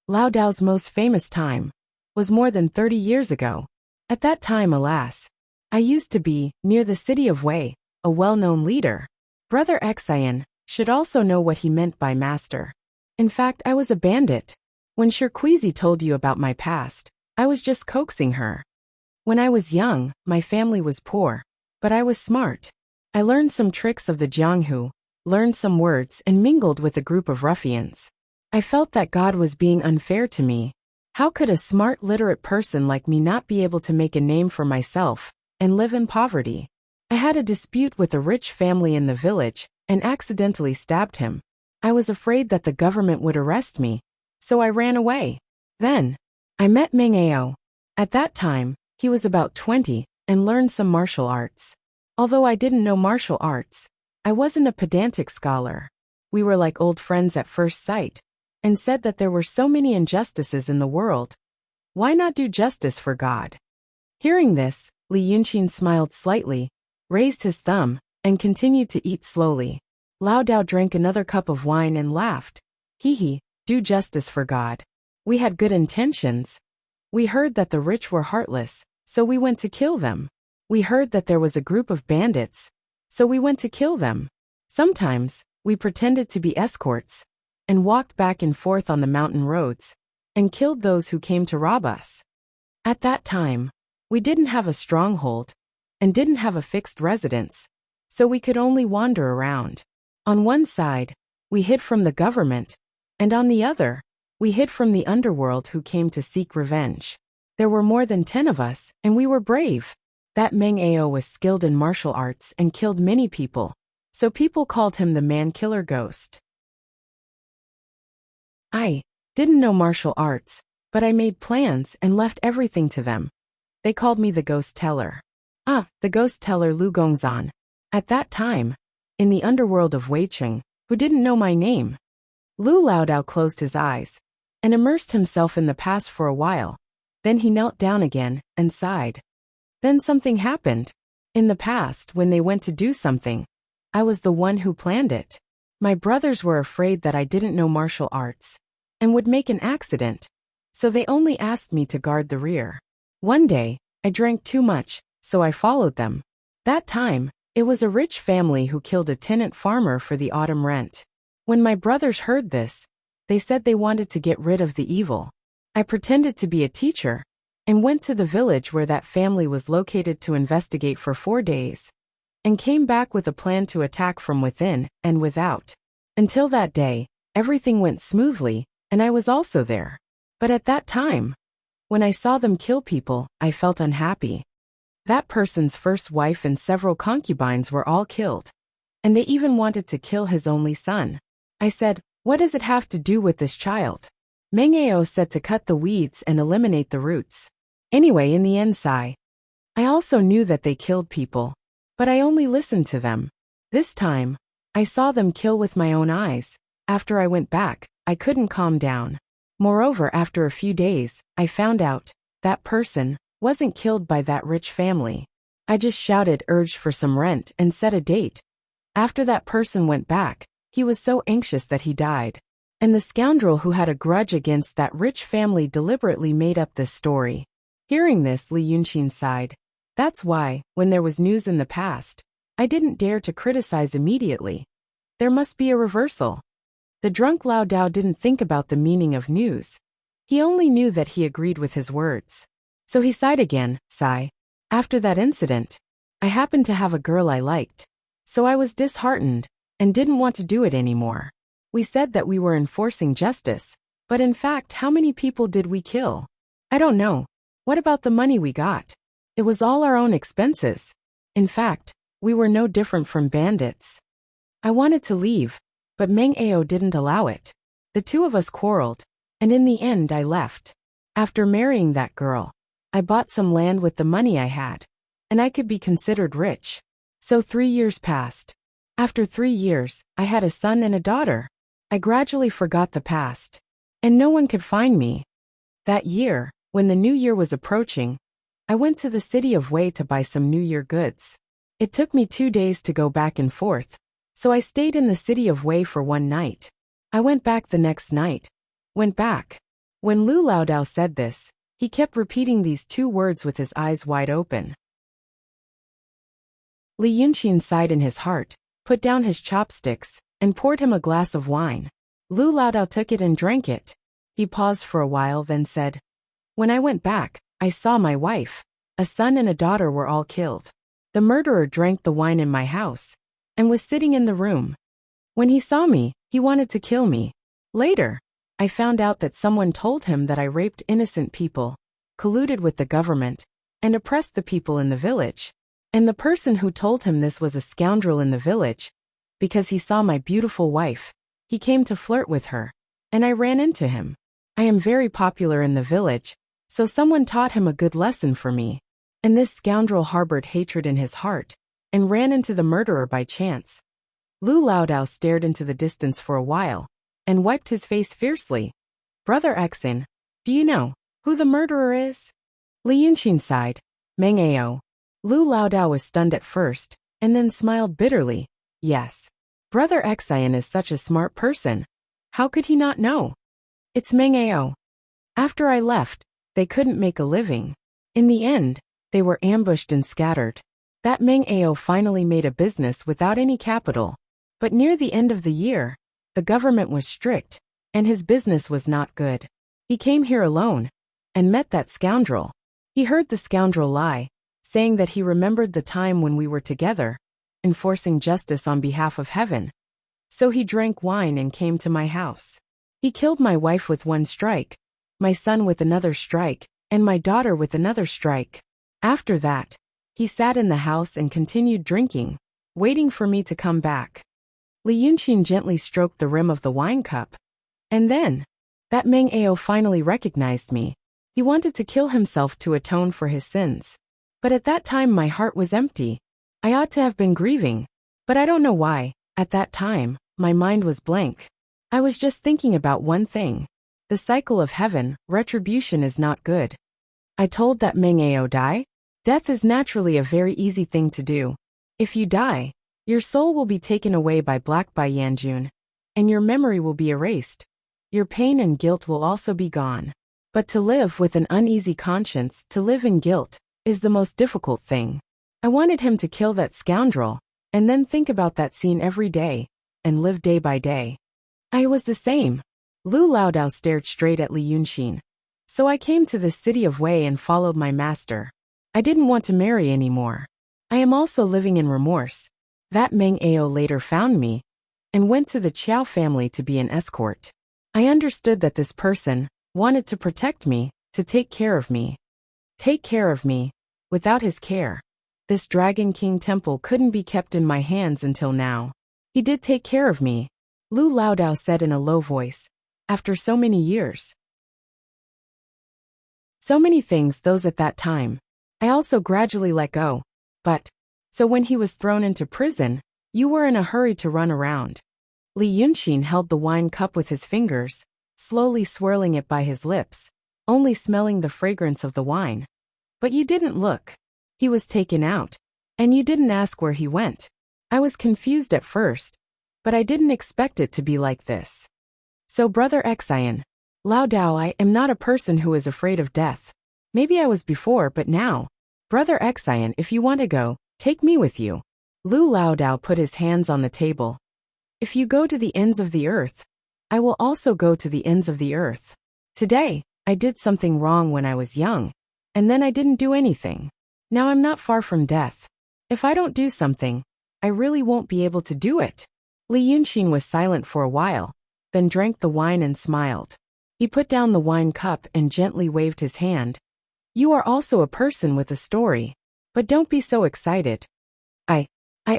Lao Dao's most famous time was more than 30 years ago. At that time, alas, I used to be, near the city of Wei, a well-known leader." Brother Xian should also know what he meant by master. "In fact, I was a bandit. When Shirquizi told you about my past, I was just coaxing her. When I was young, my family was poor, but I was smart. I learned some tricks of the Jianghu, learned some words and mingled with a group of ruffians. I felt that God was being unfair to me. How could a smart, literate person like me not be able to make a name for myself and live in poverty? I had a dispute with a rich family in the village and accidentally stabbed him. I was afraid that the government would arrest me, so I ran away. Then, I met Meng Ao. At that time, He was about 20 and learned some martial arts. Although I didn't know martial arts, I wasn't a pedantic scholar. We were like old friends at first sight, and said that there were so many injustices in the world. Why not do justice for God? Hearing this, Li Yunqin smiled slightly, raised his thumb, and continued to eat slowly. Lao Dao drank another cup of wine and laughed. Hee, do justice for God. We had good intentions. We heard that the rich were heartless, so we went to kill them. We heard that there was a group of bandits, so we went to kill them. Sometimes, we pretended to be escorts, and walked back and forth on the mountain roads, and killed those who came to rob us. At that time, we didn't have a stronghold, and didn't have a fixed residence, so we could only wander around. On one side, we hid from the government, and on the other, we hid from the underworld who came to seek revenge. There were more than 10 of us, and we were brave. That Meng Ao was skilled in martial arts and killed many people, so people called him the man-killer ghost. I didn't know martial arts, but I made plans and left everything to them. They called me the ghost teller. The ghost teller Lu Gongzan. At that time, in the underworld of Weicheng, who didn't know my name. Lu Laodao closed his eyes and immersed himself in the past for a while. Then he knelt down again and sighed. Then something happened. In the past, when they went to do something, I was the one who planned it. My brothers were afraid that I didn't know martial arts and would make an accident, so they only asked me to guard the rear. One day, I drank too much, so I followed them. That time, it was a rich family who killed a tenant farmer for the autumn rent. When my brothers heard this, they said they wanted to get rid of the evil. I pretended to be a teacher and went to the village where that family was located to investigate for 4 days, and came back with a plan to attack from within and without. Until that day, everything went smoothly, and I was also there. But at that time, when I saw them kill people, I felt unhappy. That person's first wife and several concubines were all killed, and they even wanted to kill his only son. I said, what does it have to do with this child? Meng Ao said to cut the weeds and eliminate the roots. Anyway, in the end, I also knew that they killed people, but I only listened to them. This time, I saw them kill with my own eyes. After I went back, I couldn't calm down. Moreover, after a few days, I found out that person wasn't killed by that rich family. I just shouted, urged for some rent, and set a date. After that person went back, he was so anxious that he died. And the scoundrel who had a grudge against that rich family deliberately made up this story. Hearing this, Li Yunqin sighed. That's why, when there was news in the past, I didn't dare to criticize immediately. There must be a reversal. The drunk Lao Dao didn't think about the meaning of news. He only knew that he agreed with his words. So he sighed again. After that incident, I happened to have a girl I liked. So I was disheartened and didn't want to do it anymore. We said that we were enforcing justice, but in fact, how many people did we kill? I don't know. What about the money we got? It was all our own expenses. In fact, we were no different from bandits. I wanted to leave, but Meng Ao didn't allow it. The two of us quarreled, and in the end I left. After marrying that girl, I bought some land with the money I had, and I could be considered rich. So 3 years passed. After 3 years, I had a son and a daughter. I gradually forgot the past, and no one could find me. That year, when the new year was approaching, I went to the city of Wei to buy some New Year goods. It took me 2 days to go back and forth, so I stayed in the city of Wei for 1 night. I went back the next night. Went back. When Lu Laodao said this, he kept repeating these 2 words with his eyes wide open. Li Yunqin sighed in his heart, put down his chopsticks, and poured him a glass of wine. Lu Laodao took it and drank it. He paused for a while, then said, when I went back, I saw my wife, a son and a daughter were all killed. The murderer drank the wine in my house, and was sitting in the room. When he saw me, he wanted to kill me. Later, I found out that someone told him that I raped innocent people, colluded with the government, and oppressed the people in the village. And the person who told him this was a scoundrel in the village. Because he saw my beautiful wife, he came to flirt with her, and I ran into him. I am very popular in the village, so someone taught him a good lesson for me. And this scoundrel harbored hatred in his heart and ran into the murderer by chance. Lu Laodao stared into the distance for a while and wiped his face fiercely. Brother Exin, do you know who the murderer is? Li Yunqin sighed. Meng Ao. Lu Laodao was stunned at first and then smiled bitterly. Yes. Brother Exin is such a smart person. How could he not know? It's Meng Ao. After I left, they couldn't make a living. In the end, they were ambushed and scattered. That Meng Ao finally made a business without any capital. But near the end of the year, the government was strict, and his business was not good. He came here alone and met that scoundrel. He heard the scoundrel lie, saying that he remembered the time when we were together, enforcing justice on behalf of heaven. So he drank wine and came to my house. He killed my wife with one strike, my son with another strike, and my daughter with another strike. After that, he sat in the house and continued drinking, waiting for me to come back. Li Yunqin gently stroked the rim of the wine cup. And then, that Meng Ao finally recognized me. He wanted to kill himself to atone for his sins. But at that time my heart was empty. I ought to have been grieving. But I don't know why, at that time, my mind was blank. I was just thinking about one thing. The cycle of heaven, retribution is not good. I told that Meng Ao die. Death is naturally a very easy thing to do. If you die, your soul will be taken away by Black Bai Yanjun, and your memory will be erased. Your pain and guilt will also be gone. But to live with an uneasy conscience, to live in guilt, is the most difficult thing. I wanted him to kill that scoundrel, and then think about that scene every day, and live day by day. I was the same. Lu Laodao stared straight at Li Yunqin. So I came to this city of Wei and followed my master. I didn't want to marry anymore. I am also living in remorse. That Meng Ao later found me and went to the Qiao family to be an escort. I understood that this person wanted to protect me, to take care of me. Take care of me. Without his care, this Dragon King temple couldn't be kept in my hands until now. He did take care of me, Lu Laodao said in a low voice. After so many years. So many things those at that time. I also gradually let go. But, so when he was thrown into prison, you were in a hurry to run around. Li Yunqin held the wine cup with his fingers, slowly swirling it by his lips, only smelling the fragrance of the wine. But you didn't look. He was taken out. And you didn't ask where he went. I was confused at first, but I didn't expect it to be like this. So Brother Exin, Laodao, I am not a person who is afraid of death. Maybe I was before, but now. Brother Exin, if you want to go, take me with you. Lu Laodao put his hands on the table. If you go to the ends of the earth, I will also go to the ends of the earth. Today, I did something wrong when I was young, and then I didn't do anything. Now I'm not far from death. If I don't do something, I really won't be able to do it. Li Yunqin was silent for a while, then drank the wine and smiled. He put down the wine cup and gently waved his hand. You are also a person with a story. But don't be so excited.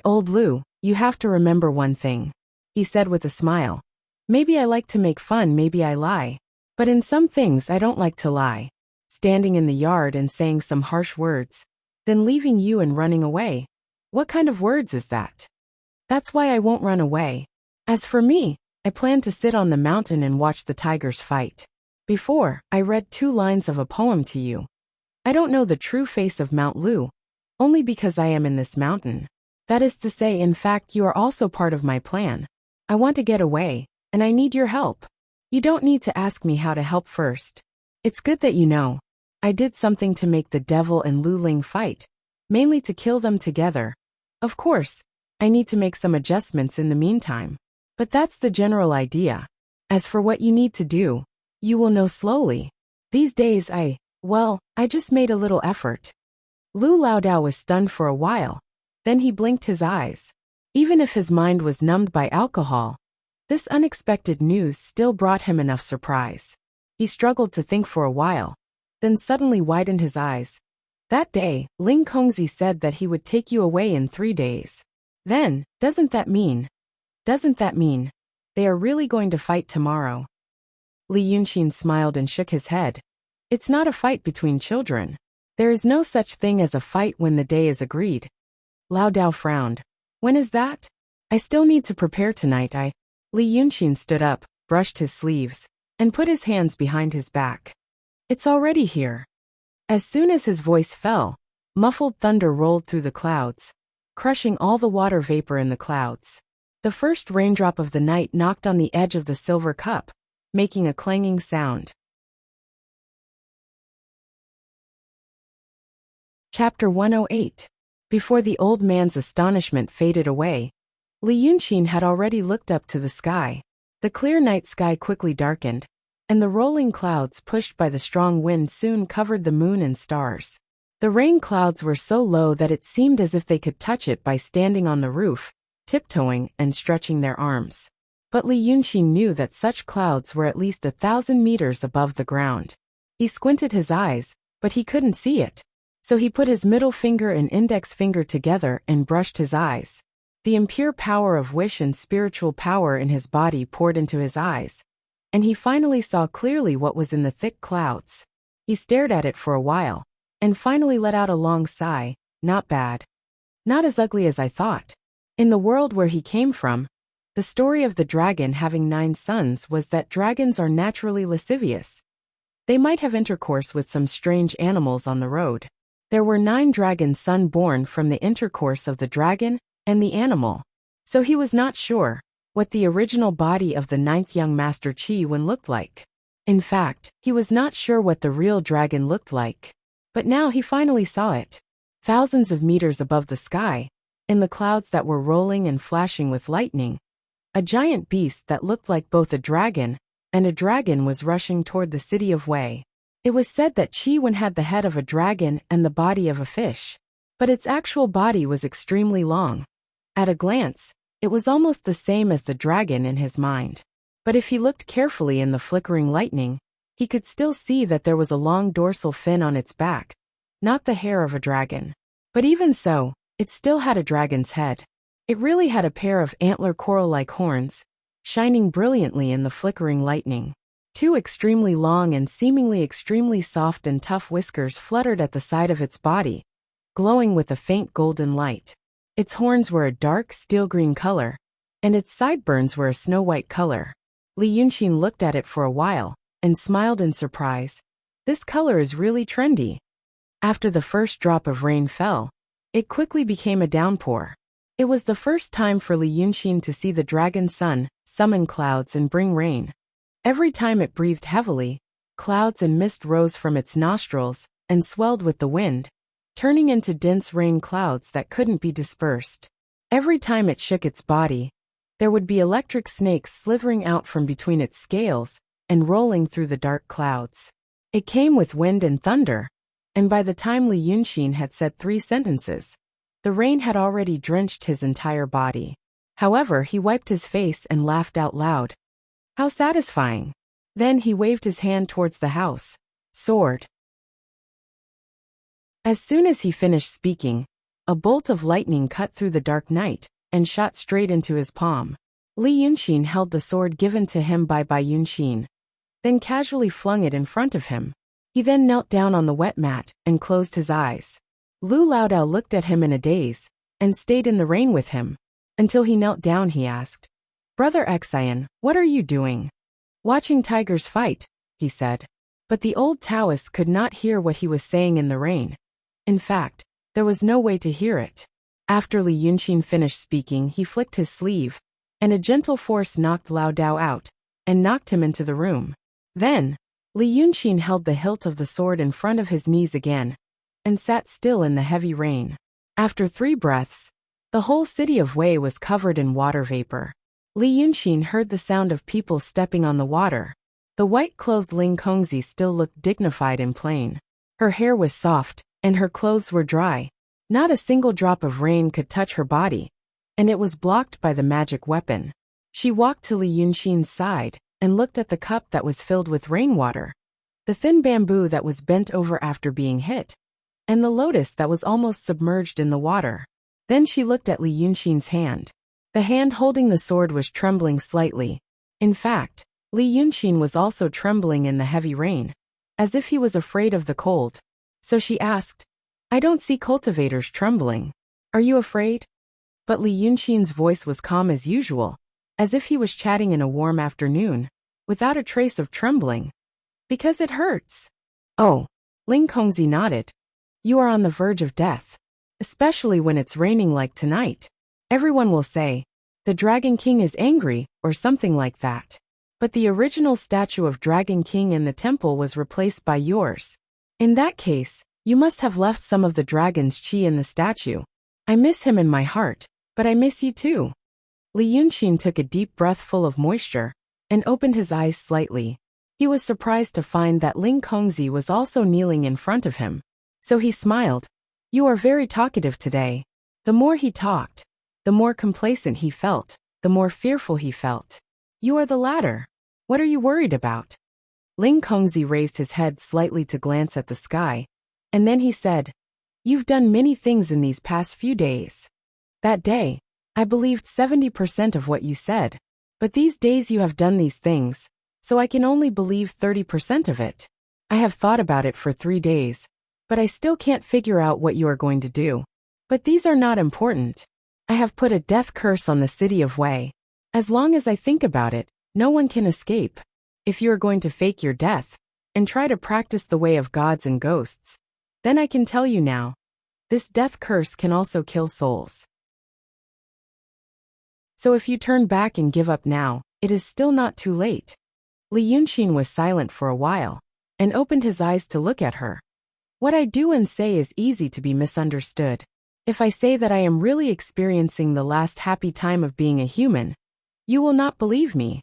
Old Lu, you have to remember one thing. He said with a smile. Maybe I like to make fun, maybe I lie. But in some things I don't like to lie. Standing in the yard and saying some harsh words, then leaving you and running away. What kind of words is that? That's why I won't run away. As for me, I plan to sit on the mountain and watch the tigers fight. Before, I read 2 lines of a poem to you. I don't know the true face of Mount Lu, only because I am in this mountain. That is to say, in fact, you are also part of my plan. I want to get away, and I need your help. You don't need to ask me how to help first. It's good that you know. I did something to make the devil and Lu Ling fight, mainly to kill them together. Of course, I need to make some adjustments in the meantime. But that's the general idea. As for what you need to do, you will know slowly. These days I just made a little effort. Lu Laodao was stunned for a while. Then he blinked his eyes. Even if his mind was numbed by alcohol, this unexpected news still brought him enough surprise. He struggled to think for a while, then suddenly widened his eyes. That day, Ling Kongzi said that he would take you away in 3 days. Then, doesn't that mean they are really going to fight tomorrow? Li Yunqin smiled and shook his head. It's not a fight between children. There is no such thing as a fight when the day is agreed. Lao Dao frowned. When is that? I still need to prepare tonight. Li Yunxin stood up, brushed his sleeves, and put his hands behind his back. It's already here. As soon as his voice fell, muffled thunder rolled through the clouds, crushing all the water vapor in the clouds. The first raindrop of the night knocked on the edge of the silver cup, making a clanging sound. Chapter 108. Before the old man's astonishment faded away, Li Yunxin had already looked up to the sky. The clear night sky quickly darkened, and the rolling clouds pushed by the strong wind soon covered the moon and stars. The rain clouds were so low that it seemed as if they could touch it by standing on the roof, tiptoeing and stretching their arms. But Li Yunxin knew that such clouds were at least 1,000 meters above the ground. He squinted his eyes, but he couldn't see it. So he put his middle finger and index finger together and brushed his eyes. The impure power of wish and spiritual power in his body poured into his eyes, and he finally saw clearly what was in the thick clouds. He stared at it for a while, and finally let out a long sigh. Not bad. Not as ugly as I thought. In the world where he came from, the story of the dragon having 9 sons was that dragons are naturally lascivious. They might have intercourse with some strange animals on the road. There were 9 dragon sons born from the intercourse of the dragon and the animal. So he was not sure what the original body of the 9th young master Qi Wen looked like. In fact, he was not sure what the real dragon looked like. But now he finally saw it. Thousands of meters above the sky, in the clouds that were rolling and flashing with lightning, a giant beast that looked like both a dragon and a dragon was rushing toward the city of Wei. It was said that Qi Wen had the head of a dragon and the body of a fish, but its actual body was extremely long. At a glance, it was almost the same as the dragon in his mind. But if he looked carefully in the flickering lightning, he could still see that there was a long dorsal fin on its back, not the hair of a dragon. But even so, it still had a dragon's head. It really had a pair of antler coral-like horns, shining brilliantly in the flickering lightning. 2 extremely long and seemingly extremely soft and tough whiskers fluttered at the side of its body, glowing with a faint golden light. Its horns were a dark steel-green color, and its sideburns were a snow-white color. Li Yunxin looked at it for a while, and smiled in surprise. This color is really trendy. After the first drop of rain fell, it quickly became a downpour. It was the first time for Li Yunxin to see the dragon sun summon clouds and bring rain. Every time it breathed heavily, clouds and mist rose from its nostrils and swelled with the wind, turning into dense rain clouds that couldn't be dispersed. Every time it shook its body, there would be electric snakes slithering out from between its scales and rolling through the dark clouds. It came with wind and thunder, and by the time Li Yunxin had said 3 sentences, the rain had already drenched his entire body. However, he wiped his face and laughed out loud. How satisfying! Then he waved his hand towards the house. Sword. As soon as he finished speaking, a bolt of lightning cut through the dark night and shot straight into his palm. Li Yunxin held the sword given to him by Bai Yunxin, then casually flung it in front of him. He then knelt down on the wet mat and closed his eyes. Lu Laodao looked at him in a daze and stayed in the rain with him. Until he knelt down, he asked, Brother Xian, what are you doing? Watching tigers fight, he said. But the old Taoist could not hear what he was saying in the rain. In fact, there was no way to hear it. After Li Yunxin finished speaking, he flicked his sleeve, and a gentle force knocked Laodao out and knocked him into the room. Then, Li Yunxin held the hilt of the sword in front of his knees again and sat still in the heavy rain. After 3 breaths, the whole city of Wei was covered in water vapor. Li Yunxin heard the sound of people stepping on the water. The white-clothed Ling Kongzi still looked dignified and plain. Her hair was soft, and her clothes were dry. Not a single drop of rain could touch her body, and it was blocked by the magic weapon. She walked to Li Yunxin's side and looked at the cup that was filled with rainwater, the thin bamboo that was bent over after being hit, and the lotus that was almost submerged in the water. Then she looked at Li Yunxin's hand. The hand holding the sword was trembling slightly. In fact, Li Yunxin was also trembling in the heavy rain, as if he was afraid of the cold. So she asked, I don't see cultivators trembling. Are you afraid? But Li Yunxin's voice was calm as usual, as if he was chatting in a warm afternoon, without a trace of trembling. Because it hurts. Oh, Ling Kongzi nodded. You are on the verge of death. Especially when it's raining like tonight. Everyone will say, the Dragon King is angry, or something like that. But the original statue of Dragon King in the temple was replaced by yours. In that case, you must have left some of the dragon's qi in the statue. I miss him in my heart, but I miss you too. Li Yunxin took a deep breath full of moisture, and opened his eyes slightly. He was surprised to find that Ling Kongzi was also kneeling in front of him. So he smiled. You are very talkative today. The more he talked, the more complacent he felt, the more fearful he felt. You are the latter. What are you worried about? Ling Kongzi raised his head slightly to glance at the sky, and then he said, You've done many things in these past few days. That day, I believed 70% of what you said, but these days you have done these things, so I can only believe 30% of it. I have thought about it for 3 days, but I still can't figure out what you are going to do. But these are not important. I have put a death curse on the city of Wei. As long as I think about it, no one can escape. If you are going to fake your death, and try to practice the way of gods and ghosts, then I can tell you now, this death curse can also kill souls. So if you turn back and give up now, it is still not too late. Li Yunxin was silent for a while, and opened his eyes to look at her. What I do and say is easy to be misunderstood. If I say that I am really experiencing the last happy time of being a human, you will not believe me.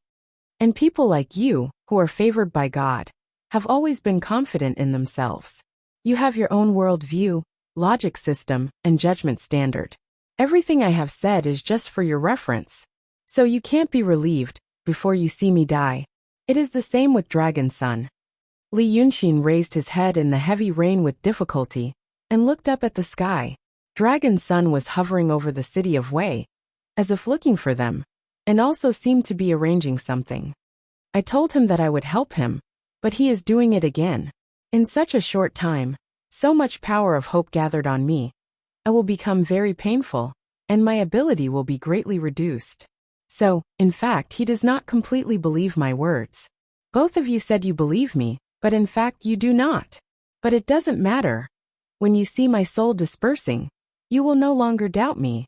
And people like you, who are favored by God, have always been confident in themselves. You have your own world view, logic system, and judgment standard. Everything I have said is just for your reference. So you can't be relieved before you see me die. It is the same with Dragon Sun. Li Yunxin raised his head in the heavy rain with difficulty, and looked up at the sky. Dragon Sun was hovering over the city of Wei, as if looking for them, and also seemed to be arranging something. I told him that I would help him, but he is doing it again. In such a short time, so much power of hope gathered on me. I will become very painful, and my ability will be greatly reduced. So, in fact, he does not completely believe my words. Both of you said you believe me, but in fact you do not. But it doesn't matter. When you see my soul dispersing, you will no longer doubt me.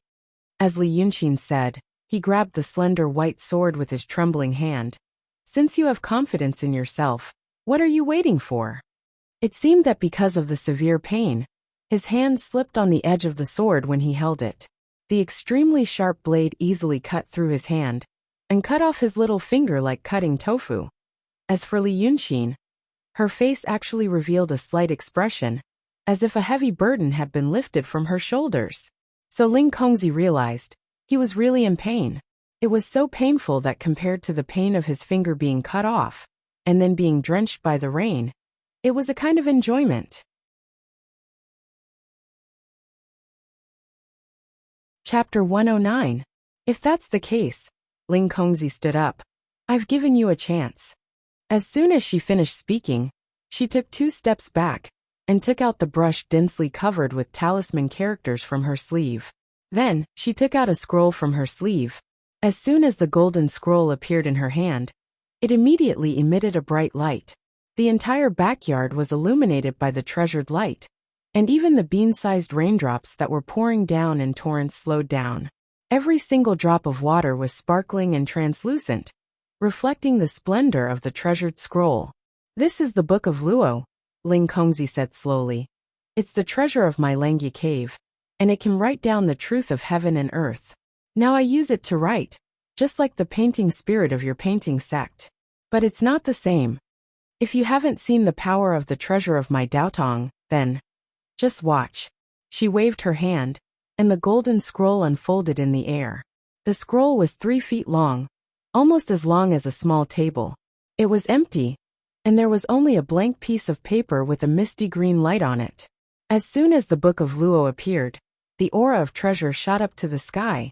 As Li Yunxin said, he grabbed the slender white sword with his trembling hand. Since you have confidence in yourself, what are you waiting for? It seemed that because of the severe pain, his hand slipped on the edge of the sword when he held it. The extremely sharp blade easily cut through his hand, and cut off his little finger like cutting tofu. As for Li Yunxin, her face actually revealed a slight expression, as if a heavy burden had been lifted from her shoulders. So Ling Kongzi realized, he was really in pain. It was so painful that compared to the pain of his finger being cut off, and then being drenched by the rain, it was a kind of enjoyment. Chapter 109. If that's the case, Ling Kongzi stood up. I've given you a chance. As soon as she finished speaking, she took 2 steps back, and took out the brush densely covered with talisman characters from her sleeve. Then, she took out a scroll from her sleeve. As soon as the golden scroll appeared in her hand, it immediately emitted a bright light. The entire backyard was illuminated by the treasured light, and even the bean-sized raindrops that were pouring down in torrents slowed down. Every single drop of water was sparkling and translucent, reflecting the splendor of the treasured scroll. This is the Book of Luo, Ling Kongzi said slowly. It's the treasure of my Langya cave, and it can write down the truth of heaven and earth. Now I use it to write, just like the painting spirit of your painting sect. But it's not the same. If you haven't seen the power of the treasure of my Daotong, then just watch. She waved her hand, and the golden scroll unfolded in the air. The scroll was 3 feet long, almost as long as a small table. It was empty, and there was only a blank piece of paper with a misty green light on it. As soon as the Book of Luo appeared, the aura of treasure shot up to the sky,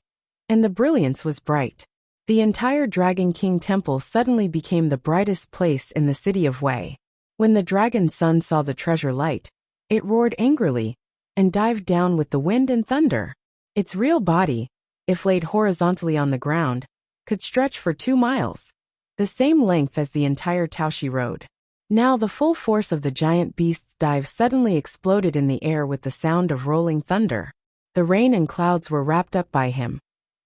and the brilliance was bright. The entire Dragon King temple suddenly became the brightest place in the city of Wei. When the Dragon Sun saw the treasure light, It roared angrily and dived down with the wind and thunder. Its real body, if laid horizontally on the ground, could stretch for 2 miles, the same length as the entire Taoshi Road. Now the full force of the giant beast's dive suddenly exploded in the air with the sound of rolling thunder. The rain and clouds were wrapped up by him,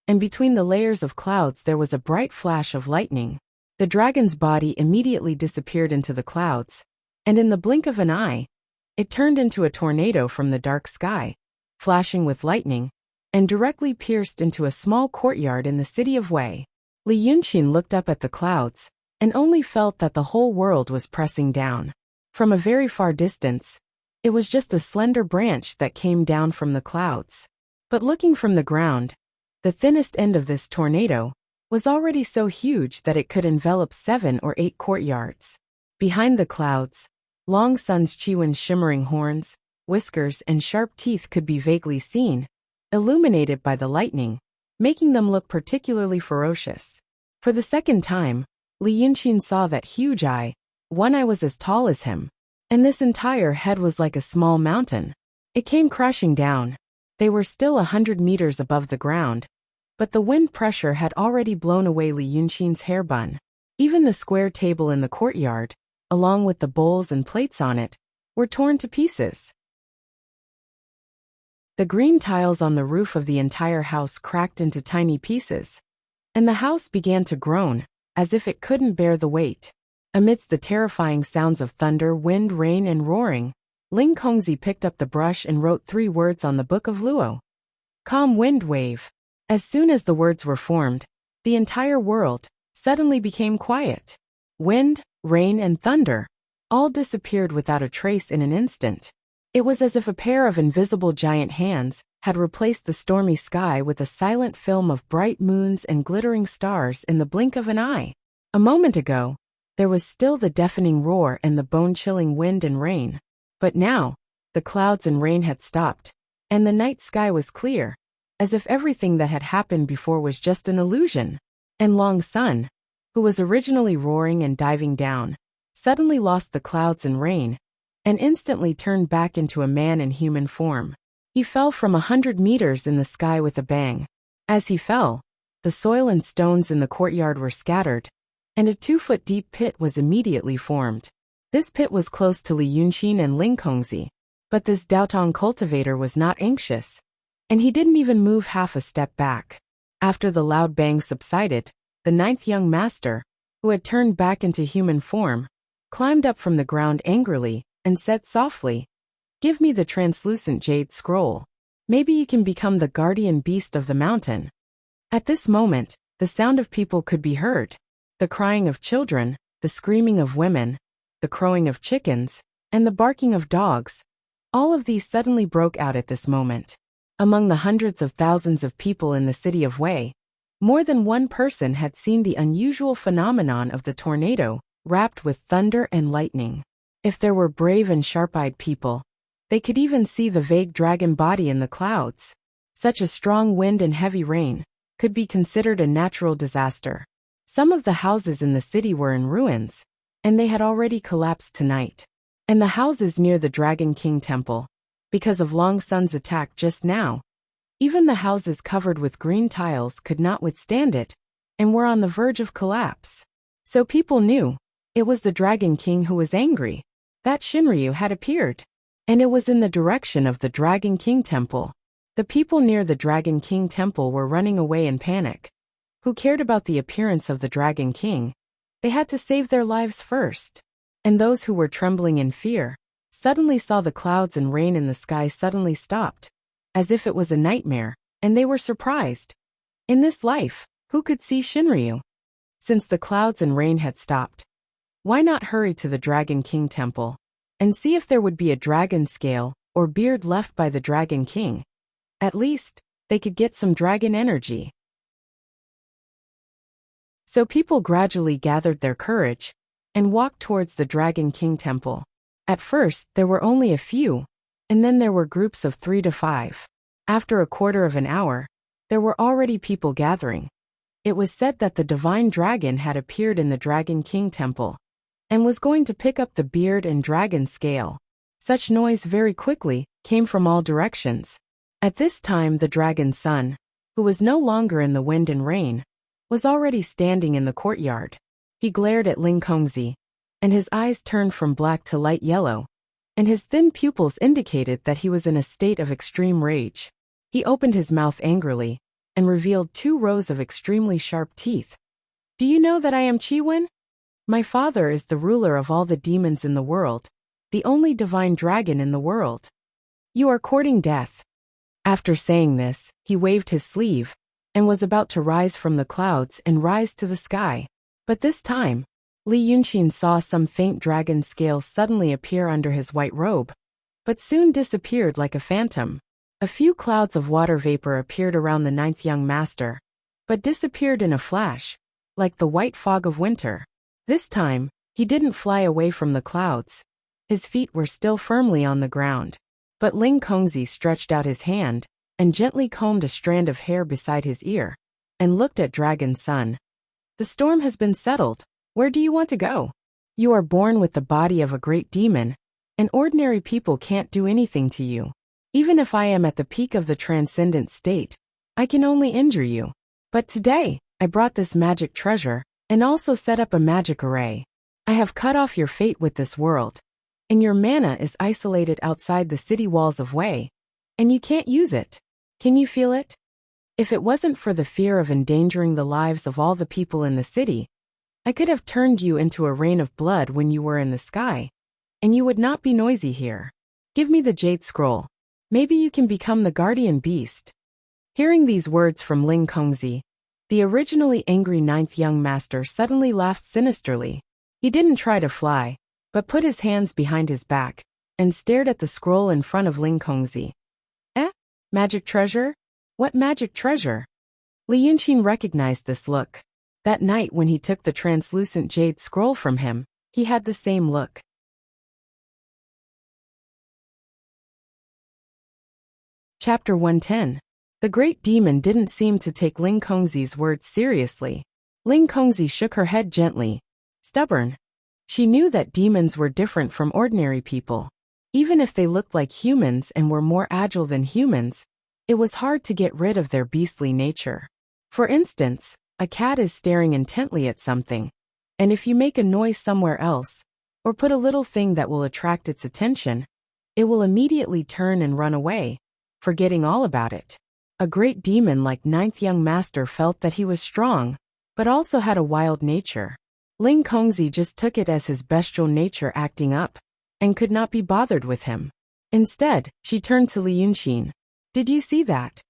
and between the layers of clouds there was a bright flash of lightning. The dragon's body immediately disappeared into the clouds, and in the blink of an eye, it turned into a tornado from the dark sky, flashing with lightning, and directly pierced into a small courtyard in the city of Wei. Li Yunqin looked up at the clouds, and only felt that the whole world was pressing down. From a very far distance, it was just a slender branch that came down from the clouds. But looking from the ground, the thinnest end of this tornado was already so huge that it could envelop 7 or 8 courtyards. Behind the clouds, Long Sun's Chiwen's shimmering horns, whiskers, and sharp teeth could be vaguely seen, illuminated by the lightning, making them look particularly ferocious. For the second time, Li Yunqin saw that huge eye. One eye was as tall as him, and this entire head was like a small mountain. It came crashing down. They were still 100 meters above the ground, but the wind pressure had already blown away Li Yunqin's hair bun. Even the square table in the courtyard, along with the bowls and plates on it, were torn to pieces. The green tiles on the roof of the entire house cracked into tiny pieces, and the house began to groan, as if it couldn't bear the weight. Amidst the terrifying sounds of thunder, wind, rain, and roaring, Ling Kongzi picked up the brush and wrote 3 words on the book of Luo. Calm wind wave. As soon as the words were formed, the entire world suddenly became quiet. Wind, rain, and thunder all disappeared without a trace in an instant. It was as if a pair of invisible giant hands had replaced the stormy sky with a silent film of bright moons and glittering stars in the blink of an eye. A moment ago, there was still the deafening roar and the bone-chilling wind and rain. But now, the clouds and rain had stopped, and the night sky was clear, as if everything that had happened before was just an illusion. And Long Sun, who was originally roaring and diving down, suddenly lost the clouds and rain, and instantly turned back into a man in human form. He fell from 100 meters in the sky with a bang. As he fell, the soil and stones in the courtyard were scattered, and a 2-foot-deep pit was immediately formed. This pit was close to Li Yunqin and Ling Kongzi, but this Daotong cultivator was not anxious, and he didn't even move half a step back. After the loud bang subsided, the 9th young master, who had turned back into human form, climbed up from the ground angrily and said softly, "Give me the translucent jade scroll. Maybe you can become the guardian beast of the mountain." At this moment, the sound of people could be heard. The crying of children, the screaming of women, the crowing of chickens, and the barking of dogs. All of these suddenly broke out at this moment. Among the hundreds of thousands of people in the city of Wei, more than one person had seen the unusual phenomenon of the tornado, wrapped with thunder and lightning. If there were brave and sharp-eyed people, they could even see the vague dragon body in the clouds. Such a strong wind and heavy rain could be considered a natural disaster. Some of the houses in the city were in ruins, and they had already collapsed tonight. And the houses near the Dragon King Temple, because of Long Sun's attack just now, even the houses covered with green tiles could not withstand it, and were on the verge of collapse. So people knew it was the Dragon King who was angry. That Shinryu had appeared, and it was in the direction of the Dragon King Temple. The people near the Dragon King Temple were running away in panic. Who cared about the appearance of the Dragon King? They had to save their lives first. And those who were trembling in fear suddenly saw the clouds and rain in the sky suddenly stopped, as if it was a nightmare, and they were surprised. In this life, who could see Shinryu? Since the clouds and rain had stopped, why not hurry to the Dragon King Temple and see if there would be a dragon scale or beard left by the Dragon King? At least, they could get some dragon energy. So people gradually gathered their courage and walked towards the Dragon King Temple. At first, there were only a few, and then there were groups of 3 to 5. After a quarter of an hour, there were already people gathering. It was said that the divine dragon had appeared in the Dragon King Temple and was going to pick up the beard and dragon scale. Such noise very quickly came from all directions. At this time the dragon's son, who was no longer in the wind and rain, was already standing in the courtyard. He glared at Ling Kongzi, and his eyes turned from black to light yellow, and his thin pupils indicated that he was in a state of extreme rage. He opened his mouth angrily, and revealed 2 rows of extremely sharp teeth. Do you know that I am Chiwen? My father is the ruler of all the demons in the world, the only divine dragon in the world. You are courting death. After saying this, he waved his sleeve, and was about to rise from the clouds and rise to the sky. But this time, Li Yunxin saw some faint dragon scales suddenly appear under his white robe, but soon disappeared like a phantom. A few clouds of water vapor appeared around the 9th young master, but disappeared in a flash, like the white fog of winter. This time, he didn't fly away from the clouds. His feet were still firmly on the ground. But Ling Kongzi stretched out his hand, and gently combed a strand of hair beside his ear, and looked at Dragon's son. The storm has been settled. Where do you want to go? You are born with the body of a great demon, and ordinary people can't do anything to you. Even if I am at the peak of the transcendent state, I can only injure you. But today, I brought this magic treasure, and also set up a magic array. I have cut off your fate with this world, and your mana is isolated outside the city walls of Wei, and you can't use it. Can you feel it? If it wasn't for the fear of endangering the lives of all the people in the city, I could have turned you into a rain of blood when you were in the sky, and you would not be noisy here. Give me the jade scroll. Maybe you can become the guardian beast. Hearing these words from Ling Kongzi, the originally angry 9th young master suddenly laughed sinisterly. He didn't try to fly, but put his hands behind his back, and stared at the scroll in front of Ling Kongzi. Magic treasure? What magic treasure? Li Yunxin recognized this look. That night when he took the translucent jade scroll from him, he had the same look. Chapter 110. The great demon didn't seem to take Ling Kongzi's words seriously. Ling Kongzi shook her head gently. Stubborn. She knew that demons were different from ordinary people. Even if they looked like humans and were more agile than humans, it was hard to get rid of their beastly nature. For instance, a cat is staring intently at something, and if you make a noise somewhere else, or put a little thing that will attract its attention, it will immediately turn and run away, forgetting all about it. A great demon like 9th young master felt that he was strong, but also had a wild nature. Ling Kongzi just took it as his bestial nature acting up, and could not be bothered with him. Instead, she turned to Li Yunxin. Did you see that?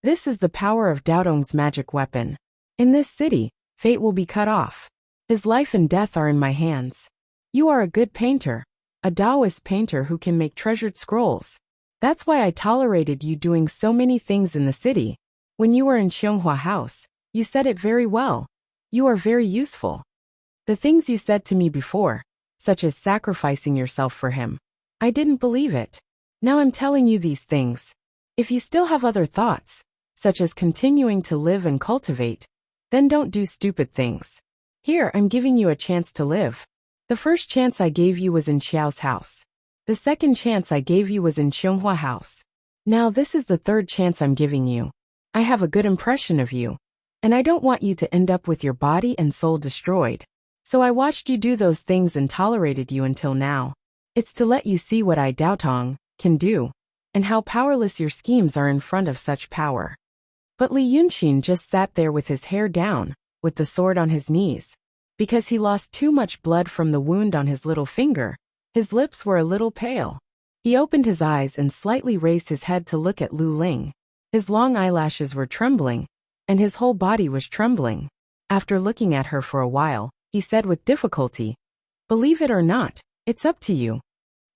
This is the power of Daodong's magic weapon. In this city, fate will be cut off. His life and death are in my hands. You are a good painter, a Taoist painter who can make treasured scrolls. That's why I tolerated you doing so many things in the city. When you were in Xianghua House, you said it very well. You are very useful. The things you said to me before, such as sacrificing yourself for him, I didn't believe it. Now I'm telling you these things. If you still have other thoughts, such as continuing to live and cultivate, then don't do stupid things. Here I'm giving you a chance to live. The first chance I gave you was in Xiao's house. The second chance I gave you was in Xianghua House. Now this is the third chance I'm giving you. I have a good impression of you, and I don't want you to end up with your body and soul destroyed. So I watched you do those things and tolerated you until now. It's to let you see what I Daotong can do, and how powerless your schemes are in front of such power. But Li Yunxin just sat there with his hair down, with the sword on his knees. Because he lost too much blood from the wound on his little finger, his lips were a little pale. He opened his eyes and slightly raised his head to look at Lu Ling. His long eyelashes were trembling, and his whole body was trembling. After looking at her for a while, he said with difficulty, "Believe it or not, it's up to you."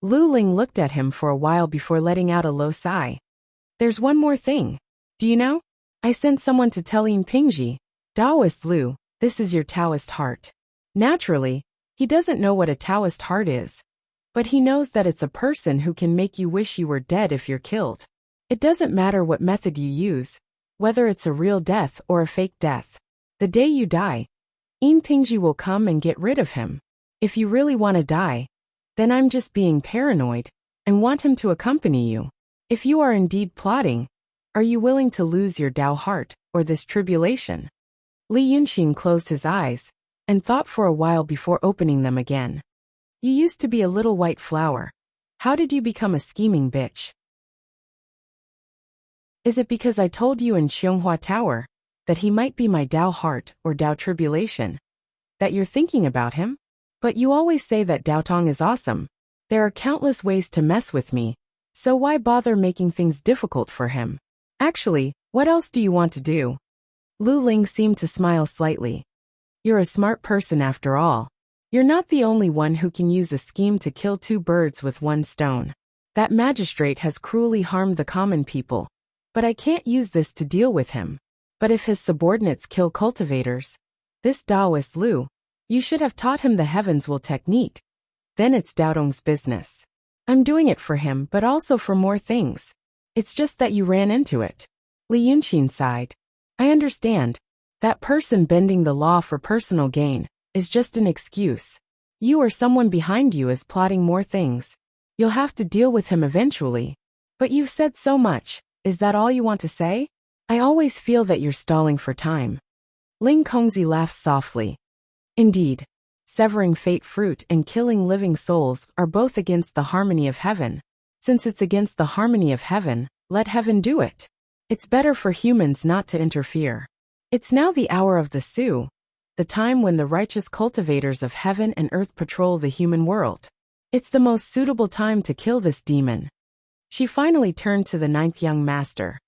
Lu Ling looked at him for a while before letting out a low sigh. "There's one more thing. Do you know? I sent someone to tell Yin Pingji, Taoist Lu, this is your Taoist heart." Naturally, he doesn't know what a Taoist heart is, but he knows that it's a person who can make you wish you were dead if you're killed. It doesn't matter what method you use, whether it's a real death or a fake death. The day you die, Yin Pingji will come and get rid of him. If you really want to die, then I'm just being paranoid, and want him to accompany you. If you are indeed plotting, are you willing to lose your Tao heart, or this tribulation? Li Yunxin closed his eyes, and thought for a while before opening them again. You used to be a little white flower. How did you become a scheming bitch? Is it because I told you in Xianghua Tower that he might be my Tao heart or Tao tribulation, that you're thinking about him? But you always say that Tao Tong is awesome. There are countless ways to mess with me, so why bother making things difficult for him? Actually, what else do you want to do? Lu Ling seemed to smile slightly. You're a smart person after all. You're not the only one who can use a scheme to kill two birds with one stone. That magistrate has cruelly harmed the common people, but I can't use this to deal with him. But if his subordinates kill cultivators, this Taoist Lu, you should have taught him the heavens will technique. Then it's Dao Dong's business. I'm doing it for him, but also for more things. It's just that you ran into it. Li Yunxin sighed. I understand. That person bending the law for personal gain is just an excuse. You or someone behind you is plotting more things. You'll have to deal with him eventually. But you've said so much. Is that all you want to say? I always feel that you're stalling for time. Ling Kongzi laughs softly. Indeed, severing fate fruit and killing living souls are both against the harmony of heaven. Since it's against the harmony of heaven, let heaven do it. It's better for humans not to interfere. It's now the hour of the Su, the time when the righteous cultivators of heaven and earth patrol the human world. It's the most suitable time to kill this demon. She finally turned to the ninth young master.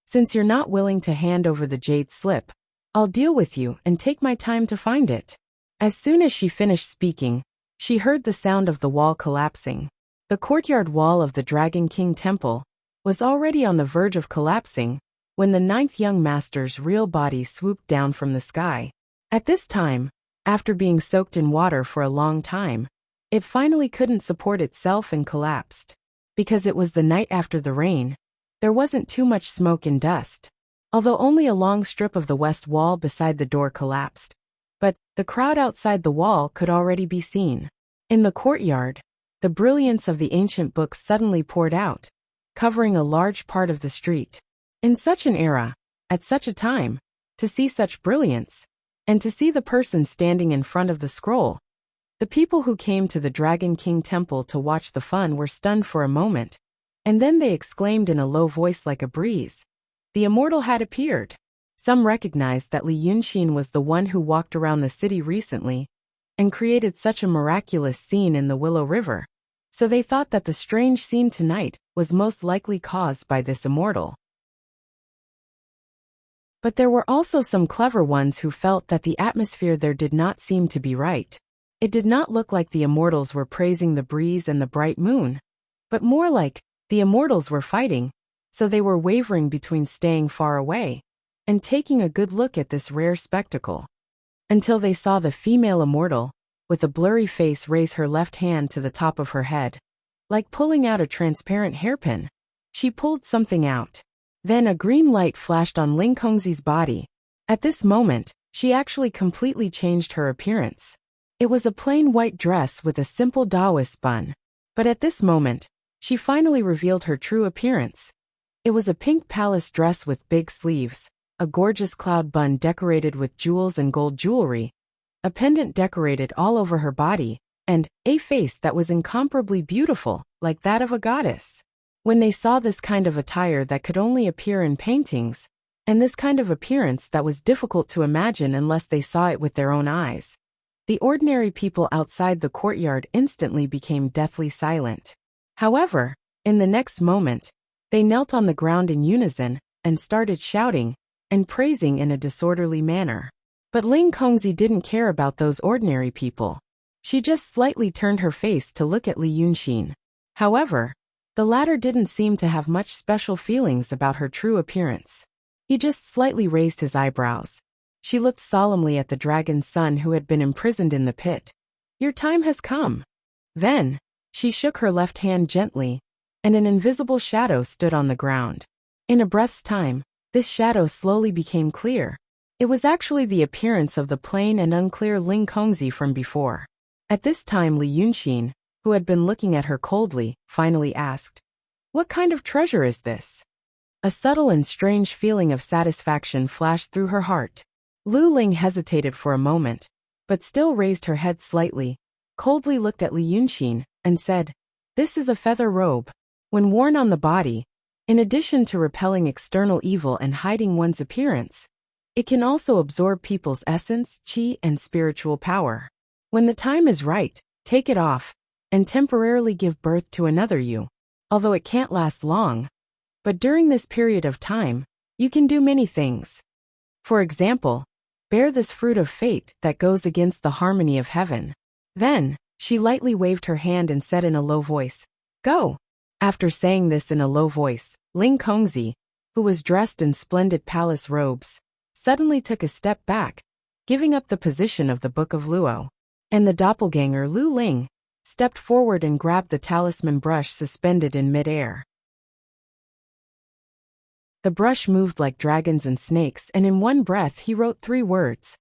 Since you're not willing to hand over the jade slip, I'll deal with you and take my time to find it. As soon as she finished speaking, she heard the sound of the wall collapsing. The courtyard wall of the Dragon King Temple was already on the verge of collapsing when the ninth young master's real body swooped down from the sky. At this time, after being soaked in water for a long time, it finally couldn't support itself and collapsed. Because it was the night after the rain, there wasn't too much smoke and dust, although only a long strip of the west wall beside the door collapsed. But the crowd outside the wall could already be seen. In the courtyard, the brilliance of the ancient books suddenly poured out, covering a large part of the street. In such an era, at such a time, to see such brilliance, and to see the person standing in front of the scroll. The people who came to the Dragon King Temple to watch the fun were stunned for a moment, and then they exclaimed in a low voice like a breeze. The immortal had appeared. Some recognized that Li Yunxin was the one who walked around the city recently and created such a miraculous scene in the Willow River, so they thought that the strange scene tonight was most likely caused by this immortal. But there were also some clever ones who felt that the atmosphere there did not seem to be right. It did not look like the immortals were praising the breeze and the bright moon, but more like the immortals were fighting, so they were wavering between staying far away and taking a good look at this rare spectacle. Until they saw the female immortal, with a blurry face, raise her left hand to the top of her head. Like pulling out a transparent hairpin, she pulled something out. Then a green light flashed on Ling Kongzi's body. At this moment, she actually completely changed her appearance. It was a plain white dress with a simple Taoist bun. But at this moment, she finally revealed her true appearance. It was a pink palace dress with big sleeves, a gorgeous cloud bun decorated with jewels and gold jewelry, a pendant decorated all over her body, and a face that was incomparably beautiful, like that of a goddess. When they saw this kind of attire that could only appear in paintings, and this kind of appearance that was difficult to imagine unless they saw it with their own eyes, the ordinary people outside the courtyard instantly became deathly silent. However, in the next moment, they knelt on the ground in unison and started shouting and praising in a disorderly manner. But Ling Kongzi didn't care about those ordinary people. She just slightly turned her face to look at Li Yunxin. However, the latter didn't seem to have much special feelings about her true appearance. He just slightly raised his eyebrows. She looked solemnly at the dragon's son who had been imprisoned in the pit. Your time has come. Then, she shook her left hand gently, and an invisible shadow stood on the ground. In a breath's time, this shadow slowly became clear. It was actually the appearance of the plain and unclear Ling Kongzi from before. At this time Li Yunxin, who had been looking at her coldly, finally asked, "What kind of treasure is this?" A subtle and strange feeling of satisfaction flashed through her heart. Lu Ling hesitated for a moment, but still raised her head slightly, coldly looked at Li Yunxin, and said, "This is a feather robe. When worn on the body, in addition to repelling external evil and hiding one's appearance, it can also absorb people's essence, qi, and spiritual power. When the time is right, take it off, and temporarily give birth to another you. Although it can't last long, but during this period of time, you can do many things. For example, bear this fruit of fate that goes against the harmony of heaven." Then, she lightly waved her hand and said in a low voice, "Go." After saying this in a low voice, Ling Kongzi, who was dressed in splendid palace robes, suddenly took a step back, giving up the position of the Book of Luo. And the doppelganger Lu Ling stepped forward and grabbed the talisman brush suspended in mid-air. The brush moved like dragons and snakes, and in one breath he wrote 3 words.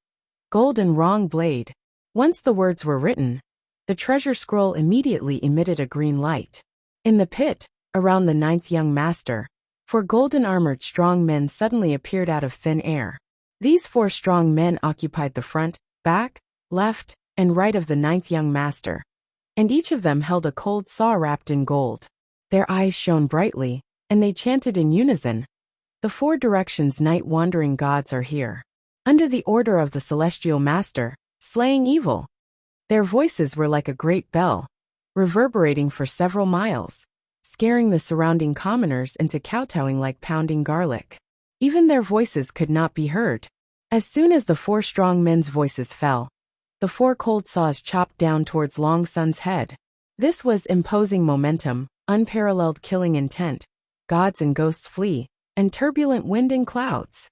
"Golden Wrong Blade." Once the words were written, the treasure scroll immediately emitted a green light. In the pit, around the 9th young master, 4 golden-armored strong men suddenly appeared out of thin air. These 4 strong men occupied the front, back, left, and right of the 9th young master, and each of them held a cold saw wrapped in gold. Their eyes shone brightly, and they chanted in unison, "The 4 directions night-wandering gods are here, under the order of the celestial master, slaying evil." Their voices were like a great bell, reverberating for several miles, scaring the surrounding commoners into kowtowing like pounding garlic. Even their voices could not be heard. As soon as the 4 strong men's voices fell, the 4 cold saws chopped down towards Long Sun's head. This was imposing momentum, unparalleled killing intent, gods and ghosts flee, and turbulent wind and clouds.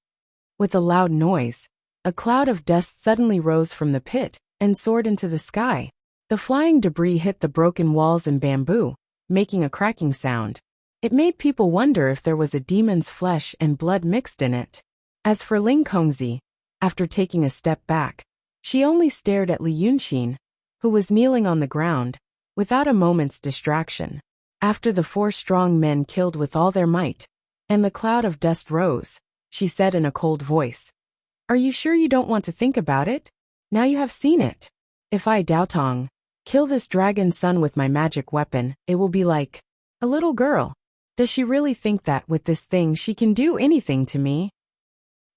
With a loud noise, a cloud of dust suddenly rose from the pit and soared into the sky. The flying debris hit the broken walls and bamboo, making a cracking sound. It made people wonder if there was a demon's flesh and blood mixed in it. As for Ling Kongzi, after taking a step back, she only stared at Li Yunxin, who was kneeling on the ground, without a moment's distraction. After the 4 strong men killed with all their might, and the cloud of dust rose, she said in a cold voice, "Are you sure you don't want to think about it? Now you have seen it. If I, Daotong, kill this dragon son with my magic weapon, it will be like a little girl. Does she really think that with this thing she can do anything to me?"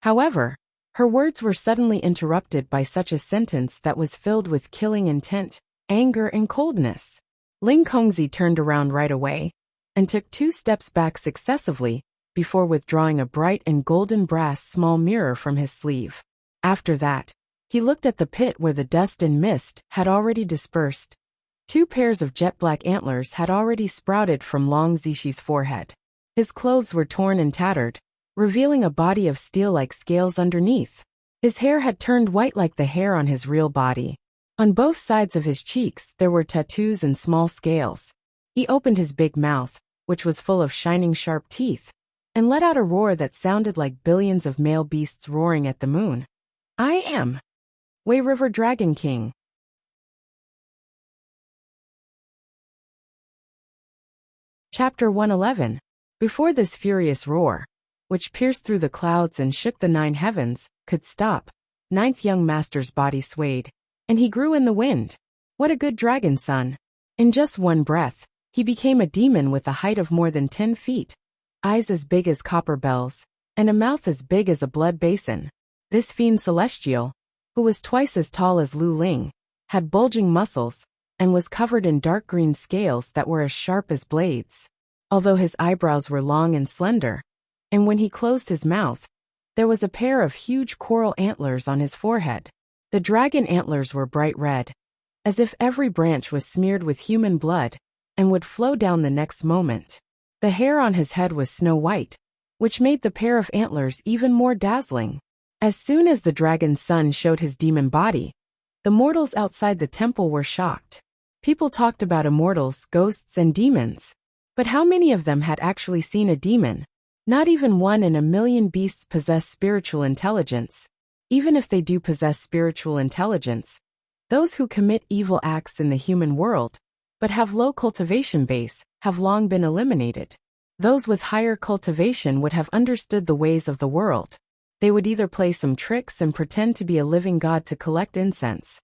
However, her words were suddenly interrupted by such a sentence that was filled with killing intent, anger, and coldness. Ling Kongzi turned around right away, and took 2 steps back successively, before withdrawing a bright and golden brass small mirror from his sleeve. After that, he looked at the pit where the dust and mist had already dispersed. 2 pairs of jet-black antlers had already sprouted from Long Zishi's forehead. His clothes were torn and tattered, revealing a body of steel like scales underneath. His hair had turned white like the hair on his real body. On both sides of his cheeks there were tattoos and small scales. He opened his big mouth, which was full of shining sharp teeth, and let out a roar that sounded like billions of male beasts roaring at the moon. "I am Wei River Dragon King." Chapter 111. Before this furious roar, which pierced through the clouds and shook the 9 heavens, could stop, 9th young master's body swayed, and he grew in the wind. What a good dragon son! In just one breath, he became a demon with a height of more than 10 feet, eyes as big as copper bells, and a mouth as big as a blood basin. This fiend celestial, who was twice as tall as Lu Ling, had bulging muscles, and was covered in dark green scales that were as sharp as blades. Although his eyebrows were long and slender, and when he closed his mouth, there was a pair of huge coral antlers on his forehead. The dragon antlers were bright red, as if every branch was smeared with human blood, and would flow down the next moment. The hair on his head was snow white, which made the pair of antlers even more dazzling. As soon as the dragon's son showed his demon body, the mortals outside the temple were shocked. People talked about immortals, ghosts, and demons. But how many of them had actually seen a demon? Not even 1 in a million beasts possess spiritual intelligence. Even if they do possess spiritual intelligence, those who commit evil acts in the human world but have low cultivation base, have long been eliminated. Those with higher cultivation would have understood the ways of the world. They would either play some tricks and pretend to be a living god to collect incense,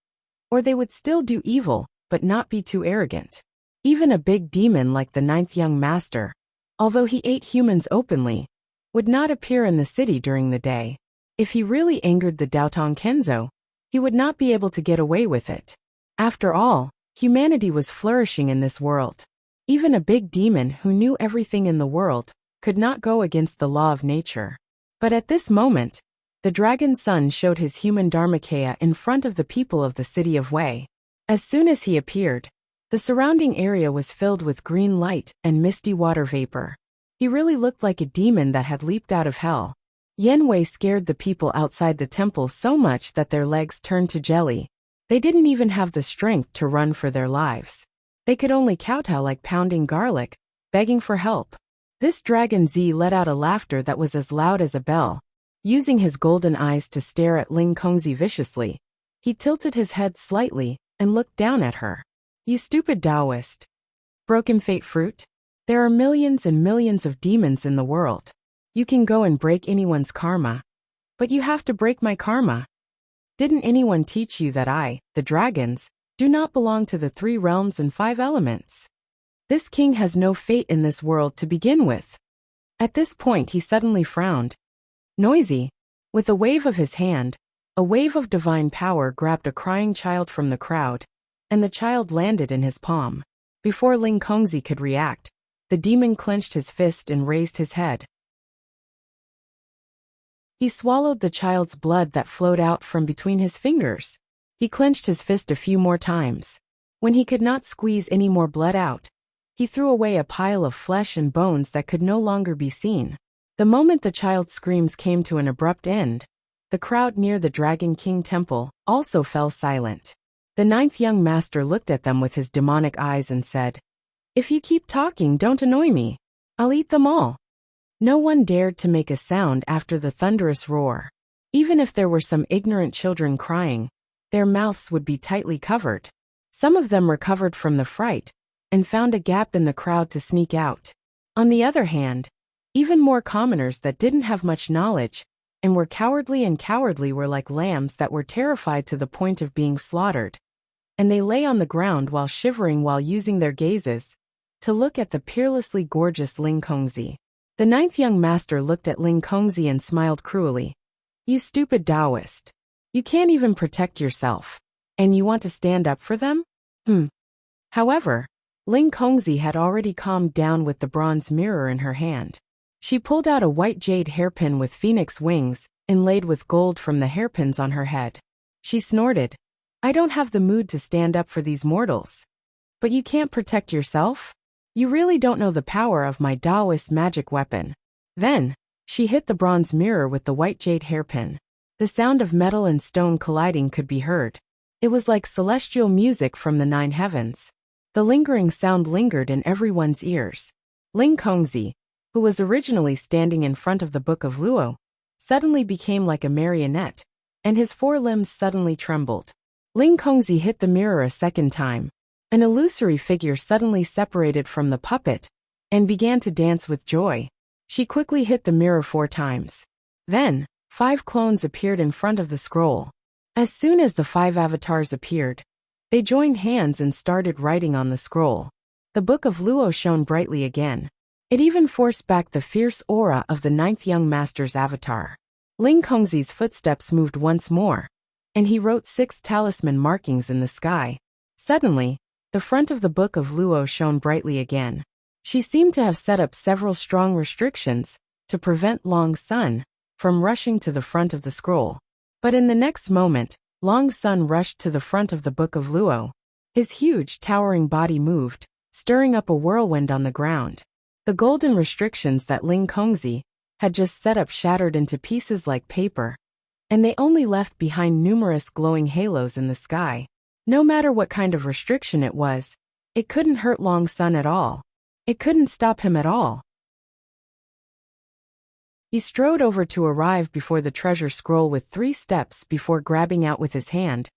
or they would still do evil, but not be too arrogant. Even a big demon like the ninth young master, although he ate humans openly, would not appear in the city during the day. If he really angered the Daotong Kenzo, he would not be able to get away with it. After all, humanity was flourishing in this world. Even a big demon who knew everything in the world could not go against the law of nature. But at this moment, the dragon son showed his human Dharmakaya in front of the people of the city of Wei. As soon as he appeared, the surrounding area was filled with green light and misty water vapor. He really looked like a demon that had leaped out of hell. Yan Wei scared the people outside the temple so much that their legs turned to jelly. They didn't even have the strength to run for their lives. They could only kowtow like pounding garlic, begging for help. This dragon Z let out a laughter that was as loud as a bell. Using his golden eyes to stare at Ling Kongzi viciously, he tilted his head slightly and looked down at her. You stupid Taoist. Broken fate fruit? There are millions and millions of demons in the world. You can go and break anyone's karma. But you have to break my karma. Didn't anyone teach you that I, the dragons, do not belong to the 3 realms and 5 elements? This king has no fate in this world to begin with. At this point he suddenly frowned. Noisy. With a wave of his hand, a wave of divine power grabbed a crying child from the crowd, and the child landed in his palm. Before Ling Kongzi could react, the demon clenched his fist and raised his head. He swallowed the child's blood that flowed out from between his fingers. He clenched his fist a few more times. When he could not squeeze any more blood out, he threw away a pile of flesh and bones that could no longer be seen. The moment the child's screams came to an abrupt end, the crowd near the Dragon King temple also fell silent. The 9th young master looked at them with his demonic eyes and said, If you keep talking, don't annoy me. I'll eat them all. No one dared to make a sound after the thunderous roar. Even if there were some ignorant children crying, their mouths would be tightly covered. Some of them recovered from the fright and found a gap in the crowd to sneak out. On the other hand, even more commoners that didn't have much knowledge and were cowardly were like lambs that were terrified to the point of being slaughtered, and they lay on the ground while shivering while using their gazes to look at the peerlessly gorgeous Ling Kongzi. The 9th young master looked at Ling Kongzi and smiled cruelly. You stupid Taoist. You can't even protect yourself. And you want to stand up for them? However, Ling Kongzi had already calmed down with the bronze mirror in her hand. She pulled out a white jade hairpin with phoenix wings, inlaid with gold from the hairpins on her head. She snorted. I don't have the mood to stand up for these mortals. But you can't protect yourself? You really don't know the power of my Taoist magic weapon. Then, she hit the bronze mirror with the white jade hairpin. The sound of metal and stone colliding could be heard. It was like celestial music from the 9 heavens. The lingering sound lingered in everyone's ears. Ling Kongzi, who was originally standing in front of the Book of Luo, suddenly became like a marionette, and his 4 limbs suddenly trembled. Ling Kongzi hit the mirror a second time. An illusory figure suddenly separated from the puppet and began to dance with joy. She quickly hit the mirror 4 times. Then, 5 clones appeared in front of the scroll. As soon as the 5 avatars appeared, they joined hands and started writing on the scroll. The Book of Luo shone brightly again. It even forced back the fierce aura of the 9th young master's avatar. Ling Kongzi's footsteps moved once more, and he wrote 6 talisman markings in the sky. Suddenly, the front of the Book of Luo shone brightly again. She seemed to have set up several strong restrictions to prevent Long Sun from rushing to the front of the scroll. But in the next moment, Long Sun rushed to the front of the Book of Luo. His huge, towering body moved, stirring up a whirlwind on the ground. The golden restrictions that Ling Kongzi had just set up shattered into pieces like paper, and they only left behind numerous glowing halos in the sky. No matter what kind of restriction it was, it couldn't hurt Long Sun at all. It couldn't stop him at all. He strode over to arrive before the treasure scroll with 3 steps before grabbing out with his hand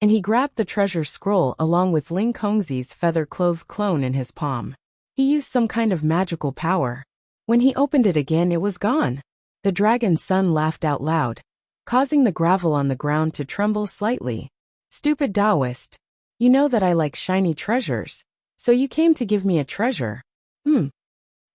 and he grabbed the treasure scroll along with Ling Kongzi's feather-clothed clone in his palm. He used some kind of magical power. When he opened it again, it was gone. The dragon's son laughed out loud, causing the gravel on the ground to tremble slightly. Stupid Taoist. You know that I like shiny treasures, so you came to give me a treasure.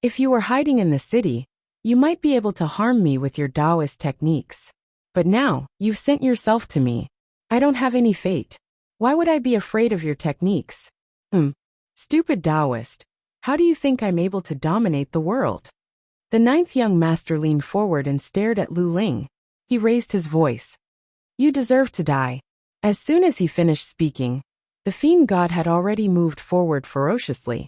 If you were hiding in the city, you might be able to harm me with your Taoist techniques. But now, you've sent yourself to me. I don't have any fate. Why would I be afraid of your techniques? Stupid Taoist. How do you think I'm able to dominate the world? The ninth young master leaned forward and stared at Lu Ling. He raised his voice. You deserve to die. As soon as he finished speaking, the fiend god had already moved forward ferociously,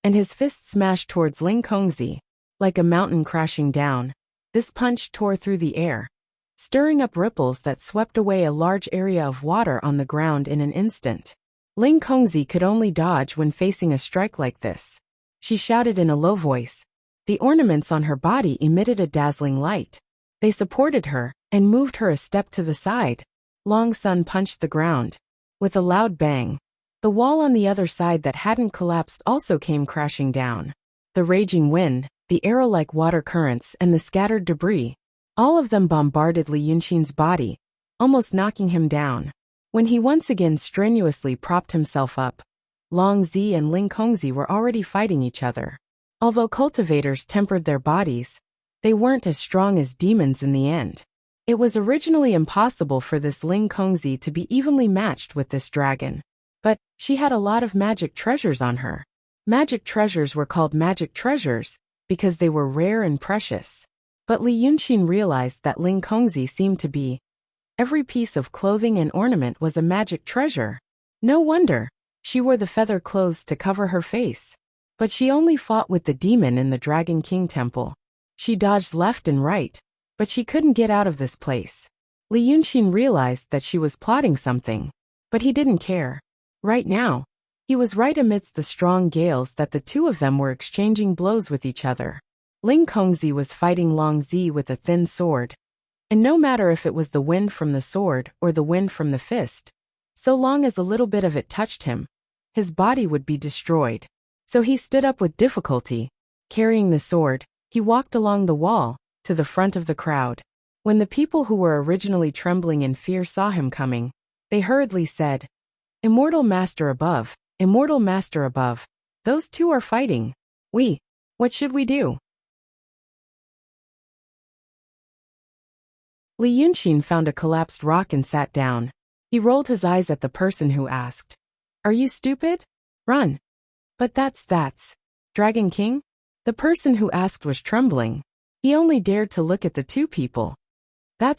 and his fist smashed towards Ling Kongzi. Like a mountain crashing down, this punch tore through the air, stirring up ripples that swept away a large area of water on the ground in an instant. Ling Kongzi could only dodge when facing a strike like this. She shouted in a low voice. The ornaments on her body emitted a dazzling light. They supported her and moved her a step to the side. Long Sun punched the ground. With a loud bang, the wall on the other side that hadn't collapsed also came crashing down. The raging wind, the arrow-like water currents, and the scattered debris, all of them bombarded Li Yunxin's body, almost knocking him down. When he once again strenuously propped himself up, Long Zi and Ling Kongzi were already fighting each other. Although cultivators tempered their bodies, they weren't as strong as demons in the end. It was originally impossible for this Ling Kongzi to be evenly matched with this dragon. But she had a lot of magic treasures on her. Magic treasures were called magic treasures because they were rare and precious. But Li Yunxin realized that Ling Kongzi seemed to be. Every piece of clothing and ornament was a magic treasure. No wonder. She wore the feather clothes to cover her face. But she only fought with the demon in the Dragon King temple. She dodged left and right, but she couldn't get out of this place. Li Yunxin realized that she was plotting something, but he didn't care. Right now, he was right amidst the strong gales that the two of them were exchanging blows with each other. Ling Kongzi was fighting Long Zi with a thin sword, and no matter if it was the wind from the sword or the wind from the fist, so long as a little bit of it touched him, his body would be destroyed. So he stood up with difficulty. Carrying the sword, he walked along the wall, to the front of the crowd. When the people who were originally trembling in fear saw him coming, they hurriedly said, Immortal Master above, Immortal Master above, those two are fighting. What should we do? Li Yunxin found a collapsed rock and sat down. He rolled his eyes at the person who asked, Are you stupid? Run. But that's Dragon King? The person who asked was trembling. He only dared to look at the two people.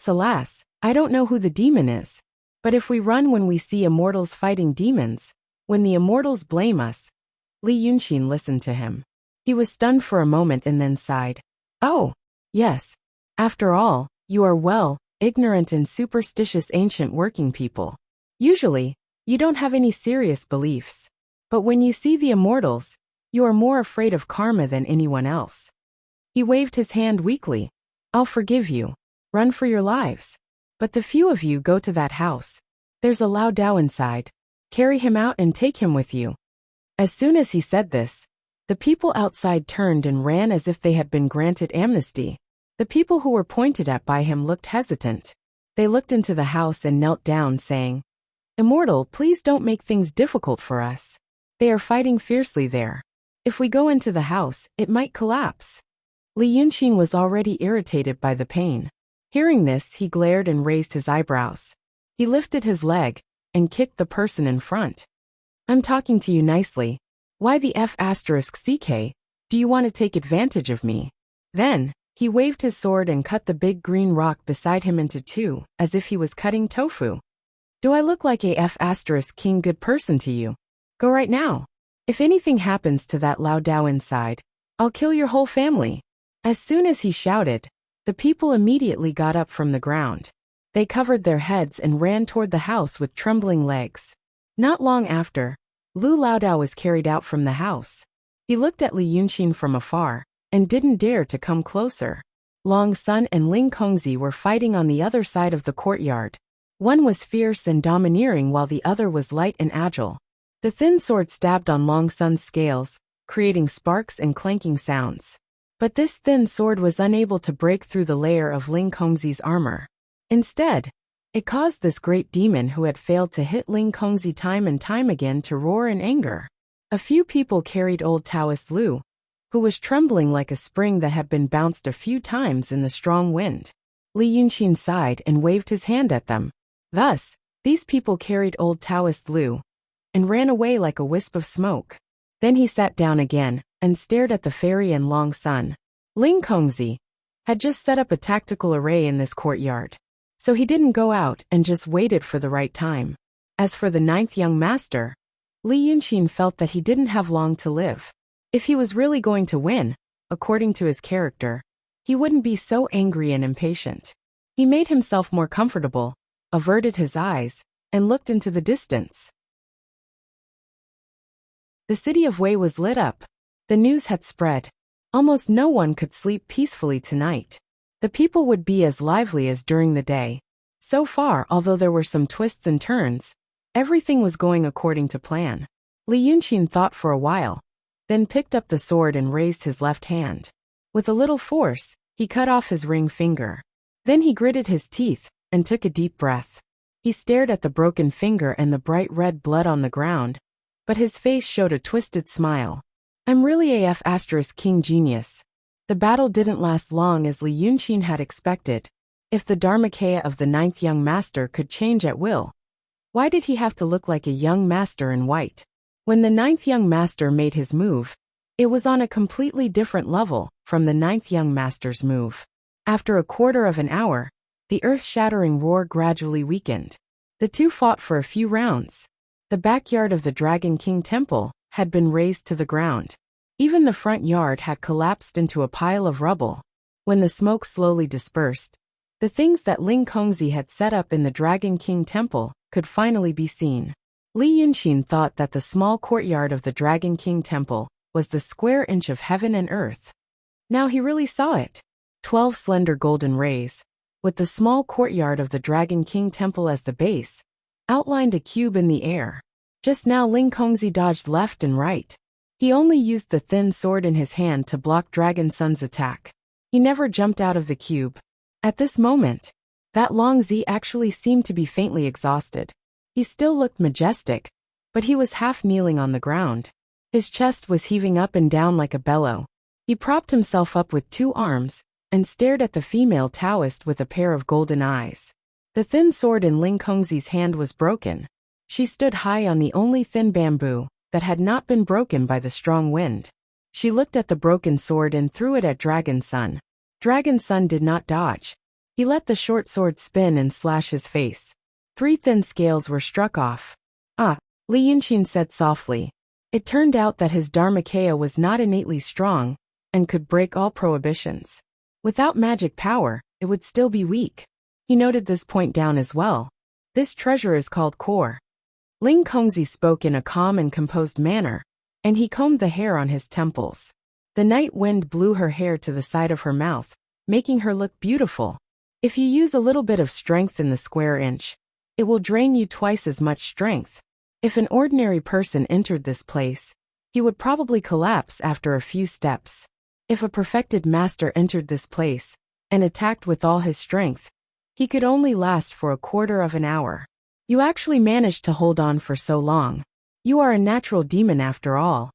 Alas, I don't know who the demon is. But if we run when we see immortals fighting demons, when the immortals blame us. Li Yunxin listened to him. He was stunned for a moment and then sighed. Oh, yes. After all, you are ignorant and superstitious ancient working people. Usually, you don't have any serious beliefs. But when you see the immortals, you are more afraid of karma than anyone else. He waved his hand weakly. I'll forgive you. Run for your lives. But the few of you go to that house. There's a Lao Dao inside. Carry him out and take him with you. As soon as he said this, the people outside turned and ran as if they had been granted amnesty. The people who were pointed at by him looked hesitant. They looked into the house and knelt down, saying, Immortal, please don't make things difficult for us. They are fighting fiercely there. If we go into the house, it might collapse. Li Yunxin was already irritated by the pain. Hearing this, he glared and raised his eyebrows. He lifted his leg and kicked the person in front. I'm talking to you nicely. Why the F***CK? Do you want to take advantage of me? Then, he waved his sword and cut the big green rock beside him into two, as if he was cutting tofu. Do I look like a F***king good person to you? Go right now. If anything happens to that Lao Dao inside, I'll kill your whole family. As soon as he shouted, the people immediately got up from the ground. They covered their heads and ran toward the house with trembling legs. Not long after, Lu Lao Dao was carried out from the house. He looked at Li Yunxin from afar, and didn't dare to come closer. Long Sun and Ling Kongzi were fighting on the other side of the courtyard. One was fierce and domineering while the other was light and agile. The thin sword stabbed on Long Sun's scales, creating sparks and clanking sounds. But this thin sword was unable to break through the layer of Ling Kongzi's armor. Instead, it caused this great demon who had failed to hit Ling Kongzi time and time again to roar in anger. A few people carried old Taoist Lu, who was trembling like a spring that had been bounced a few times in the strong wind. Li Yunxin sighed and waved his hand at them. Thus, these people carried old Taoist Lu and ran away like a wisp of smoke. Then he sat down again and stared at the fairy and Long Sun. Ling Kongzi had just set up a tactical array in this courtyard, so he didn't go out and just waited for the right time. As for the ninth young master, Li Yunxin felt that he didn't have long to live. If he was really going to win, according to his character, he wouldn't be so angry and impatient. He made himself more comfortable, averted his eyes, and looked into the distance. The city of Wei was lit up. The news had spread. Almost no one could sleep peacefully tonight. The people would be as lively as during the day. So far, although there were some twists and turns, everything was going according to plan. Li Yunxin thought for a while, then picked up the sword and raised his left hand. With a little force, he cut off his ring finger. Then he gritted his teeth and took a deep breath. He stared at the broken finger and the bright red blood on the ground, but his face showed a twisted smile. I'm really King genius. The battle didn't last long as Li Yunxin had expected. If the Dharmakaya of the ninth young master could change at will, why did he have to look like a young master in white? When the ninth young master made his move, it was on a completely different level from the ninth young master's move. After a quarter of an hour, the earth-shattering roar gradually weakened. The two fought for a few rounds. The backyard of the Dragon King Temple had been razed to the ground. Even the front yard had collapsed into a pile of rubble. When the smoke slowly dispersed, the things that Ling Kongzi had set up in the Dragon King Temple could finally be seen. Li Yunxin thought that the small courtyard of the Dragon King Temple was the square inch of heaven and earth. Now he really saw it. 12 slender golden rays, with the small courtyard of the Dragon King Temple as the base, outlined a cube in the air. Just now Ling Kongzi dodged left and right. He only used the thin sword in his hand to block Dragon Sun's attack. He never jumped out of the cube. At this moment, that Long Zi actually seemed to be faintly exhausted. He still looked majestic, but he was half kneeling on the ground. His chest was heaving up and down like a bellow. He propped himself up with 2 arms and stared at the female Taoist with a pair of golden eyes. The thin sword in Ling Kongzi's hand was broken. She stood high on the only thin bamboo that had not been broken by the strong wind. She looked at the broken sword and threw it at Dragon Sun. Dragon Sun did not dodge. He let the short sword spin and slash his face. 3 thin scales were struck off. Ah, Li Yunxin said softly. It turned out that his Dharmakaya was not innately strong and could break all prohibitions. Without magic power, it would still be weak. He noted this point down as well. This treasure is called core. Ling Kongzi spoke in a calm and composed manner, and he combed the hair on his temples. The night wind blew her hair to the side of her mouth, making her look beautiful. If you use a little bit of strength in the square inch, it will drain you twice as much strength. If an ordinary person entered this place, he would probably collapse after a few steps. If a perfected master entered this place and attacked with all his strength, he could only last for a quarter of an hour. You actually managed to hold on for so long. You are a natural demon after all.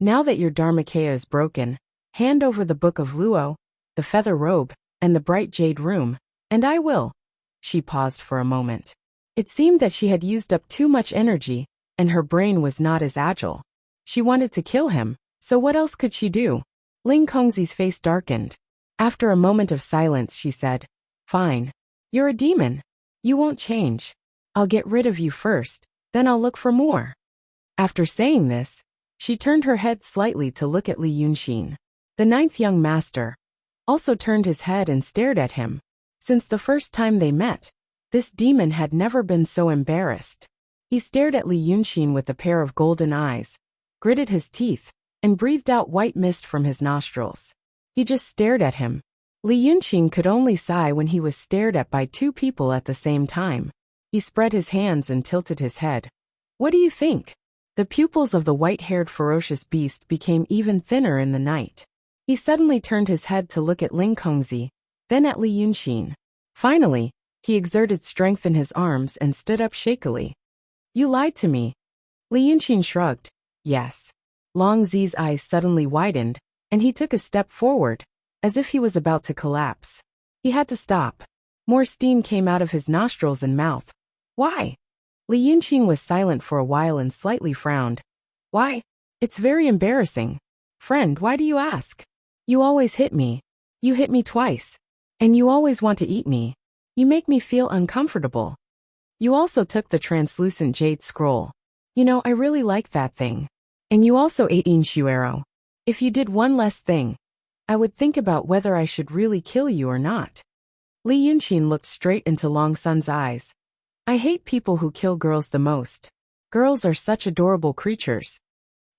Now that your Dharmakaya is broken, hand over the Book of Luo, the feather robe, and the bright jade room, and I will. She paused for a moment. It seemed that she had used up too much energy, and her brain was not as agile. She wanted to kill him, so what else could she do? Ling Kongzi's face darkened. After a moment of silence, she said, Fine. You're a demon. You won't change. I'll get rid of you first, then I'll look for more. After saying this, she turned her head slightly to look at Li Yunxin. The ninth young master also turned his head and stared at him. Since the first time they met, this demon had never been so embarrassed. He stared at Li Yunxin with a pair of golden eyes, gritted his teeth, and breathed out white mist from his nostrils. He just stared at him. Li Yunqing could only sigh when he was stared at by two people at the same time. He spread his hands and tilted his head. What do you think? The pupils of the white-haired ferocious beast became even thinner in the night. He suddenly turned his head to look at Ling Kongzi, then at Li Yunqing. Finally, he exerted strength in his arms and stood up shakily. You lied to me. Li Yunqing shrugged. Yes. Long Zi's eyes suddenly widened, and he took a step forward, as if he was about to collapse. He had to stop. More steam came out of his nostrils and mouth. Why? Li Yunqing was silent for a while and slightly frowned. Why? It's very embarrassing. Friend, why do you ask? You always hit me. You hit me twice. And you always want to eat me. You make me feel uncomfortable. You also took the translucent jade scroll. You know, I really like that thing. And you also ate Inshuero. If you did one less thing, I would think about whether I should really kill you or not. Li Yunqing looked straight into Long Sun's eyes. I hate people who kill girls the most. Girls are such adorable creatures.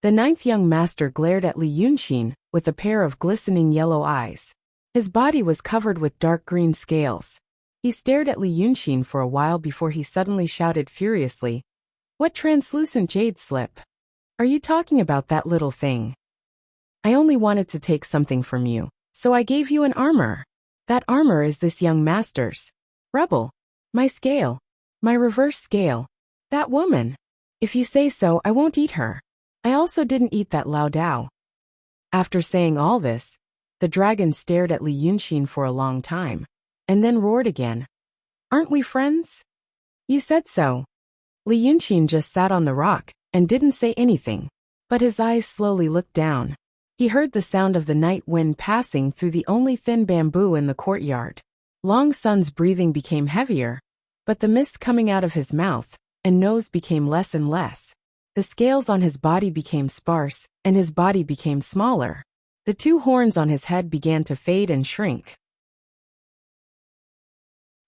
The ninth young master glared at Li Yunqing with a pair of glistening yellow eyes. His body was covered with dark green scales. He stared at Li Yunqing for a while before he suddenly shouted furiously. What translucent jade slip? Are you talking about that little thing? I only wanted to take something from you, so I gave you an armor. That armor is this young master's. Rebel. My scale. My reverse scale. That woman. If you say so, I won't eat her. I also didn't eat that Lao Dao. After saying all this, the dragon stared at Li Yunqing for a long time, and then roared again. Aren't we friends? You said so. Li Yunqing just sat on the rock and didn't say anything, but his eyes slowly looked down. He heard the sound of the night wind passing through the only thin bamboo in the courtyard. Long Sun's breathing became heavier, but the mist coming out of his mouth and nose became less and less. The scales on his body became sparse, and his body became smaller. The two horns on his head began to fade and shrink.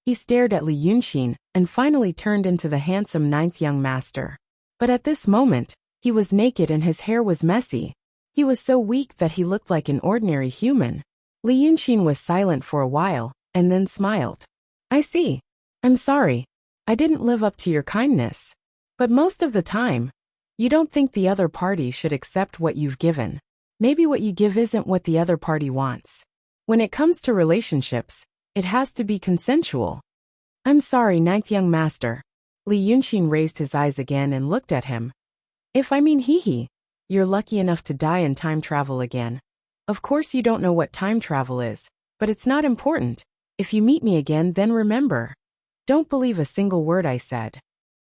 He stared at Li Yunqing and finally turned into the handsome ninth young master. But at this moment, he was naked and his hair was messy. He was so weak that he looked like an ordinary human. Li Yunqing was silent for a while, and then smiled. I see. I'm sorry. I didn't live up to your kindness. But most of the time, you don't think the other party should accept what you've given. Maybe what you give isn't what the other party wants. When it comes to relationships, it has to be consensual. I'm sorry, ninth young master. Li Yunqing raised his eyes again and looked at him. If I mean hee. You're lucky enough to die and time travel again. Of course you don't know what time travel is, but it's not important. If you meet me again, then remember. Don't believe a single word I said.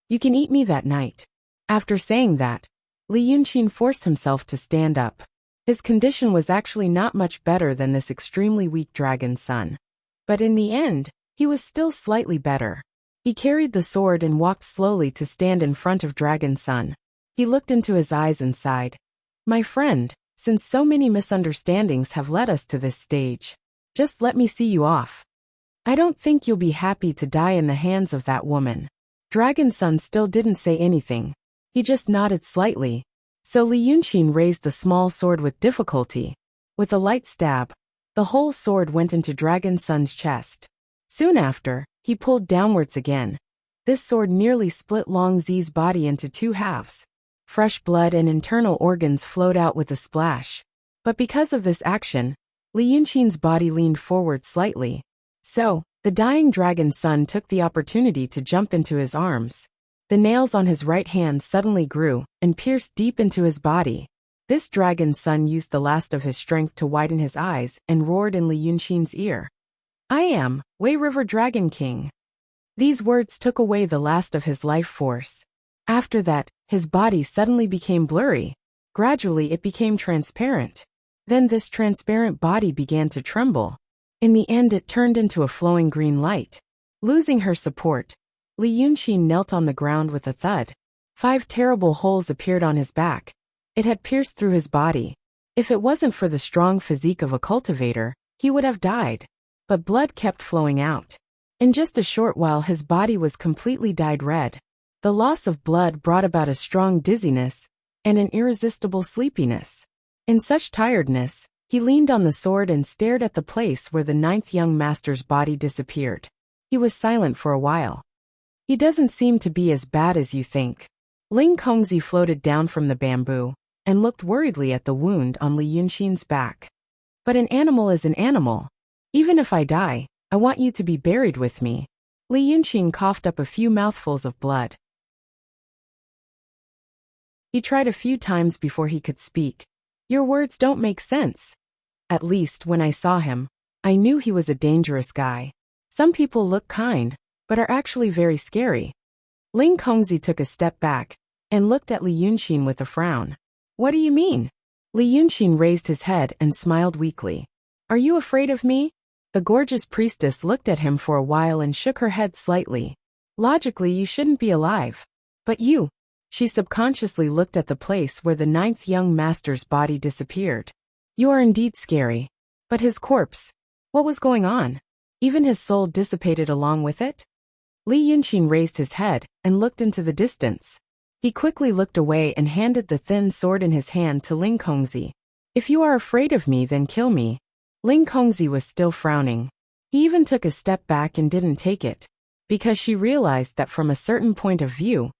You can eat me that night. After saying that, Li Yunqing forced himself to stand up. His condition was actually not much better than this extremely weak dragon's son. But in the end, he was still slightly better. He carried the sword and walked slowly to stand in front of Dragon's Son. He looked into his eyes and sighed. My friend, since so many misunderstandings have led us to this stage, just let me see you off. I don't think you'll be happy to die in the hands of that woman. Dragon's Son still didn't say anything. He just nodded slightly. So Li Yunqing raised the small sword with difficulty. With a light stab, the whole sword went into Dragon's Son's chest. Soon after, he pulled downwards again. This sword nearly split Long Zi's body into two halves. Fresh blood and internal organs flowed out with a splash. But because of this action, Li Yunqing's body leaned forward slightly. So, the dying Dragon's Son took the opportunity to jump into his arms. The nails on his right hand suddenly grew and pierced deep into his body. This Dragon's Son used the last of his strength to widen his eyes and roared in Li Yunqing's ear. I am Wei River Dragon King. These words took away the last of his life force. After that, his body suddenly became blurry. Gradually it became transparent. Then this transparent body began to tremble. In the end it turned into a flowing green light. Losing her support, Li Yunqing knelt on the ground with a thud. 5 terrible holes appeared on his back. It had pierced through his body. If it wasn't for the strong physique of a cultivator, he would have died. But blood kept flowing out. In just a short while his body was completely dyed red. The loss of blood brought about a strong dizziness and an irresistible sleepiness. In such tiredness, He leaned on the sword and stared at the place where the ninth young master's body disappeared. He was silent for a while. He doesn't seem to be as bad as you think. Ling Kongzi floated down from the bamboo and looked worriedly at the wound on Li Yunxin's back. But an animal is an animal. Even if I die, I want you to be buried with me. Li Yunxin coughed up a few mouthfuls of blood. He tried a few times before he could speak. Your words don't make sense. At least when I saw him, I knew he was a dangerous guy. Some people look kind, but are actually very scary. Ling Kongzi took a step back and looked at Li Yunxin with a frown. What do you mean? Li Yunxin raised his head and smiled weakly. Are you afraid of me? The gorgeous priestess looked at him for a while and shook her head slightly. Logically, you shouldn't be alive. But you. She subconsciously looked at the place where the ninth young master's body disappeared. You are indeed scary. But his corpse. What was going on? Even his soul dissipated along with it? Li Yunxin raised his head and looked into the distance. He quickly looked away and handed the thin sword in his hand to Ling Kongzi. If you are afraid of me, then kill me. Ling Kongzi was still frowning. He even took a step back and didn't take it, because she realized that from a certain point of view,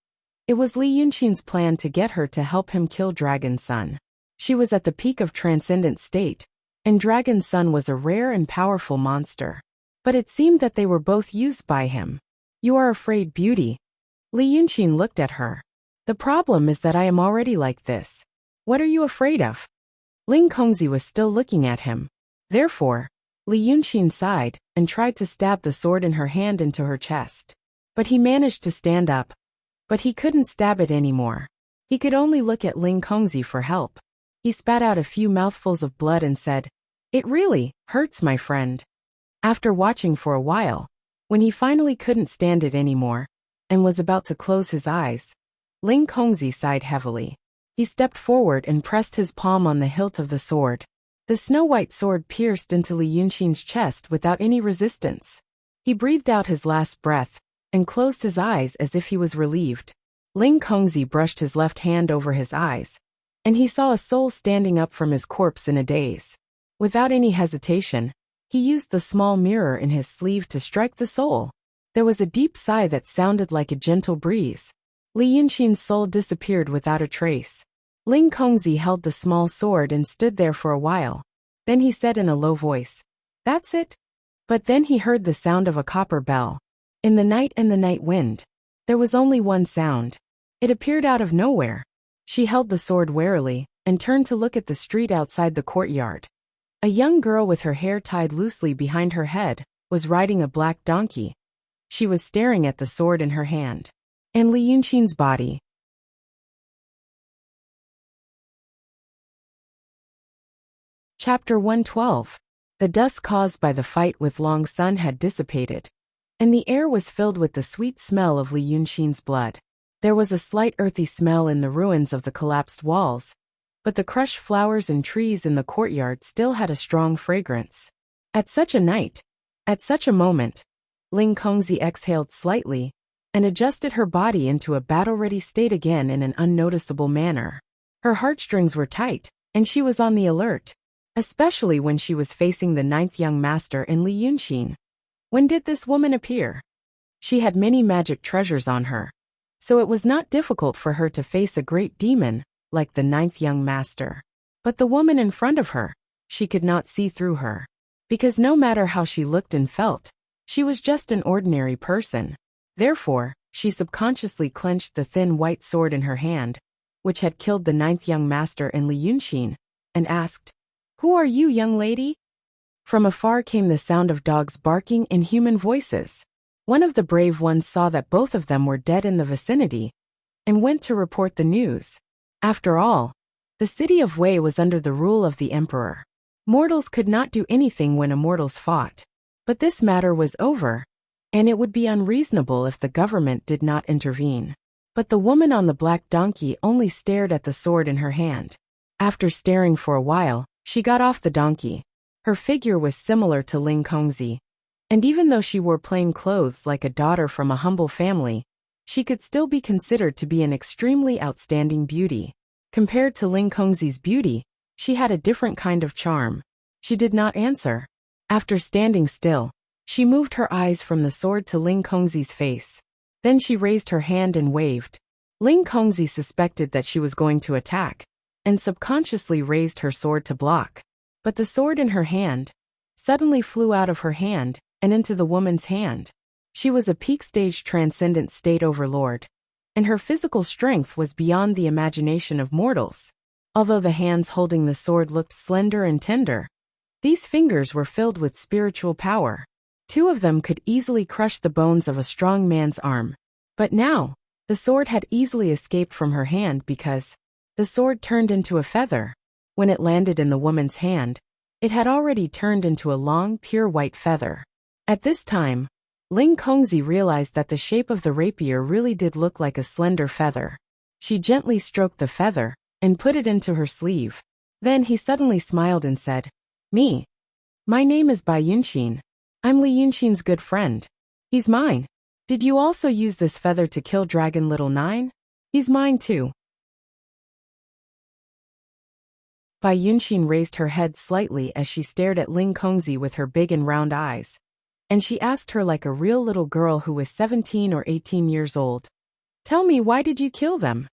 it was Li Yunxin's plan to get her to help him kill Dragon Sun. She was at the peak of transcendent state, and Dragon Sun was a rare and powerful monster. But it seemed that they were both used by him. You are afraid, beauty. Li Yunxin looked at her. The problem is that I am already like this. What are you afraid of? Ling Kongzi was still looking at him. Therefore, Li Yunxin sighed and tried to stab the sword in her hand into her chest. But he managed to stand up. But he couldn't stab it anymore. He could only look at Ling Kongzi for help. He spat out a few mouthfuls of blood and said, It really hurts, my friend. After watching for a while, when he finally couldn't stand it anymore and was about to close his eyes, Ling Kongzi sighed heavily. He stepped forward and pressed his palm on the hilt of the sword. The snow-white sword pierced into Li Yunxin's chest without any resistance. He breathed out his last breath and closed his eyes as if he was relieved. Ling Kongzi brushed his left hand over his eyes, and he saw a soul standing up from his corpse in a daze. Without any hesitation, he used the small mirror in his sleeve to strike the soul. There was a deep sigh that sounded like a gentle breeze. Li Yunxin's soul disappeared without a trace. Ling Kongzi held the small sword and stood there for a while. Then he said in a low voice, That's it? But then he heard the sound of a copper bell. In the night and the night wind, there was only one sound. It appeared out of nowhere. She held the sword warily and turned to look at the street outside the courtyard. A young girl with her hair tied loosely behind her head was riding a black donkey. She was staring at the sword in her hand. And Li Yunxin's body. Chapter 112. The dust caused by the fight with Long Sun had dissipated, and the air was filled with the sweet smell of Li Yunxin's blood. There was a slight earthy smell in the ruins of the collapsed walls, but the crushed flowers and trees in the courtyard still had a strong fragrance. At such a night, at such a moment, Ling Kongzi exhaled slightly and adjusted her body into a battle-ready state again in an unnoticeable manner. Her heartstrings were tight, and she was on the alert, especially when she was facing the ninth young master and Li Yunxin. When did this woman appear? She had many magic treasures on her, so it was not difficult for her to face a great demon like the ninth young master. But the woman in front of her, she could not see through her, because no matter how she looked and felt, she was just an ordinary person. Therefore, she subconsciously clenched the thin white sword in her hand, which had killed the ninth young master and Li Yunxin, and asked, Who are you, young lady? From afar came the sound of dogs barking and human voices. One of the brave ones saw that both of them were dead in the vicinity, and went to report the news. After all, the city of Wei was under the rule of the emperor. Mortals could not do anything when immortals fought. But this matter was over, and it would be unreasonable if the government did not intervene. But the woman on the black donkey only stared at the sword in her hand. After staring for a while, she got off the donkey. Her figure was similar to Ling Kongzi, and even though she wore plain clothes like a daughter from a humble family, she could still be considered to be an extremely outstanding beauty. Compared to Ling Kongzi's beauty, She had a different kind of charm. She did not answer. After standing still, she moved her eyes from the sword to Ling Kongzi's face. Then she raised her hand and waved. Ling Kongzi suspected that she was going to attack, and subconsciously raised her sword to block. But the sword in her hand suddenly flew out of her hand and into the woman's hand. She was a peak-stage transcendent state overlord, and her physical strength was beyond the imagination of mortals. Although the hands holding the sword looked slender and tender, these fingers were filled with spiritual power. Two of them could easily crush the bones of a strong man's arm. But now, the sword had easily escaped from her hand because the sword turned into a feather. When it landed in the woman's hand, it had already turned into a long, pure white feather. At this time, Ling Kongzi realized that the shape of the rapier really did look like a slender feather. She gently stroked the feather and put it into her sleeve. Then he suddenly smiled and said, My name is Bai Yunxin. I'm Li Yunxin's good friend. He's mine. Did you also use this feather to kill Dragon Little Nine? He's mine too. Bai Yunxin raised her head slightly as she stared at Ling Kongzi with her big and round eyes. And she asked her like a real little girl who was 17 or 18 years old. Tell me, why did you kill them?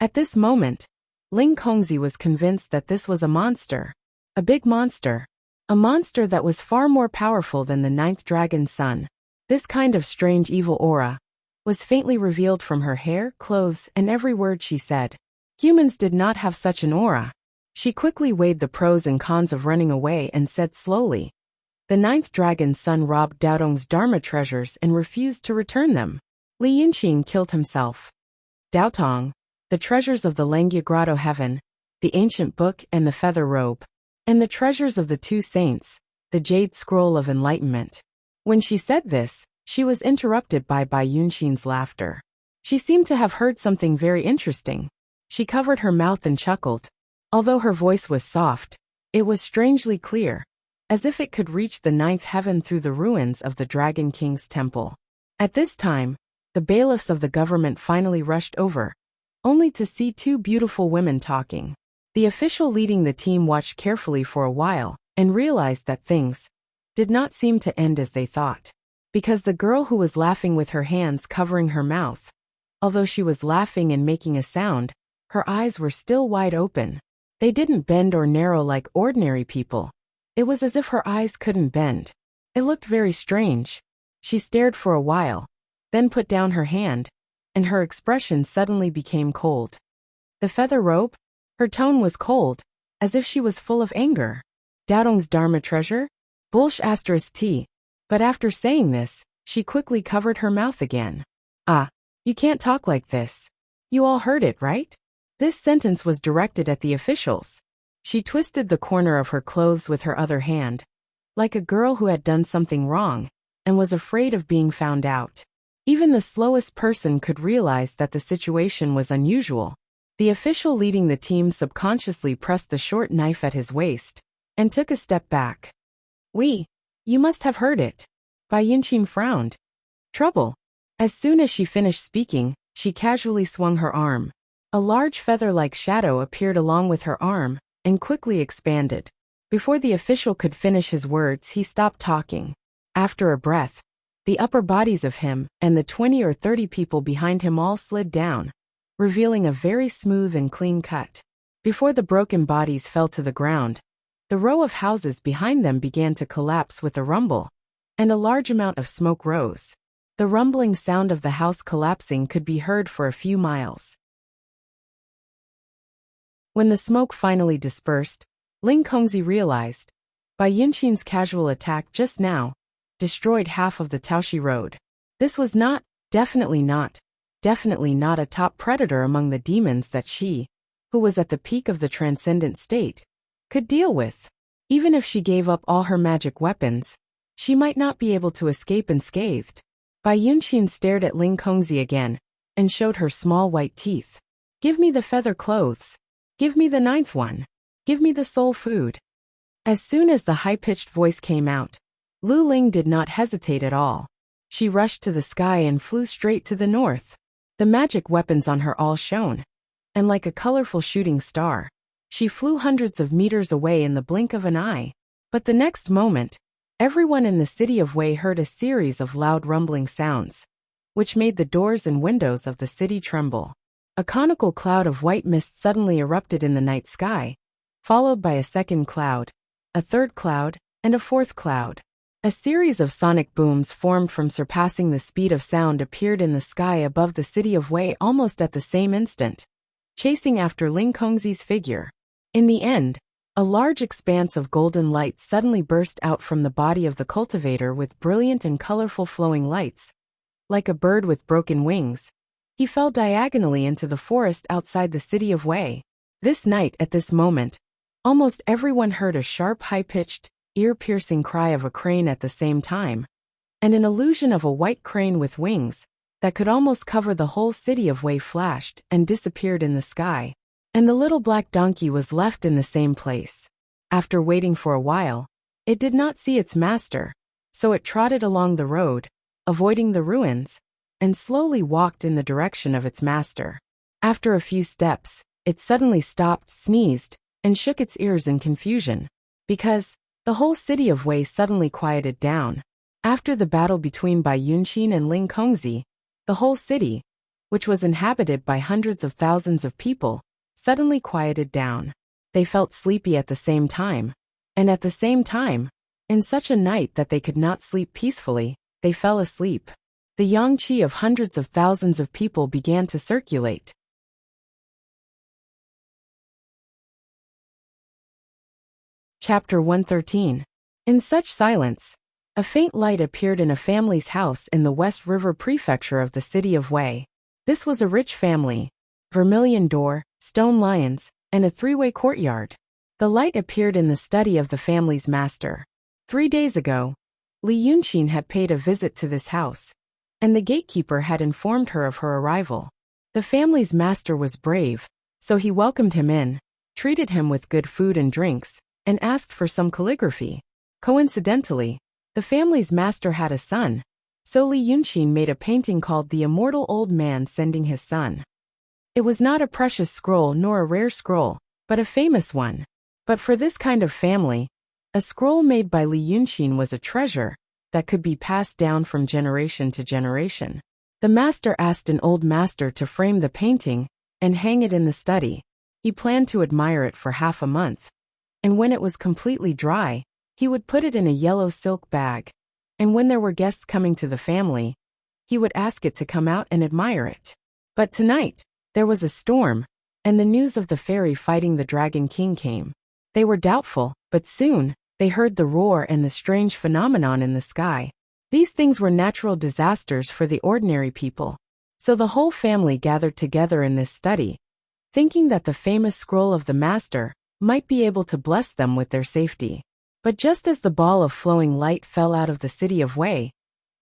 At this moment, Ling Kongzi was convinced that this was a monster. A big monster. A monster that was far more powerful than the ninth dragon's son. This kind of strange evil aura was faintly revealed from her hair, clothes, and every word she said. Humans did not have such an aura. She quickly weighed the pros and cons of running away and said slowly, The ninth dragon's son robbed Daodong's Dharma treasures and refused to return them. Li Yunxin killed himself. Daotong, the treasures of the Langya Grotto Heaven, the ancient book and the feather robe, and the treasures of the two saints, the jade scroll of enlightenment. When she said this, she was interrupted by Bai Yunxin's laughter. She seemed to have heard something very interesting. She covered her mouth and chuckled. Although her voice was soft, it was strangely clear, as if it could reach the ninth heaven through the ruins of the Dragon King's temple. At this time, the bailiffs of the government finally rushed over, only to see two beautiful women talking. The official leading the team watched carefully for a while and realized that things did not seem to end as they thought. Because the girl who was laughing with her hands covering her mouth, although she was laughing and making a sound, her eyes were still wide open. They didn't bend or narrow like ordinary people. It was as if her eyes couldn't bend. It looked very strange. She stared for a while, then put down her hand, and her expression suddenly became cold. The feather robe? Her tone was cold, as if she was full of anger. Daodong's Dharma treasure? Bullsh *T. But after saying this, she quickly covered her mouth again. You can't talk like this. You all heard it, right? This sentence was directed at the officials. She twisted the corner of her clothes with her other hand, like a girl who had done something wrong, and was afraid of being found out. Even the slowest person could realize that the situation was unusual. The official leading the team subconsciously pressed the short knife at his waist, and took a step back. You must have heard it. Bai Yunxin frowned. Trouble. As soon as she finished speaking, she casually swung her arm. A large feather-like shadow appeared along with her arm, and quickly expanded. Before the official could finish his words, he stopped talking. After a breath, the upper bodies of him and the 20 or 30 people behind him all slid down, revealing a very smooth and clean cut. Before the broken bodies fell to the ground, the row of houses behind them began to collapse with a rumble, and a large amount of smoke rose. The rumbling sound of the house collapsing could be heard for a few miles. When the smoke finally dispersed, Ling Kongzi realized, Bai Yunxin's casual attack just now destroyed half of the Taoshi Road. This was definitely not a top predator among the demons that she, who was at the peak of the transcendent state, could deal with. Even if she gave up all her magic weapons, she might not be able to escape unscathed. Bai Yunxin stared at Ling Kongzi again, and showed her small white teeth. Give me the feather clothes. Give me the ninth one. Give me the soul food. As soon as the high-pitched voice came out, Lu Ling did not hesitate at all. She rushed to the sky and flew straight to the north. The magic weapons on her all shone, and like a colorful shooting star, She flew hundreds of meters away in the blink of an eye. But the next moment, everyone in the city of Wei heard a series of loud rumbling sounds, which made the doors and windows of the city tremble. A conical cloud of white mist suddenly erupted in the night sky, followed by a second cloud, a third cloud, and a fourth cloud. A series of sonic booms formed from surpassing the speed of sound appeared in the sky above the city of Wei almost at the same instant, chasing after Ling Kongzi's figure. In the end, a large expanse of golden light suddenly burst out from the body of the cultivator with brilliant and colorful flowing lights. Like a bird with broken wings, he fell diagonally into the forest outside the city of Wei. This night, at this moment, almost everyone heard a sharp, high-pitched, ear-piercing cry of a crane at the same time, and an illusion of a white crane with wings that could almost cover the whole city of Wei flashed and disappeared in the sky. And the little black donkey was left in the same place. After waiting for a while, it did not see its master, so it trotted along the road, avoiding the ruins, and slowly walked in the direction of its master. After a few steps, it suddenly stopped, sneezed, and shook its ears in confusion, because the whole city of Wei suddenly quieted down. After the battle between Bai Yunxin and Ling Kongzi, the whole city, which was inhabited by hundreds of thousands of people, suddenly quieted down. They felt sleepy at the same time, and at the same time, in such a night that they could not sleep peacefully, they fell asleep. The yang qi of hundreds of thousands of people began to circulate. Chapter 113. In such silence, a faint light appeared in a family's house in the West River Prefecture of the city of Wei. This was a rich family. Vermilion door, stone lions, and a three-way courtyard. The light appeared in the study of the family's master. 3 days ago, Li Yunxin had paid a visit to this house, and the gatekeeper had informed her of her arrival. The family's master was brave, so he welcomed him in, treated him with good food and drinks, and asked for some calligraphy. Coincidentally, the family's master had a son, so Li Yunxin made a painting called The Immortal Old Man Sending His Son. It was not a precious scroll nor a rare scroll, but a famous one. But for this kind of family, a scroll made by Li Yunxin was a treasure that could be passed down from generation to generation. The master asked an old master to frame the painting and hang it in the study. He planned to admire it for half a month, and when it was completely dry, he would put it in a yellow silk bag, and when there were guests coming to the family, he would ask it to come out and admire it. But tonight, there was a storm, and the news of the fairy fighting the Dragon King came. They were doubtful, but soon, they heard the roar and the strange phenomenon in the sky. These things were natural disasters for the ordinary people. So the whole family gathered together in this study, thinking that the famous scroll of the master might be able to bless them with their safety. But just as the ball of flowing light fell out of the city of Wei,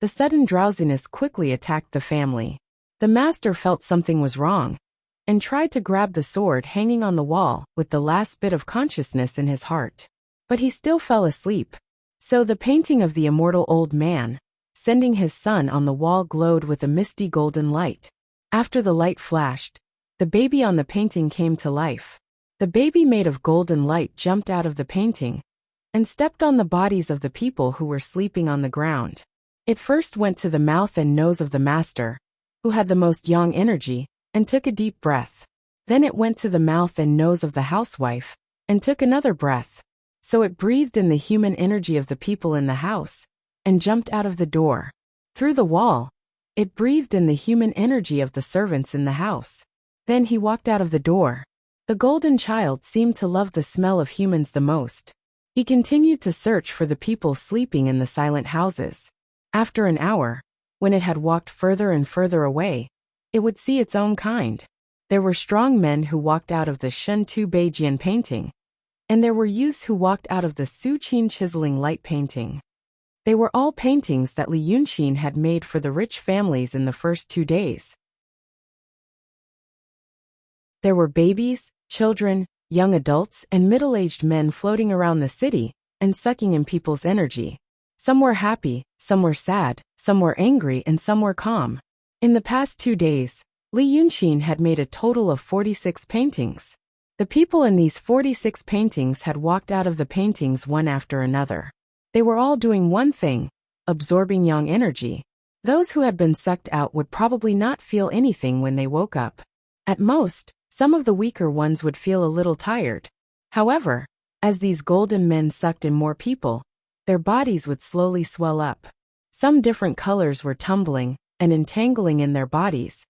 the sudden drowsiness quickly attacked the family. The master felt something was wrong, and tried to grab the sword hanging on the wall with the last bit of consciousness in his heart. But he still fell asleep. So the painting of the immortal old man, sending his son on the wall, glowed with a misty golden light. After the light flashed, the baby on the painting came to life. The baby made of golden light jumped out of the painting and stepped on the bodies of the people who were sleeping on the ground. It first went to the mouth and nose of the master, who had the most yang energy, and took a deep breath. Then it went to the mouth and nose of the housewife, and took another breath. So it breathed in the human energy of the people in the house, and jumped out of the door. Through the wall, it breathed in the human energy of the servants in the house. Then he walked out of the door. The golden child seemed to love the smell of humans the most. He continued to search for the people sleeping in the silent houses. After an hour, when it had walked further and further away, it would see its own kind. There were strong men who walked out of the Shen Tu Beijian painting, and there were youths who walked out of the Su Qin chiseling light painting. They were all paintings that Li Yunxin had made for the rich families in the first 2 days. There were babies, children, young adults, and middle-aged men floating around the city and sucking in people's energy. Some were happy, some were sad, some were angry, and some were calm. In the past 2 days, Li Yunxin had made a total of 46 paintings. The people in these 46 paintings had walked out of the paintings one after another. They were all doing one thing, absorbing yang energy. Those who had been sucked out would probably not feel anything when they woke up. At most, some of the weaker ones would feel a little tired. However, as these golden men sucked in more people, their bodies would slowly swell up. Some different colors were tumbling and entangling in their bodies,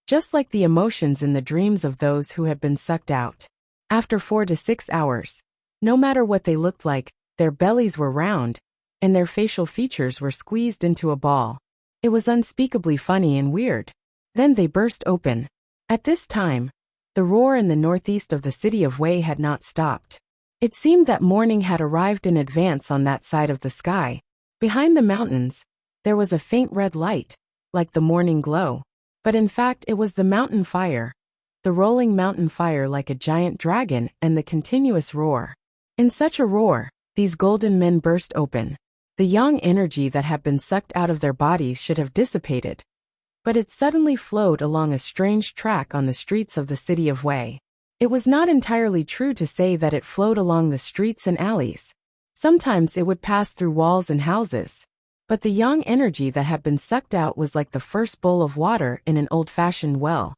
just like the emotions in the dreams of those who had been sucked out. After 4 to 6 hours, no matter what they looked like, their bellies were round, and their facial features were squeezed into a ball. It was unspeakably funny and weird. Then they burst open. At this time, the roar in the northeast of the city of Wei had not stopped. It seemed that morning had arrived in advance on that side of the sky. Behind the mountains, there was a faint red light, like the morning glow. But in fact it was the mountain fire. The rolling mountain fire like a giant dragon and the continuous roar. In such a roar, these golden men burst open. The yang energy that had been sucked out of their bodies should have dissipated. But it suddenly flowed along a strange track on the streets of the city of Wei. It was not entirely true to say that it flowed along the streets and alleys. Sometimes it would pass through walls and houses. But the yang energy that had been sucked out was like the first bowl of water in an old-fashioned well.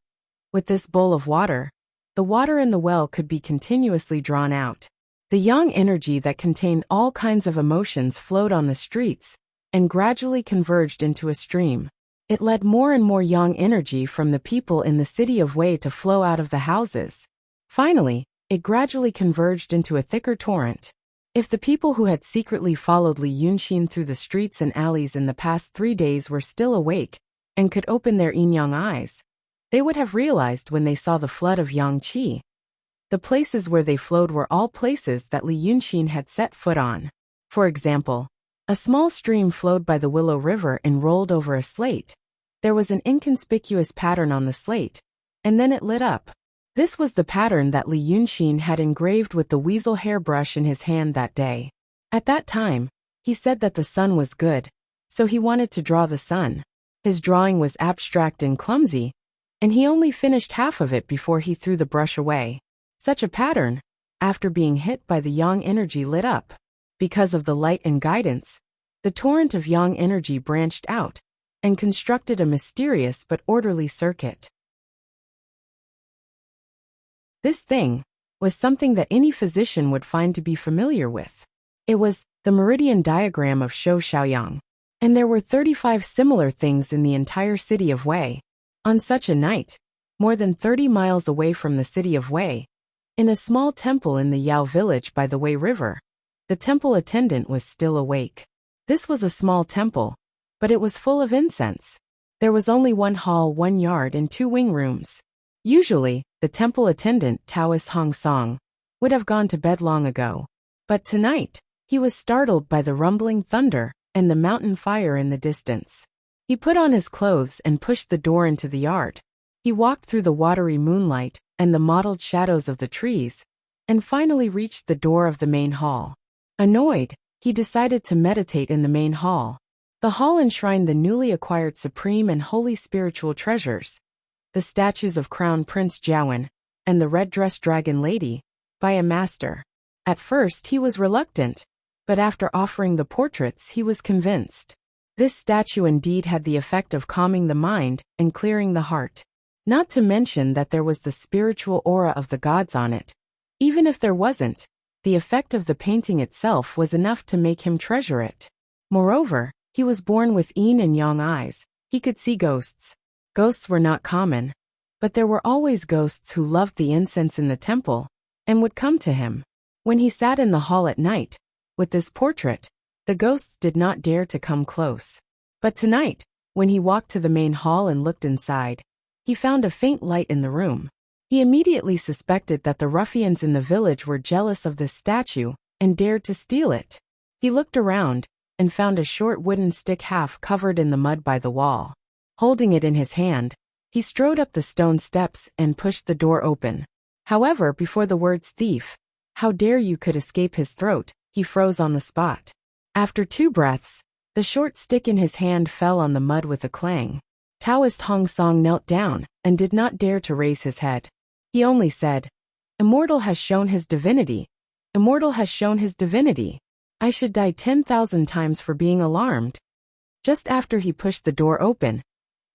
With this bowl of water, the water in the well could be continuously drawn out. The yang energy that contained all kinds of emotions flowed on the streets and gradually converged into a stream. It led more and more yang energy from the people in the city of Wei to flow out of the houses. Finally, it gradually converged into a thicker torrent. If the people who had secretly followed Li Yunxin through the streets and alleys in the past 3 days were still awake and could open their yin-yang eyes, they would have realized when they saw the flood of yang qi. The places where they flowed were all places that Li Yunxin had set foot on. For example, a small stream flowed by the Willow River and rolled over a slate. There was an inconspicuous pattern on the slate, and then it lit up. This was the pattern that Li Yunxin had engraved with the weasel hairbrush in his hand that day. At that time, he said that the sun was good, so he wanted to draw the sun. His drawing was abstract and clumsy, and he only finished half of it before he threw the brush away. Such a pattern, after being hit by the yang energy, lit up. Because of the light and guidance, the torrent of yang energy branched out and constructed a mysterious but orderly circuit. This thing was something that any physician would find to be familiar with. It was the meridian diagram of Shou Xiaoyang, and there were 35 similar things in the entire city of Wei. On such a night, more than 30 miles away from the city of Wei, in a small temple in the Yao village by the Wei River, the temple attendant was still awake. This was a small temple, but it was full of incense. There was only 1 hall, 1 yard, and 2 wing rooms. Usually, the temple attendant, Taoist Hong Song, would have gone to bed long ago. But tonight, he was startled by the rumbling thunder and the mountain fire in the distance. He put on his clothes and pushed the door into the yard. He walked through the watery moonlight and the mottled shadows of the trees, and finally reached the door of the main hall. Annoyed, he decided to meditate in the main hall. The hall enshrined the newly acquired supreme and holy spiritual treasures, the statues of Crown Prince Jiawen and the red-dressed dragon lady, by a master. At first he was reluctant, but after offering the portraits he was convinced. This statue indeed had the effect of calming the mind and clearing the heart. Not to mention that there was the spiritual aura of the gods on it. Even if there wasn't, the effect of the painting itself was enough to make him treasure it. Moreover, he was born with yin and yang eyes. He could see ghosts. Ghosts were not common, but there were always ghosts who loved the incense in the temple and would come to him. When he sat in the hall at night, with this portrait, the ghosts did not dare to come close. But tonight, when he walked to the main hall and looked inside, he found a faint light in the room. He immediately suspected that the ruffians in the village were jealous of this statue and dared to steal it. He looked around and found a short wooden stick half covered in the mud by the wall. Holding it in his hand, he strode up the stone steps and pushed the door open. However, before the words "thief, how dare you" could escape his throat, he froze on the spot. After 2 breaths, the short stick in his hand fell on the mud with a clang. Taoist Hong Song knelt down and did not dare to raise his head. He only said, Immortal has shown his divinity. Immortal has shown his divinity. I should die 10,000 times for being alarmed. Just after he pushed the door open,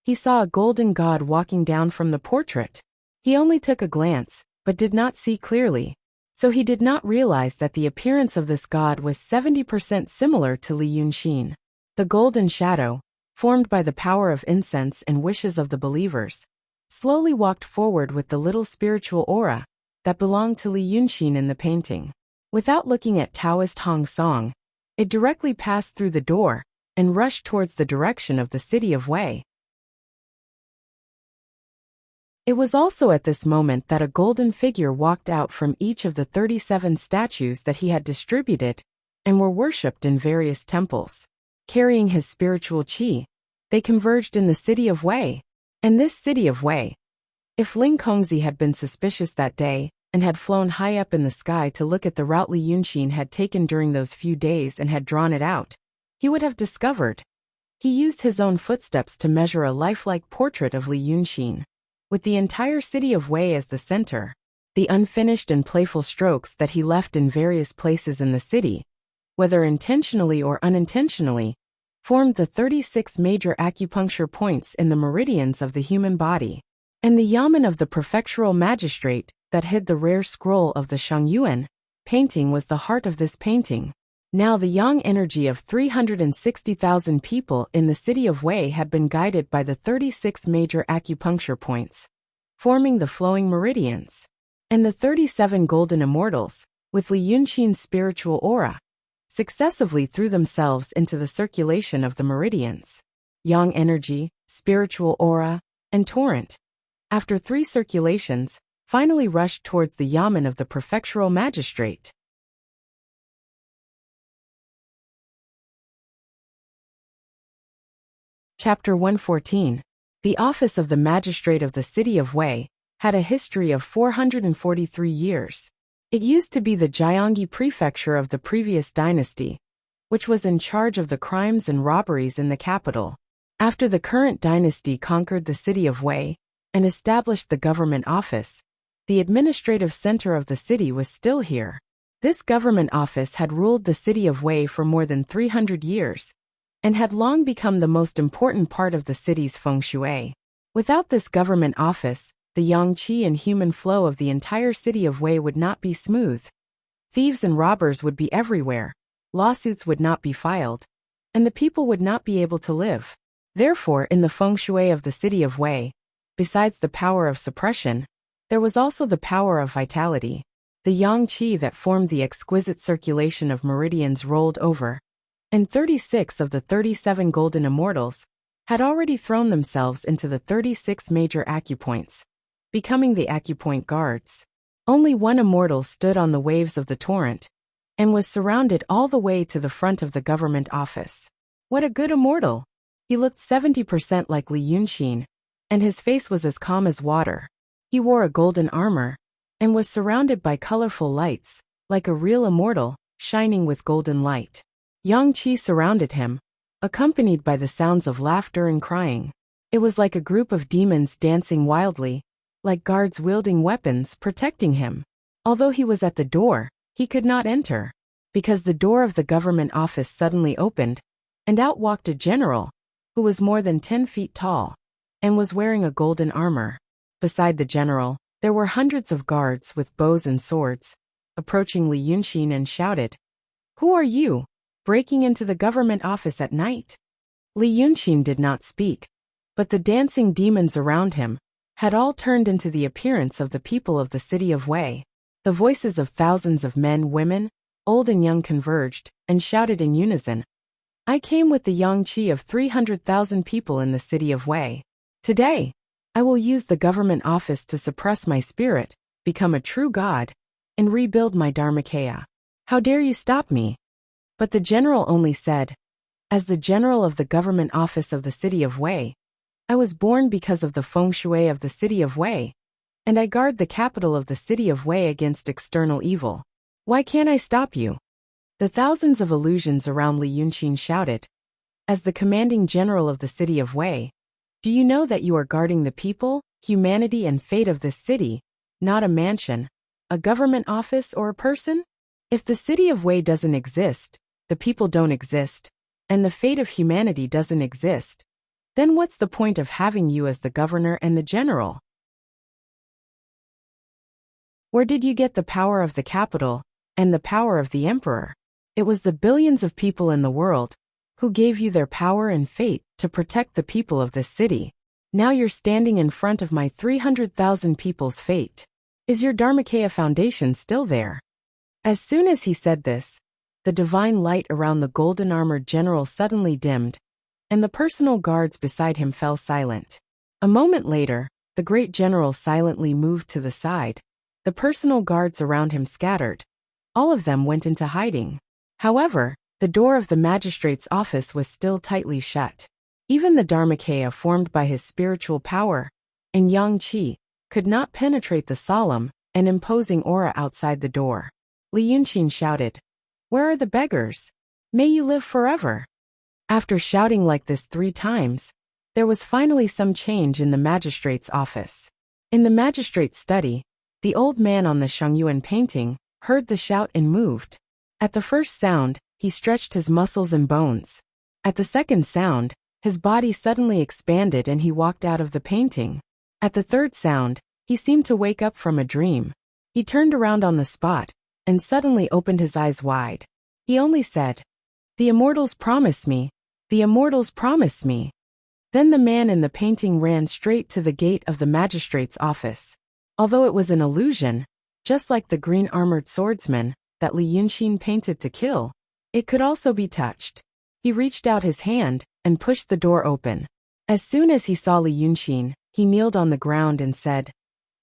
he saw a golden god walking down from the portrait. He only took a glance, but did not see clearly. So he did not realize that the appearance of this god was 70% similar to Li Yunxin. The golden shadow, formed by the power of incense and wishes of the believers, slowly walked forward with the little spiritual aura that belonged to Li Yunxin in the painting. Without looking at Taoist Hong Song, it directly passed through the door and rushed towards the direction of the city of Wei. It was also at this moment that a golden figure walked out from each of the 37 statues that he had distributed and were worshipped in various temples. Carrying his spiritual qi, they converged in the city of Wei. And this city of Wei, if Ling Kongzi had been suspicious that day and had flown high up in the sky to look at the route Li Yunxin had taken during those few days and had drawn it out, he would have discovered. He used his own footsteps to measure a lifelike portrait of Li Yunxin, with the entire city of Wei as the center. The unfinished and playful strokes that he left in various places in the city, whether intentionally or unintentionally, formed the 36 major acupuncture points in the meridians of the human body. And the yamen of the prefectural magistrate that hid the rare scroll of the Shangyuan painting was the heart of this painting. Now the yang energy of 360,000 people in the city of Wei had been guided by the 36 major acupuncture points, forming the flowing meridians. And the 37 golden immortals, with Li Yunxin's spiritual aura, successively threw themselves into the circulation of the meridians. Yang energy, spiritual aura, and torrent, after 3 circulations, finally rushed towards the yamen of the prefectural magistrate. Chapter 114. The office of the magistrate of the city of Wei had a history of 443 years. It used to be the Jiangyi prefecture of the previous dynasty, which was in charge of the crimes and robberies in the capital. After the current dynasty conquered the city of Wei and established the government office, the administrative center of the city was still here. This government office had ruled the city of Wei for more than 300 years, and had long become the most important part of the city's feng shui. Without this government office, the yang qi and human flow of the entire city of Wei would not be smooth. Thieves and robbers would be everywhere, lawsuits would not be filed, and the people would not be able to live. Therefore, in the feng shui of the city of Wei, besides the power of suppression, there was also the power of vitality. The yang qi that formed the exquisite circulation of meridians rolled over, and 36 of the 37 golden immortals had already thrown themselves into the 36 major acupoints, becoming the acupoint guards. Only one immortal stood on the waves of the torrent, and was surrounded all the way to the front of the government office. What a good immortal! He looked 70% like Li Yunxin, and his face was as calm as water. He wore a golden armor, and was surrounded by colorful lights, like a real immortal, shining with golden light. Yang qi surrounded him, accompanied by the sounds of laughter and crying. It was like a group of demons dancing wildly, like guards wielding weapons protecting him. Although he was at the door, he could not enter, because the door of the government office suddenly opened, and out walked a general, who was more than 10 feet tall, and was wearing a golden armor. Beside the general, there were hundreds of guards with bows and swords, approaching Li Yunxin and shouted, "Who are you, breaking into the government office at night?" Li Yunxin did not speak, but the dancing demons around him had all turned into the appearance of the people of the city of Wei. The voices of thousands of men, women, old and young converged, and shouted in unison, "I came with the yang qi of 300,000 people in the city of Wei. Today, I will use the government office to suppress my spirit, become a true god, and rebuild my Dharmakaya. How dare you stop me?" But the general only said, "As the general of the government office of the city of Wei, I was born because of the feng shui of the city of Wei, and I guard the capital of the city of Wei against external evil. Why can't I stop you?" The thousands of illusions around Li Yunxin shouted, "As the commanding general of the city of Wei, do you know that you are guarding the people, humanity and fate of this city, not a mansion, A government office or a person? If the city of Wei doesn't exist, the people don't exist, and the fate of humanity doesn't exist, then what's the point of having you as the governor and the general? Where did you get the power of the capital and the power of the emperor? It was the billions of people in the world who gave you their power and fate to protect the people of this city. Now you're standing in front of my 300,000 people's fate. Is your Dharmakaya foundation still there? As soon as he said this, the divine light around the golden-armored general suddenly dimmed, and the personal guards beside him fell silent. A moment later, the great general silently moved to the side. The personal guards around him scattered. All of them went into hiding. However, the door of the magistrate's office was still tightly shut. Even the Dharmakaya formed by his spiritual power and yang qi could not penetrate the solemn and imposing aura outside the door. Li Yunxin shouted, "Where are the beggars? May you live forever." After shouting like this 3 times, there was finally some change in the magistrate's office. In the magistrate's study, the old man on the Shangyuan painting heard the shout and moved. At the first sound, he stretched his muscles and bones. At the second sound, his body suddenly expanded and he walked out of the painting. At the third sound, he seemed to wake up from a dream. He turned around on the spot and suddenly opened his eyes wide. He only said, "The immortals promise me, the immortals promise me." Then the man in the painting ran straight to the gate of the magistrate's office. Although it was an illusion, just like the green armored swordsman that Li Yunxin painted to kill, it could also be touched. He reached out his hand and pushed the door open. As soon as he saw Li Yunxin, he kneeled on the ground and said,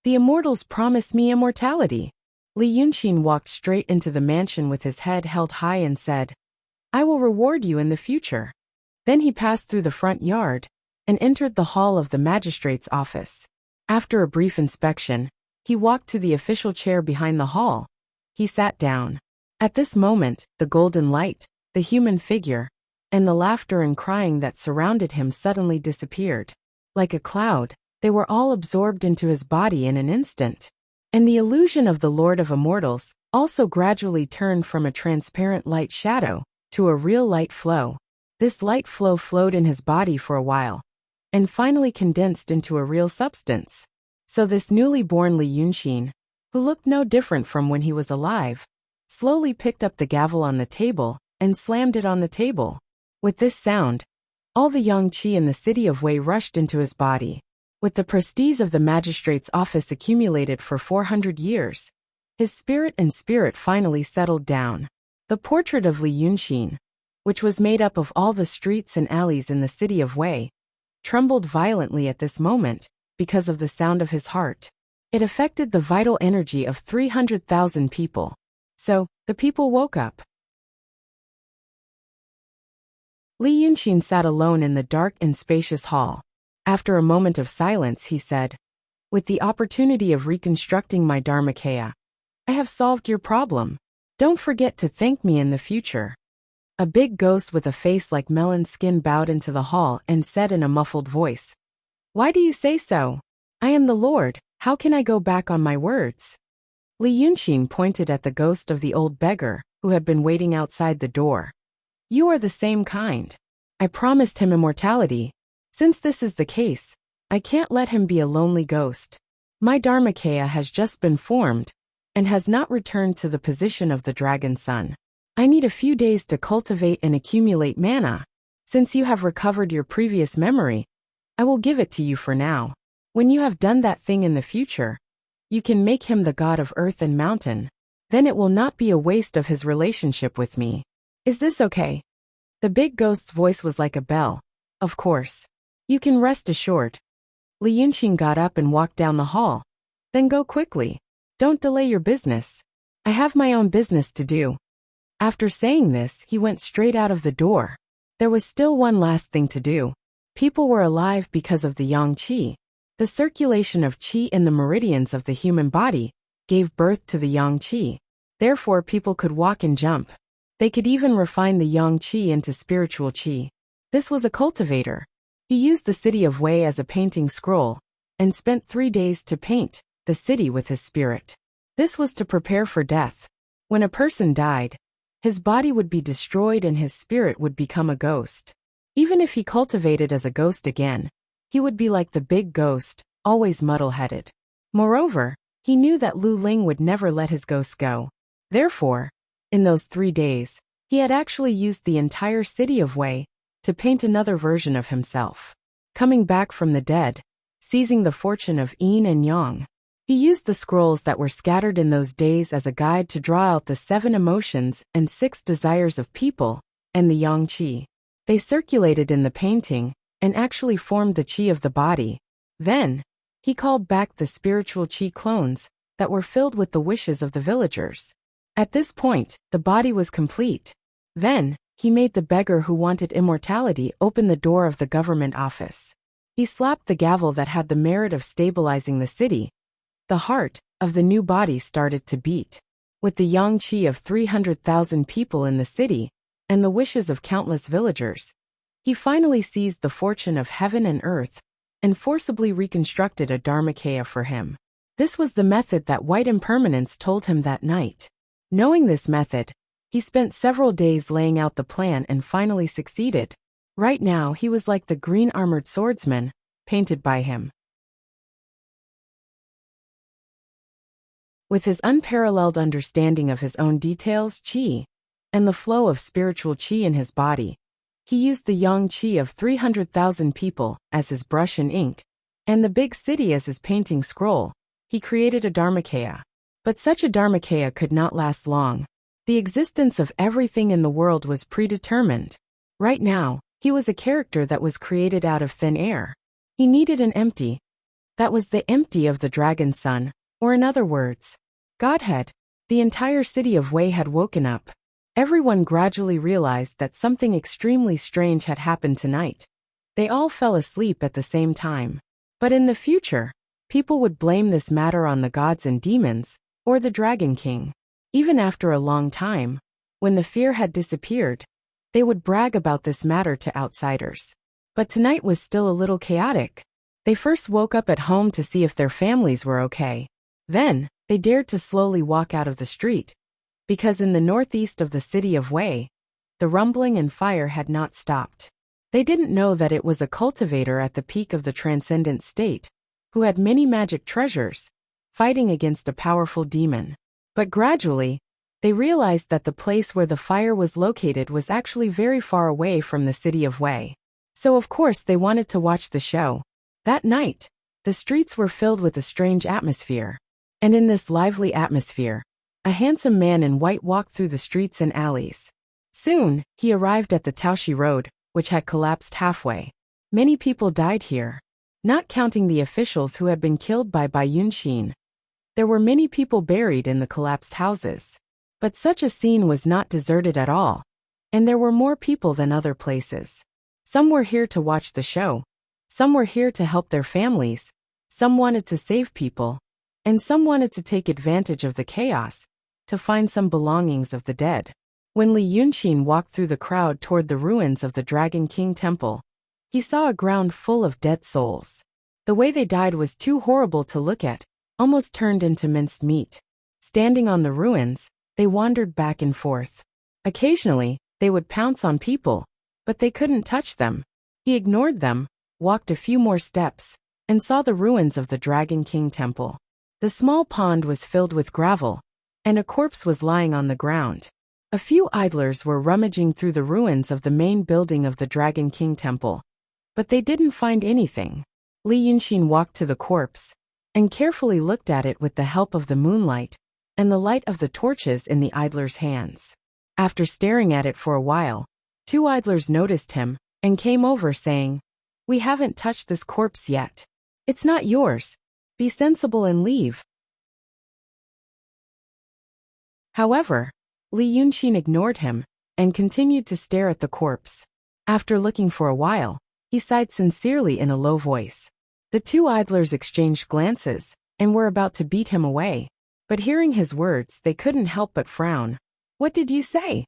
"The immortals promise me immortality." Li Yunxin walked straight into the mansion with his head held high and said, "I will reward you in the future." Then he passed through the front yard and entered the hall of the magistrate's office. After a brief inspection, he walked to the official chair behind the hall. He sat down. At this moment, the golden light, the human figure, and the laughter and crying that surrounded him suddenly disappeared. Like a cloud, they were all absorbed into his body in an instant. And the illusion of the Lord of Immortals also gradually turned from a transparent light shadow to a real light flow. This light flow flowed in his body for a while, and finally condensed into a real substance. So this newly born Li Yunxin, who looked no different from when he was alive, slowly picked up the gavel on the table and slammed it on the table. With this sound, all the yang qi in the city of Wei rushed into his body. With the prestige of the magistrate's office accumulated for 400 years, his spirit finally settled down. The portrait of Li Yunxin, which was made up of all the streets and alleys in the city of Wei, trembled violently at this moment because of the sound of his heart. It affected the vital energy of 300,000 people. So, the people woke up. Li Yunxin sat alone in the dark and spacious hall. After a moment of silence, he said, "With the opportunity of reconstructing my Dharmakaya, I have solved your problem. Don't forget to thank me in the future." A big ghost with a face like melon skin bowed into the hall and said in a muffled voice, "Why do you say so? I am the Lord, how can I go back on my words?" Li Yunxin pointed at the ghost of the old beggar, who had been waiting outside the door. "You are the same kind. I promised him immortality. Since this is the case, I can't let him be a lonely ghost. My Dharmakaya has just been formed, and has not returned to the position of the dragon sun. I need a few days to cultivate and accumulate mana. Since you have recovered your previous memory, I will give it to you for now. When you have done that thing in the future, you can make him the god of earth and mountain. Then it will not be a waste of his relationship with me. Is this okay?" The big ghost's voice was like a bell. "Of course. You can rest assured." Li Yunxin got up and walked down the hall. "Then go quickly. Don't delay your business. I have my own business to do." After saying this, he went straight out of the door. There was still one last thing to do. People were alive because of the yang qi. The circulation of qi in the meridians of the human body gave birth to the yang qi. Therefore, people could walk and jump. They could even refine the yang qi into spiritual qi. This was a cultivator. He used the city of Wei as a painting scroll, and spent 3 days to paint the city with his spirit. This was to prepare for death. When a person died, his body would be destroyed and his spirit would become a ghost. Even if he cultivated as a ghost again, he would be like the big ghost, always muddle-headed. Moreover, he knew that Lu Ling would never let his ghost go. Therefore, in those 3 days, he had actually used the entire city of Wei to paint another version of himself. Coming back from the dead, seizing the fortune of yin and yang. He used the scrolls that were scattered in those days as a guide to draw out the 7 emotions and 6 desires of people, and the yang qi. They circulated in the painting, and actually formed the qi of the body. Then, he called back the spiritual qi clones that were filled with the wishes of the villagers. At this point, the body was complete. Then, he made the beggar who wanted immortality open the door of the government office. He slapped the gavel that had the merit of stabilizing the city. The heart of the new body started to beat. With the yang qi of 300,000 people in the city, and the wishes of countless villagers, he finally seized the fortune of heaven and earth, and forcibly reconstructed a dharmakaya for him. This was the method that White Impermanence told him that night. Knowing this method, he spent several days laying out the plan and finally succeeded. Right now he was like the green armored swordsman, painted by him. With his unparalleled understanding of his own details, qi, and the flow of spiritual qi in his body, he used the yang qi of 300,000 people as his brush and ink, and the big city as his painting scroll. He created a dharmakaya. But such a dharmakaya could not last long. The existence of everything in the world was predetermined. Right now, he was a character that was created out of thin air. He needed an empty. That was the empty of the dragon sun, or in other words, Godhead. The entire city of Wei had woken up. Everyone gradually realized that something extremely strange had happened tonight. They all fell asleep at the same time. But in the future, people would blame this matter on the gods and demons, or the Dragon King. Even after a long time, when the fear had disappeared, they would brag about this matter to outsiders. But tonight was still a little chaotic. They first woke up at home to see if their families were okay. Then, they dared to slowly walk out of the street, because in the northeast of the city of Wei, the rumbling and fire had not stopped. They didn't know that it was a cultivator at the peak of the transcendent state, who had many magic treasures, fighting against a powerful demon. But gradually, they realized that the place where the fire was located was actually very far away from the city of Wei. So of course they wanted to watch the show. That night, the streets were filled with a strange atmosphere. And in this lively atmosphere, a handsome man in white walked through the streets and alleys. Soon, he arrived at the Taoshi Road, which had collapsed halfway. Many people died here, not counting the officials who had been killed by Bai Yunxin. There were many people buried in the collapsed houses. But such a scene was not deserted at all, and there were more people than other places. Some were here to watch the show, some were here to help their families, some wanted to save people, and some wanted to take advantage of the chaos, to find some belongings of the dead. When Li Yunxin walked through the crowd toward the ruins of the Dragon King Temple, he saw a ground full of dead souls. The way they died was too horrible to look at, almost turned into minced meat. Standing on the ruins, they wandered back and forth. Occasionally, they would pounce on people, but they couldn't touch them. He ignored them, walked a few more steps, and saw the ruins of the Dragon King Temple. The small pond was filled with gravel, and a corpse was lying on the ground. A few idlers were rummaging through the ruins of the main building of the Dragon King Temple, but they didn't find anything. Li Yunxin walked to the corpse, and carefully looked at it with the help of the moonlight, and the light of the torches in the idlers' hands. After staring at it for a while, 2 idlers noticed him, and came over saying, "We haven't touched this corpse yet. It's not yours. Be sensible and leave." However, Li Yunxin ignored him, and continued to stare at the corpse. After looking for a while, he sighed sincerely in a low voice. The 2 idlers exchanged glances, and were about to beat him away. But hearing his words, they couldn't help but frown. "What did you say?"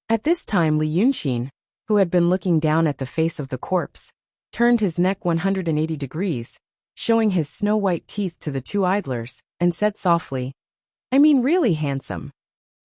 At this time Li Yunxin, who had been looking down at the face of the corpse, turned his neck 180 degrees, showing his snow-white teeth to the 2 idlers, and said softly, I mean really handsome.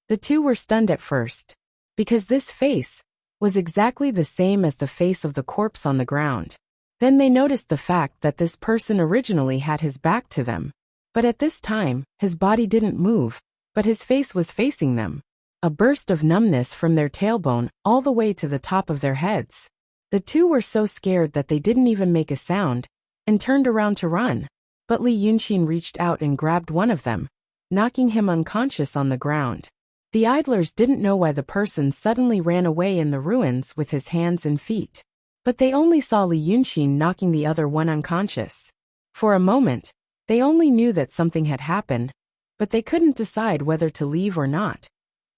The two were stunned at first, because this face was exactly the same as the face of the corpse on the ground. Then they noticed the fact that this person originally had his back to them. But at this time, his body didn't move, but his face was facing them. A burst of numbness from their tailbone all the way to the top of their heads. The two were so scared that they didn't even make a sound, and turned around to run. But Li Yunxin reached out and grabbed one of them, knocking him unconscious on the ground. The idlers didn't know why the person suddenly ran away in the ruins with his hands and feet. But they only saw Li Yunxin knocking the other one unconscious. For a moment, they only knew that something had happened, but they couldn't decide whether to leave or not.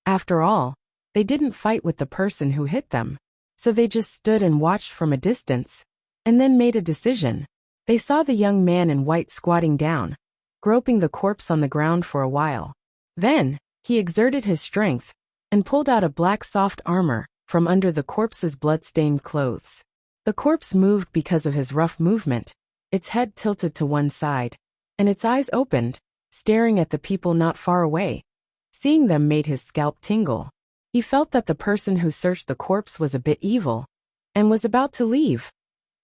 After all, they didn't fight with the person who hit them. So they just stood and watched from a distance, and then made a decision. They saw the young man in white squatting down, groping the corpse on the ground for a while. Then, he exerted his strength, and pulled out a black soft armor from under the corpse's blood-stained clothes. The corpse moved because of his rough movement, its head tilted to one side, and its eyes opened, staring at the people not far away. Seeing them made his scalp tingle. He felt that the person who searched the corpse was a bit evil, and was about to leave.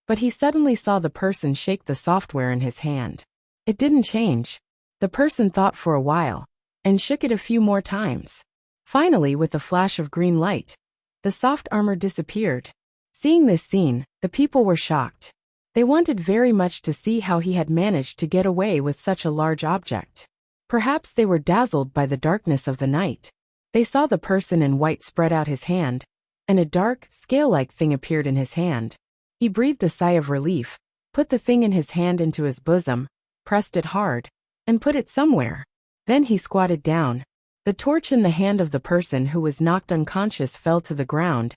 But he suddenly saw the person shake the software in his hand. It didn't change. The person thought for a while, and shook it a few more times. Finally, with a flash of green light, the soft armor disappeared. Seeing this scene, the people were shocked. They wanted very much to see how he had managed to get away with such a large object. Perhaps they were dazzled by the darkness of the night. They saw the person in white spread out his hand, and a dark, scale-like thing appeared in his hand. He breathed a sigh of relief, put the thing in his hand into his bosom, pressed it hard, and put it somewhere. Then he squatted down. The torch in the hand of the person who was knocked unconscious fell to the ground,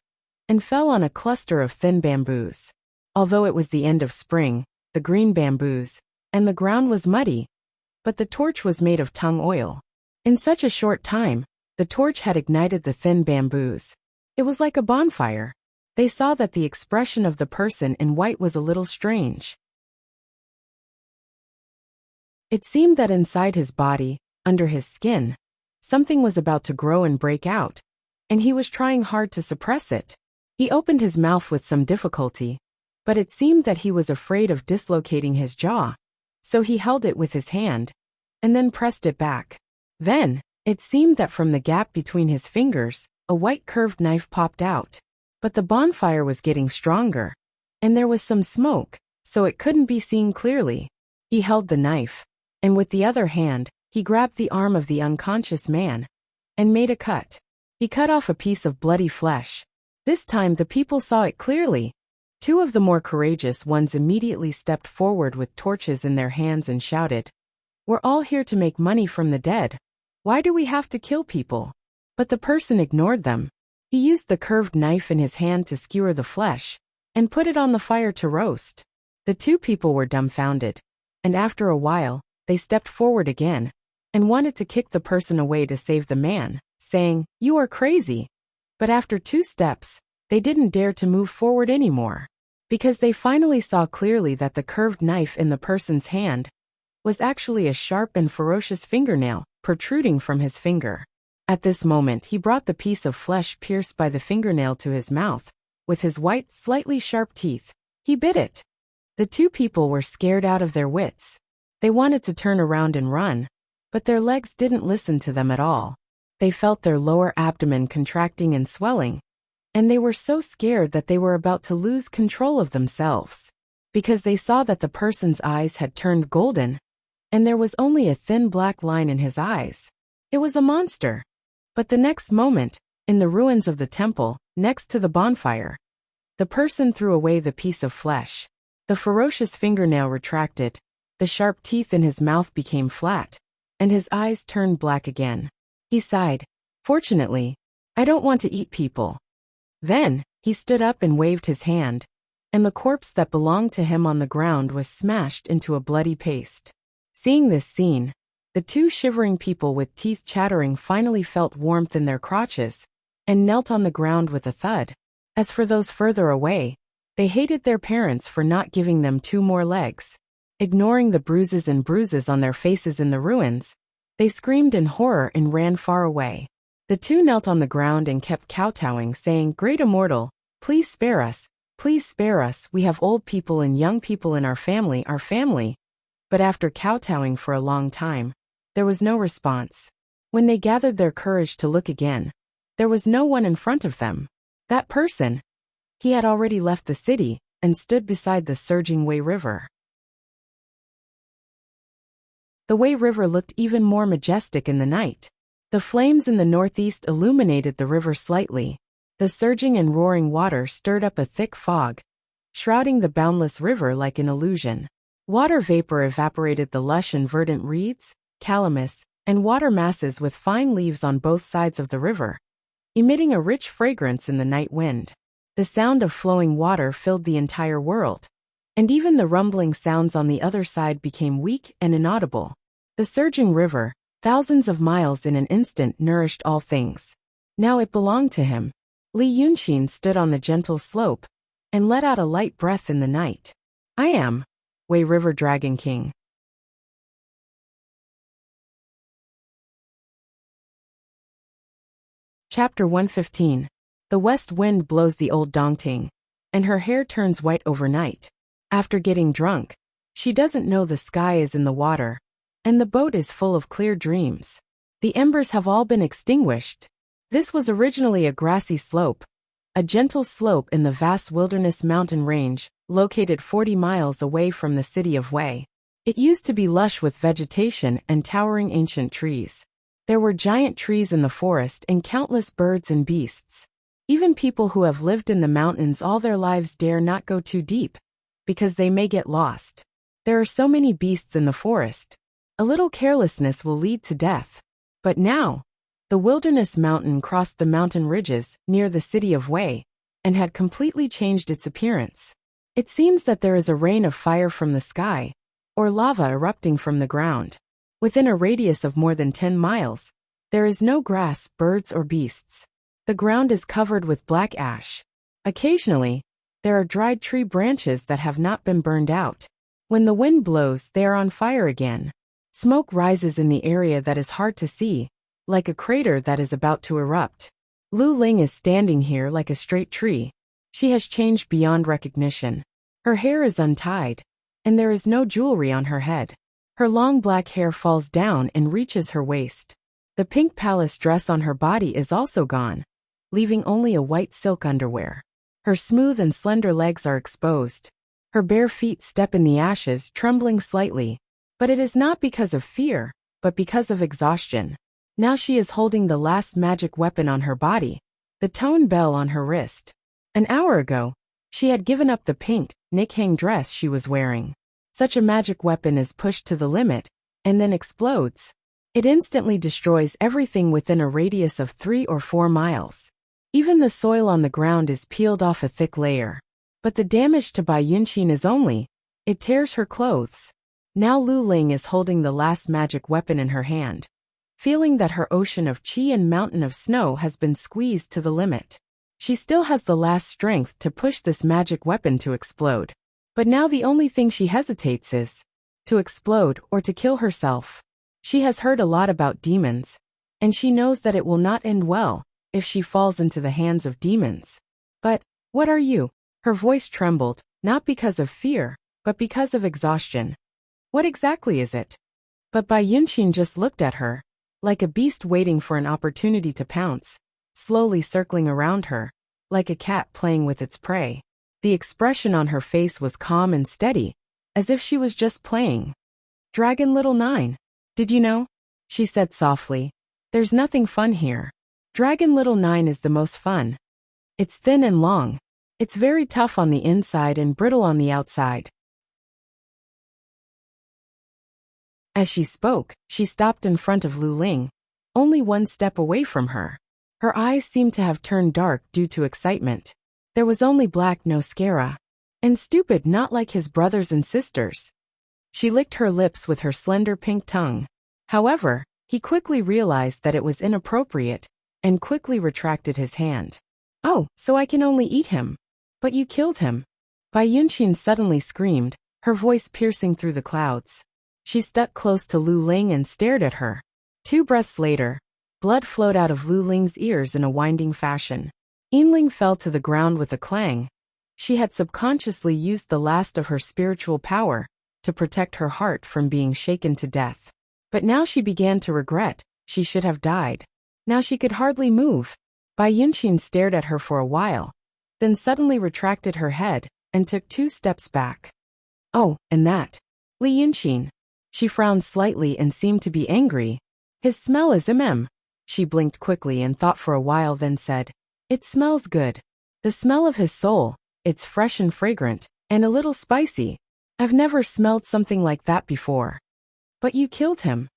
and fell on a cluster of thin bamboos. Although it was the end of spring, the green bamboos, and the ground was muddy, but the torch was made of tung oil. In such a short time, the torch had ignited the thin bamboos. It was like a bonfire. They saw that the expression of the person in white was a little strange. It seemed that inside his body, under his skin, something was about to grow and break out, and he was trying hard to suppress it. He opened his mouth with some difficulty, but it seemed that he was afraid of dislocating his jaw, so he held it with his hand, and then pressed it back. Then, it seemed that from the gap between his fingers, a white curved knife popped out. But the bonfire was getting stronger, and there was some smoke, so it couldn't be seen clearly. He held the knife, and with the other hand, he grabbed the arm of the unconscious man, and made a cut. He cut off a piece of bloody flesh. This time the people saw it clearly. Two of the more courageous ones immediately stepped forward with torches in their hands and shouted, "We're all here to make money from the dead. Why do we have to kill people?" But the person ignored them. He used the curved knife in his hand to skewer the flesh, and put it on the fire to roast. The two people were dumbfounded, and after a while, they stepped forward again, and wanted to kick the person away to save the man, saying, "You are crazy." But after 2 steps, they didn't dare to move forward anymore, because they finally saw clearly that the curved knife in the person's hand was actually a sharp and ferocious fingernail protruding from his finger. At this moment he brought the piece of flesh pierced by the fingernail to his mouth. With his white, slightly sharp teeth, he bit it. The two people were scared out of their wits. They wanted to turn around and run, but their legs didn't listen to them at all. They felt their lower abdomen contracting and swelling, and they were so scared that they were about to lose control of themselves, because they saw that the person's eyes had turned golden, and there was only a thin black line in his eyes. It was a monster. But the next moment, in the ruins of the temple, next to the bonfire, the person threw away the piece of flesh. The ferocious fingernail retracted, the sharp teeth in his mouth became flat, and his eyes turned black again. He sighed, "Fortunately, I don't want to eat people." Then, he stood up and waved his hand, and the corpse that belonged to him on the ground was smashed into a bloody paste. Seeing this scene, the two shivering people with teeth chattering finally felt warmth in their crotches, and knelt on the ground with a thud. As for those further away, they hated their parents for not giving them 2 more legs. Ignoring the bruises on their faces in the ruins, They screamed in horror and ran far away. The two knelt on the ground and kept kowtowing, saying, "Great Immortal, please spare us. Please spare us. We have old people and young people in our family, our family." But after kowtowing for a long time, there was no response. When they gathered their courage to look again, there was no one in front of them. That person, he had already left the city and stood beside the surging Wei River. The Wei River looked even more majestic in the night. The flames in the northeast illuminated the river slightly. The surging and roaring water stirred up a thick fog, shrouding the boundless river like an illusion. Water vapor evaporated the lush and verdant reeds, calamus, and water masses with fine leaves on both sides of the river, emitting a rich fragrance in the night wind. The sound of flowing water filled the entire world, and even the rumbling sounds on the other side became weak and inaudible. The surging river, thousands of miles in an instant, nourished all things. Now it belonged to him. Li Yunxin stood on the gentle slope and let out a light breath in the night. "I am Wei River Dragon King." Chapter 115. The west wind blows the old Dongting, and her hair turns white overnight. After getting drunk, she doesn't know the sky is in the water, and the boat is full of clear dreams. The embers have all been extinguished. This was originally a grassy slope, a gentle slope in the vast wilderness mountain range, located 40 miles away from the city of Wei. It used to be lush with vegetation and towering ancient trees. There were giant trees in the forest and countless birds and beasts. Even people who have lived in the mountains all their lives dare not go too deep, because they may get lost. There are so many beasts in the forest. A little carelessness will lead to death. But now, the wilderness mountain crossed the mountain ridges near the city of Wei and had completely changed its appearance. It seems that there is a rain of fire from the sky, or lava erupting from the ground. Within a radius of more than 10 miles, there is no grass, birds, or beasts. The ground is covered with black ash. Occasionally, there are dried tree branches that have not been burned out. When the wind blows, they are on fire again. Smoke rises in the area that is hard to see, like a crater that is about to erupt. Lu Ling is standing here like a straight tree. She has changed beyond recognition. Her hair is untied, and there is no jewelry on her head. Her long black hair falls down and reaches her waist. The pink palace dress on her body is also gone, leaving only a white silk underwear. Her smooth and slender legs are exposed. Her bare feet step in the ashes, trembling slightly. But it is not because of fear, but because of exhaustion. Now she is holding the last magic weapon on her body, the tone bell on her wrist. An hour ago, she had given up the pink, nighthang dress she was wearing. Such a magic weapon is pushed to the limit, and then explodes. It instantly destroys everything within a radius of 3 or 4 miles. Even the soil on the ground is peeled off a thick layer. But the damage to Bai Yunxin is only, it tears her clothes. Now Lu Ling is holding the last magic weapon in her hand, feeling that her ocean of qi and mountain of snow has been squeezed to the limit. She still has the last strength to push this magic weapon to explode. But now the only thing she hesitates is to explode or to kill herself. She has heard a lot about demons, and she knows that it will not end well if she falls into the hands of demons. But, what are you? Her voice trembled, not because of fear, but because of exhaustion. What exactly is it? But Bai Yunxin just looked at her, like a beast waiting for an opportunity to pounce, slowly circling around her, like a cat playing with its prey. The expression on her face was calm and steady, as if she was just playing. "Dragon Little 9. Did you know?" she said softly. "There's nothing fun here. Dragon Little 9 is the most fun. It's thin and long. It's very tough on the inside and brittle on the outside." As she spoke, she stopped in front of Lu Ling, only 1 step away from her. Her eyes seemed to have turned dark due to excitement. There was only black, no mascara, and stupid, not like his brothers and sisters. She licked her lips with her slender pink tongue. However, he quickly realized that it was inappropriate, and quickly retracted his hand. "Oh, so I can only eat him. But you killed him." Bai Yunxin suddenly screamed, her voice piercing through the clouds. She stuck close to Lu Ling and stared at her. 2 breaths later, blood flowed out of Lu Ling's ears in a winding fashion. Yinling fell to the ground with a clang. She had subconsciously used the last of her spiritual power to protect her heart from being shaken to death. But now she began to regret she should have died. Now she could hardly move. Bai Yunxin stared at her for a while, then suddenly retracted her head and took 2 steps back. Oh, and that. Li Yunxin. She frowned slightly and seemed to be angry. His smell is She blinked quickly and thought for a while, then said, "It smells good. The smell of his soul. It's fresh and fragrant, and a little spicy. I've never smelled something like that before." "But you killed him."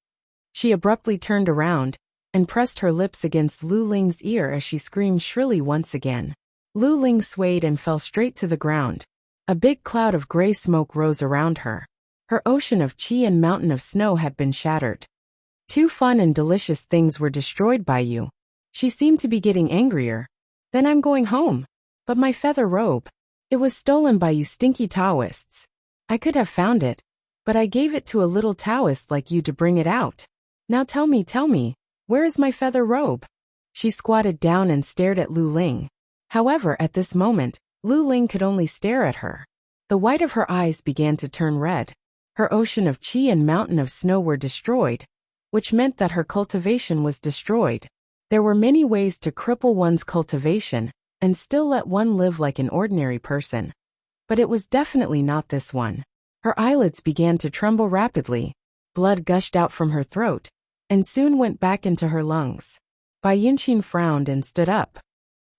She abruptly turned around and pressed her lips against Lu Ling's ear as she screamed shrilly once again. Lu Ling swayed and fell straight to the ground. A big cloud of gray smoke rose around her. Her ocean of qi and mountain of snow had been shattered. 2 fun and delicious things were destroyed by you. She seemed to be getting angrier. "Then I'm going home. But my feather robe. It was stolen by you stinky Taoists. I could have found it, but I gave it to a little Taoist like you to bring it out. Now tell me, where is my feather robe?" She squatted down and stared at Lu Ling. However, at this moment, Lu Ling could only stare at her. The white of her eyes began to turn red. Her ocean of qi and mountain of snow were destroyed, which meant that her cultivation was destroyed. There were many ways to cripple one's cultivation and still let one live like an ordinary person. But it was definitely not this one. Her eyelids began to tremble rapidly. Blood gushed out from her throat and soon went back into her lungs. Bai Yunxin frowned and stood up.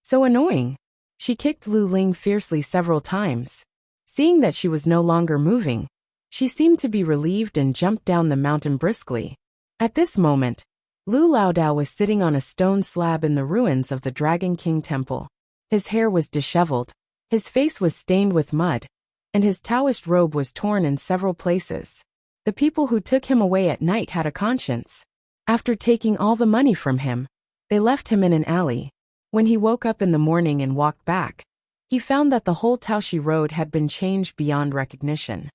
So annoying. She kicked Lu Ling fiercely several times. Seeing that she was no longer moving, she seemed to be relieved and jumped down the mountain briskly. At this moment, Lu Laodao was sitting on a stone slab in the ruins of the Dragon King Temple. His hair was disheveled, his face was stained with mud, and his Taoist robe was torn in several places. The people who took him away at night had a conscience. After taking all the money from him, they left him in an alley. When he woke up in the morning and walked back, he found that the whole Taoshi road had been changed beyond recognition.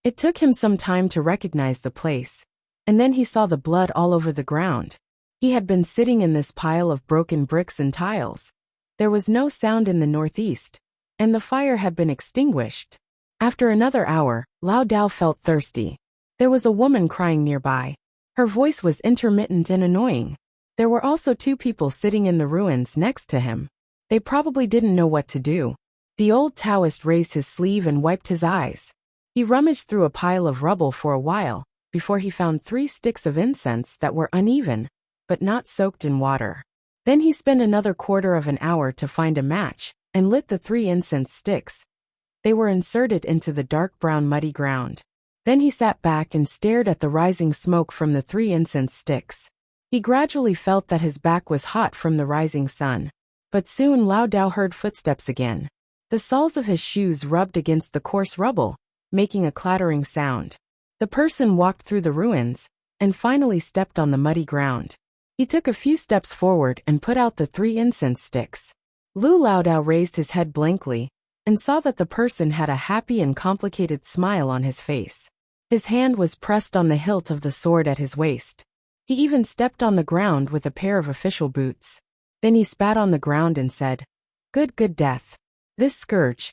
It took him some time to recognize the place, and then he saw the blood all over the ground. He had been sitting in this pile of broken bricks and tiles. There was no sound in the northeast, and the fire had been extinguished. After another hour, Lao Dao felt thirsty. There was a woman crying nearby. Her voice was intermittent and annoying. There were also 2 people sitting in the ruins next to him. They probably didn't know what to do. The old Taoist raised his sleeve and wiped his eyes. He rummaged through a pile of rubble for a while, before he found 3 sticks of incense that were uneven, but not soaked in water. Then he spent another quarter of an hour to find a match, and lit the 3 incense sticks. They were inserted into the dark brown muddy ground. Then he sat back and stared at the rising smoke from the 3 incense sticks. He gradually felt that his back was hot from the rising sun. But soon Lao Dao heard footsteps again. The soles of his shoes rubbed against the coarse rubble, making a clattering sound. The person walked through the ruins, and finally stepped on the muddy ground. He took a few steps forward and put out the 3 incense sticks. Lu Laodao raised his head blankly, and saw that the person had a happy and complicated smile on his face. His hand was pressed on the hilt of the sword at his waist. He even stepped on the ground with a pair of official boots. Then he spat on the ground and said, Good death. This scourge.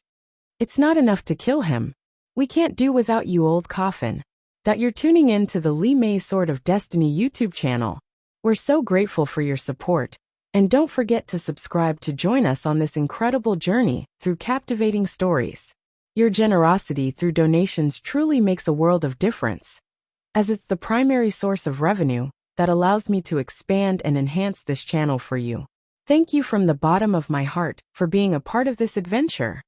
It's not enough to kill him. We can't do without you, old coffin. That you're tuning in to the Li Mei Sword of Destiny YouTube channel. We're so grateful for your support, and don't forget to subscribe to join us on this incredible journey through captivating stories. Your generosity through donations truly makes a world of difference, as it's the primary source of revenue that allows me to expand and enhance this channel for you. Thank you from the bottom of my heart for being a part of this adventure.